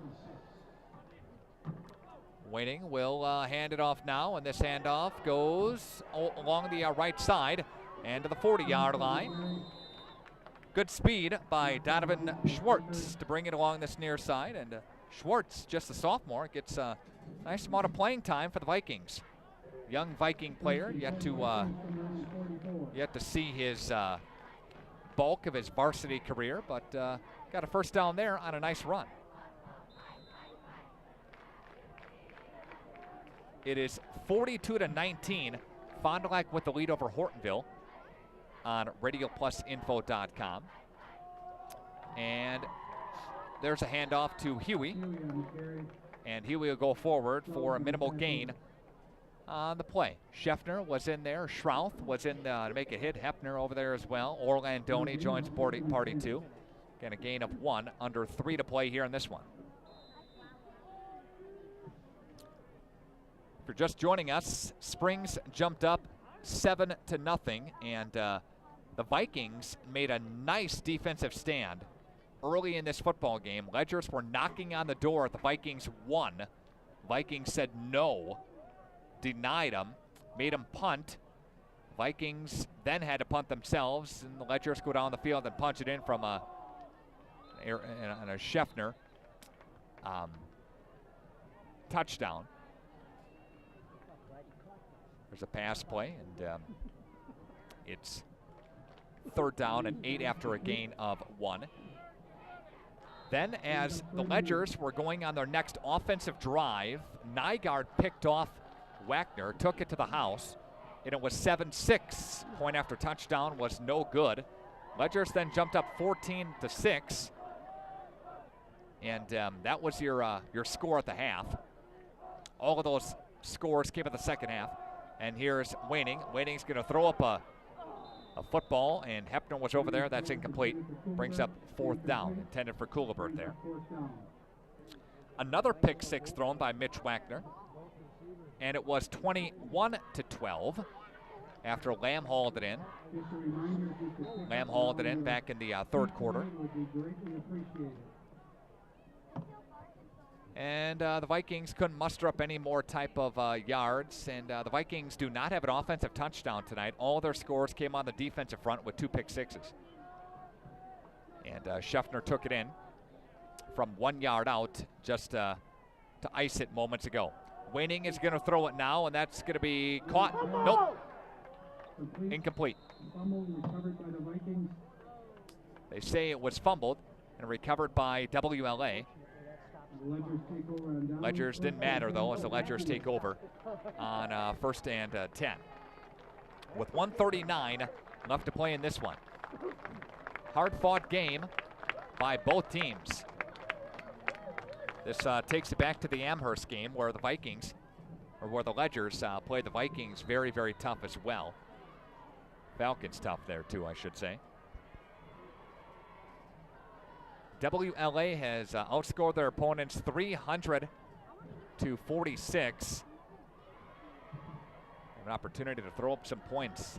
S1: Waning will hand it off now, and this handoff goes along the right side and to the 40-yard line. Good speed by Donovan Schwartz to bring it along this near side, and Schwartz, just a sophomore, gets a nice amount of playing time for the Vikings. Young Viking player, yet to see his bulk of his varsity career, but got a first down there on a nice run. It is 42-19. Fond du Lac with the lead over Hortonville on RadioPlusInfo.com. And there's a handoff to Huey. And Huey will go forward for a minimal gain on the play. Scheffner was in there. Schrouth was in to make a hit. Hepner over there as well. Orlandoni joins party two. Again, a gain of 1. Under 3 to play here in this one. If you're just joining us, Springs jumped up 7-0, and the Vikings made a nice defensive stand early in this football game. Ledgers were knocking on the door. The Vikings won. Vikings said no, denied them, made them punt. Vikings then had to punt themselves, and the Ledgers go down the field and punch it in from a Scheffner touchdown. There's a pass play, and it's 3rd down and 8 after a gain of 1. Then as the Ledgers were going on their next offensive drive, Nygaard picked off Wagner, took it to the house, and it was 7-6. Point after touchdown was no good. Ledgers then jumped up 14-6. And that was your score at the half. All of those scores came in the second half. And here's Waning. Waning's going to throw up a football, and Hepner was over there. That's incomplete. Brings up 4th down, intended for Coolibert there. Another pick 6 thrown by Mitch Wagner. And it was 21-12. after Lamb hauled it in. Lamb hauled it in back in the third quarter. And the Vikings couldn't muster up any more type of yards. And the Vikings do not have an offensive touchdown tonight. All their scores came on the defensive front with 2 pick sixes. And Scheffner took it in from 1 yard out just to ice it moments ago. Waning is going to throw it now, and that's going to be caught. Nope. Incomplete. They say it was fumbled and recovered by WLA. Ledgers didn't matter, though, as the Ledgers take over on first and 10. With 1:39 left to play in this one. Hard-fought game by both teams. This takes it back to the Amherst game where the Vikings, or where the Ledgers played the Vikings very, very tough as well. Falcons tough there, too, I should say. WLA has outscored their opponents 300 to 46. An opportunity to throw up some points.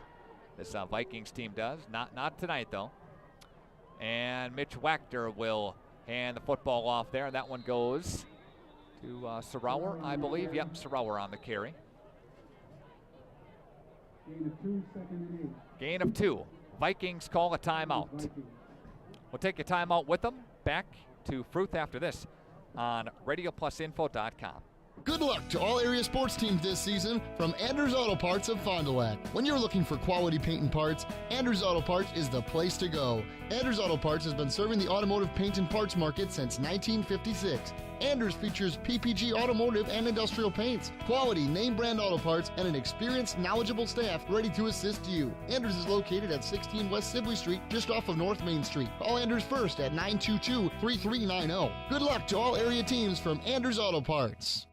S1: This Vikings team does. Not tonight, though. And Mitch Wachter will hand the football off there. And that one goes to Sarower, I believe. Yep, Sarower on the carry. Gain of 2. Vikings call a timeout. We'll take a timeout with them. Back to Fruth after this on RadioPlusInfo.com.
S5: Good luck to all area sports teams this season from Anders Auto Parts of Fond du Lac. When you're looking for quality paint and parts, Anders Auto Parts is the place to go. Anders Auto Parts has been serving the automotive paint and parts market since 1956. Anders features PPG automotive and industrial paints, quality name brand auto parts, and an experienced, knowledgeable staff ready to assist you. Anders is located at 16 West Sibley Street, just off of North Main Street. Call Anders first at 922-3390. Good luck to all area teams from Anders Auto Parts.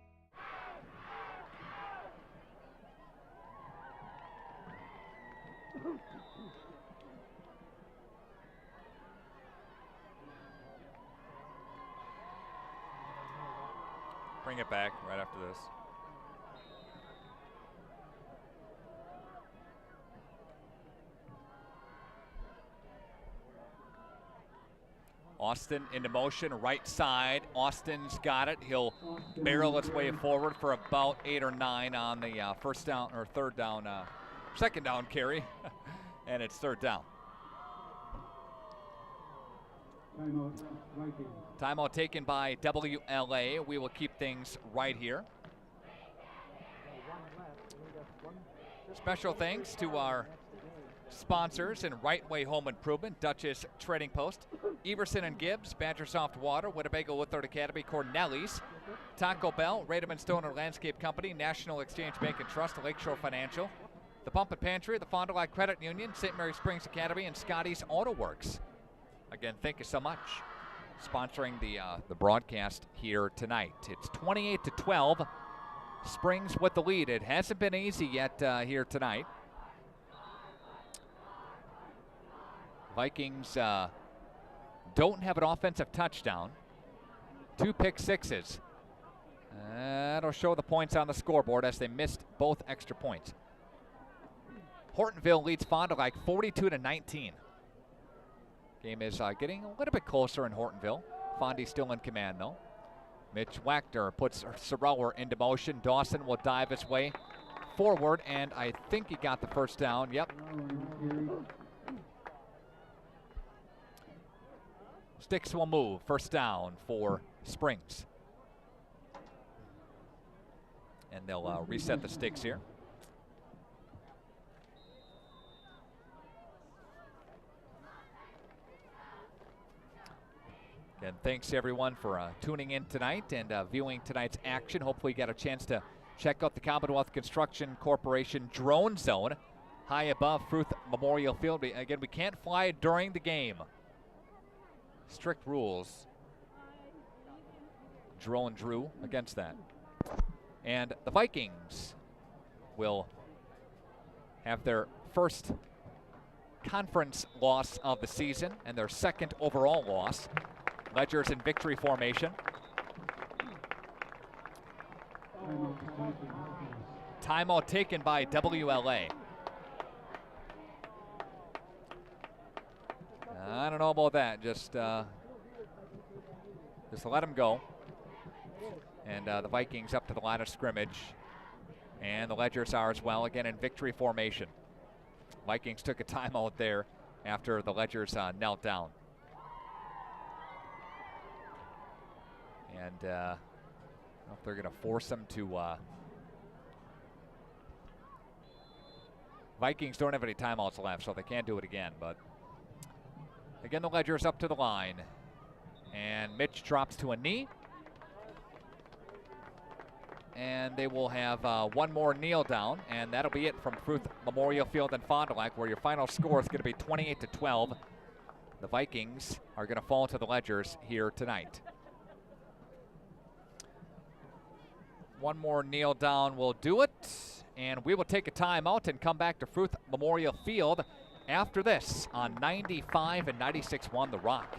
S1: Bring it back right after this. Austin into motion, right side. Austin's got it. He'll barrel its way forward for about 8 or 9 on the first down or third down, second down carry, and it's third down. Timeout taken by WLA. We will keep things right here. Special thanks to our sponsors in Right Way Home Improvement, Duchess Trading Post, Everson and Gibbs, Badger Soft Water, Winnebago Woodthorne Academy, Cornelli's, Taco Bell, Rademan Stoner Landscape Company, National Exchange Bank and Trust, Lakeshore Financial, the Pump and Pantry, the Fond du Lac Credit Union, St. Mary Springs Academy, and Scotty's Auto Works. Again, thank you so much sponsoring the broadcast here tonight. It's 28-12. Springs with the lead. It hasn't been easy yet here tonight. Vikings don't have an offensive touchdown. 2 pick sixes. That'll show the points on the scoreboard as they missed both extra points. Hortonville leads Fond du Lac 42-19. Game is getting a little bit closer in Hortonville. Fondy still in command, though. Mitch Wachter puts Sarower into motion. Dawson will dive his way forward, and I think he got the first down. Yep. Sticks will move. First down for Springs. And they'll reset the sticks here. Again, thanks everyone for tuning in tonight and viewing tonight's action. Hopefully you got a chance to check out the Commonwealth Construction Corporation drone zone high above Fruth Memorial Field. Again, we can't fly during the game. Strict rules. Drone drew against that. And the Vikings will have their first conference loss of the season and their second overall loss. Ledgers in victory formation. Timeout taken by WLA. I don't know about that. Just let him go. And the Vikings up to the line of scrimmage. And the Ledgers are as well, again in victory formation. Vikings took a timeout there after the Ledgers knelt down. And I don't know if they're going to force them to... Vikings don't have any timeouts left, so they can't do it again. But again, the Ledgers up to the line. And Mitch drops to a knee. And they will have one more kneel down, and that'll be it from Fruth Memorial Field in Fond du Lac, where your final score is going to be 28-12. The Vikings are going to fall to the Ledgers here tonight. One more kneel down will do it, and we will take a timeout and come back to Fruth Memorial Field after this on 95 and 96.1 The Rock.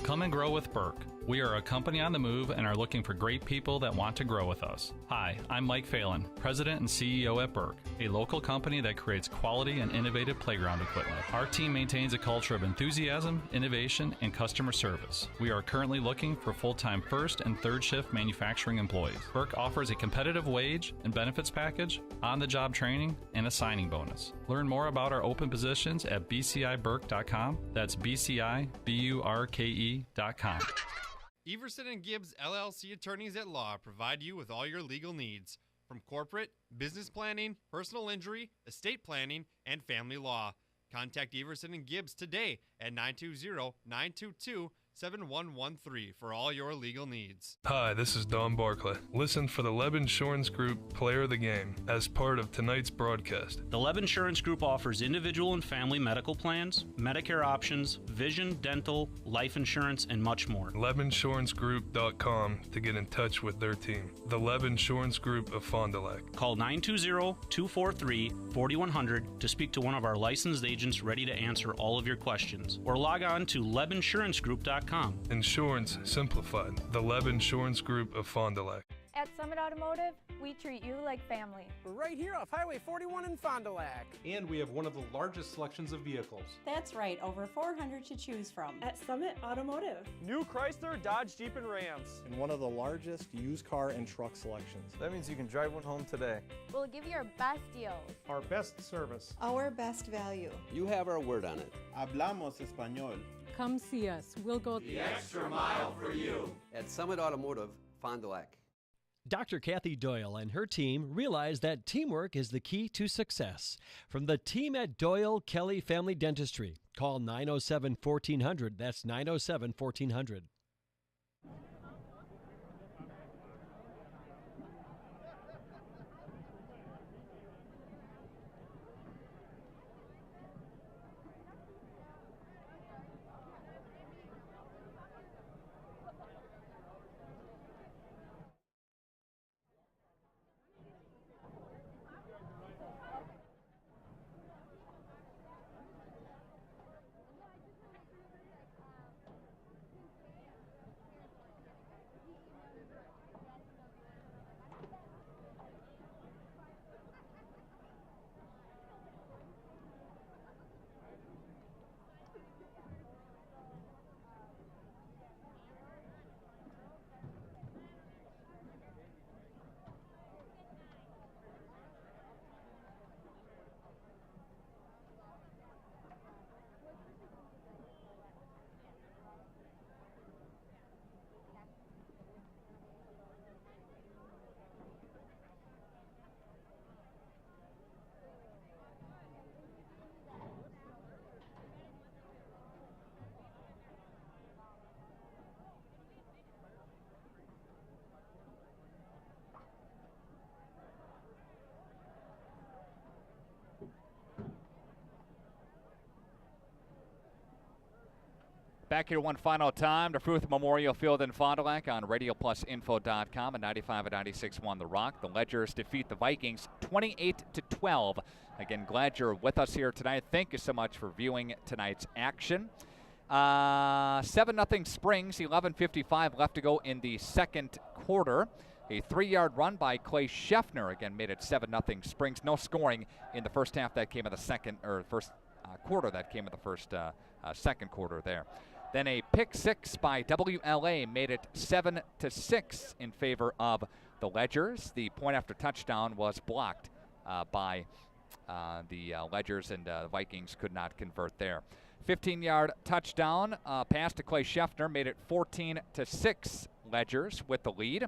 S12: Come and grow with Burke. We are a company on the move and are looking for great people that want to grow with us. Hi, I'm Mike Phelan, President and CEO at Burke, a local company that creates quality and innovative playground equipment. Our team maintains a culture of enthusiasm, innovation, and customer service. We are currently looking for full-time first and third shift manufacturing employees. Burke offers a competitive wage and benefits package, on-the-job training, and a signing bonus. Learn more about our open positions at bciburke.com. That's bciburke.com.
S9: Everson and Gibbs LLC attorneys at law provide you with all your legal needs, from corporate, business planning, personal injury, estate planning, and family law. Contact Everson and Gibbs today at 920-922-7113 for all your legal needs.
S11: Hi, this is Don Barclay. Listen for the Leb Insurance Group Player of the Game as part of tonight's broadcast.
S14: The Leb Insurance Group offers individual and family medical plans, Medicare options, vision, dental, life insurance, and much more.
S11: LebInsuranceGroup.com to get in touch with their team. The Leb Insurance Group of Fond du Lac.
S14: Call 920-243-4100 to speak to one of our licensed agents ready to answer all of your questions. Or log on to LebInsuranceGroup.com.
S11: Insurance simplified. The Leb Insurance Group of Fond du Lac.
S18: At Summit Automotive, we treat you like family.
S20: We're right here off Highway 41 in Fond du Lac.
S21: And we have one of the largest selections of vehicles.
S22: That's right, over 400 to choose from.
S23: At Summit Automotive.
S20: New Chrysler, Dodge, Jeep, and Rams.
S25: And one of the largest used car and truck selections.
S26: That means you can drive one home today.
S18: We'll give you our best deals.
S20: Our best service.
S22: Our best value.
S13: You have our word on it.
S25: Hablamos español.
S23: Come see us. We'll go
S24: the extra mile for you.
S13: At Summit Automotive, Fond du Lac.
S8: Dr. Kathy Doyle and her team realize that teamwork is the key to success. From the team at Doyle Kelly Family Dentistry, call 907-1400. That's 907-1400.
S1: Back here one final time to Fruth Memorial Field in Fond du Lac on RadioPlusInfo.com and 95 and 96.1 The Rock. The Ledgers defeat the Vikings 28-12. Again, glad you're with us here tonight. Thank you so much for viewing tonight's action. 7-0 Springs, 11:55 left to go in the second quarter. A 3-yard run by Clay Scheffner again made it 7-0 Springs. No scoring in the first half. That came in the first quarter. That came in the first second quarter there. Then a pick six by WLA made it 7-6 in favor of the Ledgers. The point after touchdown was blocked by the Ledgers, and the Vikings could not convert there. 15-yard touchdown pass to Clay Scheffner made it 14-6 Ledgers with the lead.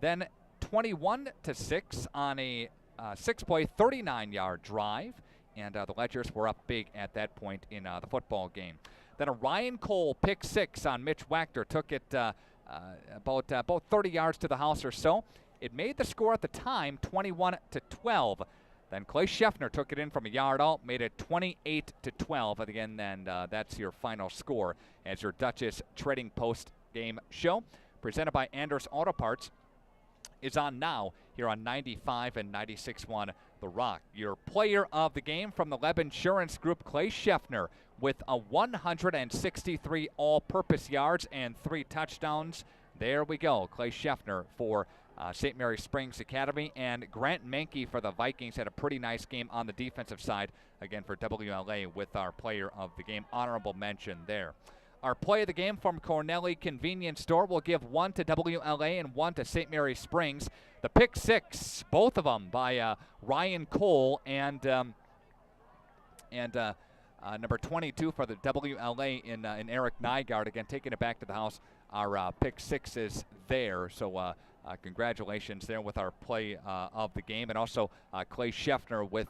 S1: Then 21-6 on a 6-play 39-yard drive, and the Ledgers were up big at that point in the football game. Then a Ryan Cole pick six on Mitch Wachter took it about 30 yards to the house or so. It made the score at the time 21-12. Then Clay Scheffner took it in from a yard out, made it 28-12. And again, then that's your final score as your Duchess Trading Post game show, presented by Anders Auto Parts, is on now here on 95 and 96.1 The Rock. Your player of the game from the Leb Insurance Group, Clay Scheffner, with a 163 all-purpose yards and 3 touchdowns. There we go. Clay Scheffner for St. Mary Springs Academy, and Grant Menke for the Vikings had a pretty nice game on the defensive side, again for WLA with our player of the game. Honorable mention there. Our play of the game from Cornelli Convenience Store will give 1 to WLA and 1 to St. Mary Springs. The pick six, both of them by Ryan Cole and number 22 for the WLA in Eric Nygaard. Again, taking it back to the house. Our pick sixes there. So congratulations there with our play of the game. And also Clay Scheffner with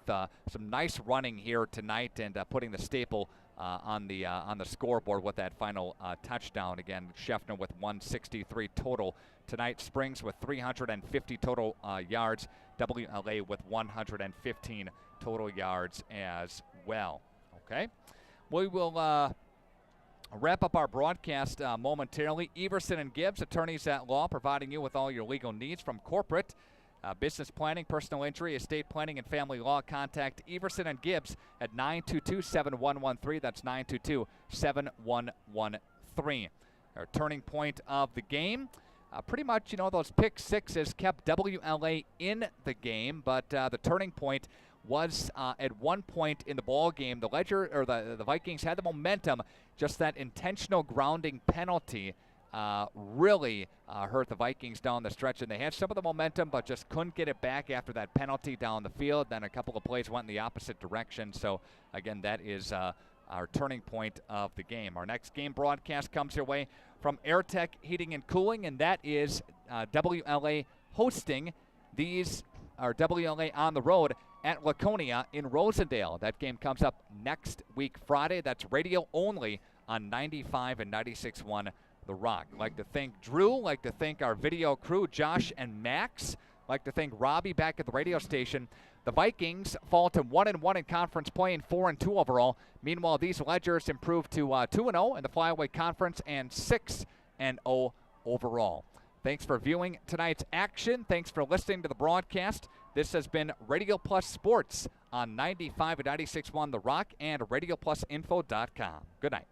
S1: some nice running here tonight and putting the staple on the scoreboard with that final touchdown. Again, Scheffner with 163 total tonight. Springs with 350 total yards. WLA with 115 total yards as well. Okay, we will wrap up our broadcast momentarily. Everson and Gibbs, attorneys at law, providing you with all your legal needs from corporate, business planning, personal injury, estate planning, and family law. Contact Everson and Gibbs at 922-7113. That's 922-7113. Our turning point of the game. Pretty much, those pick sixes kept WLA in the game, but the turning point was at one point in the ball game. The Vikings had the momentum. Just that intentional grounding penalty really hurt the Vikings down the stretch, and they had some of the momentum, but just couldn't get it back after that penalty down the field. Then a couple of plays went in the opposite direction. So again, that is our turning point of the game. Our next game broadcast comes your way from AirTech Heating and Cooling, and that is WLA hosting. These are WLA on the road at Laconia in Rosendale. That game comes up next week, Friday. That's radio only on 95 and 96.1 The Rock. Like to thank Drew. Like to thank our video crew, Josh and Max. Like to thank Robbie back at the radio station. The Vikings fall to 1-1 in conference play and 4-2 overall. Meanwhile, these Ledgers improve to 2-0 in the Flyaway Conference and 6-0 overall. Thanks for viewing tonight's action. Thanks for listening to the broadcast. This has been Radio Plus Sports on 95 and 96.1 The Rock and RadioPlusInfo.com. Good night.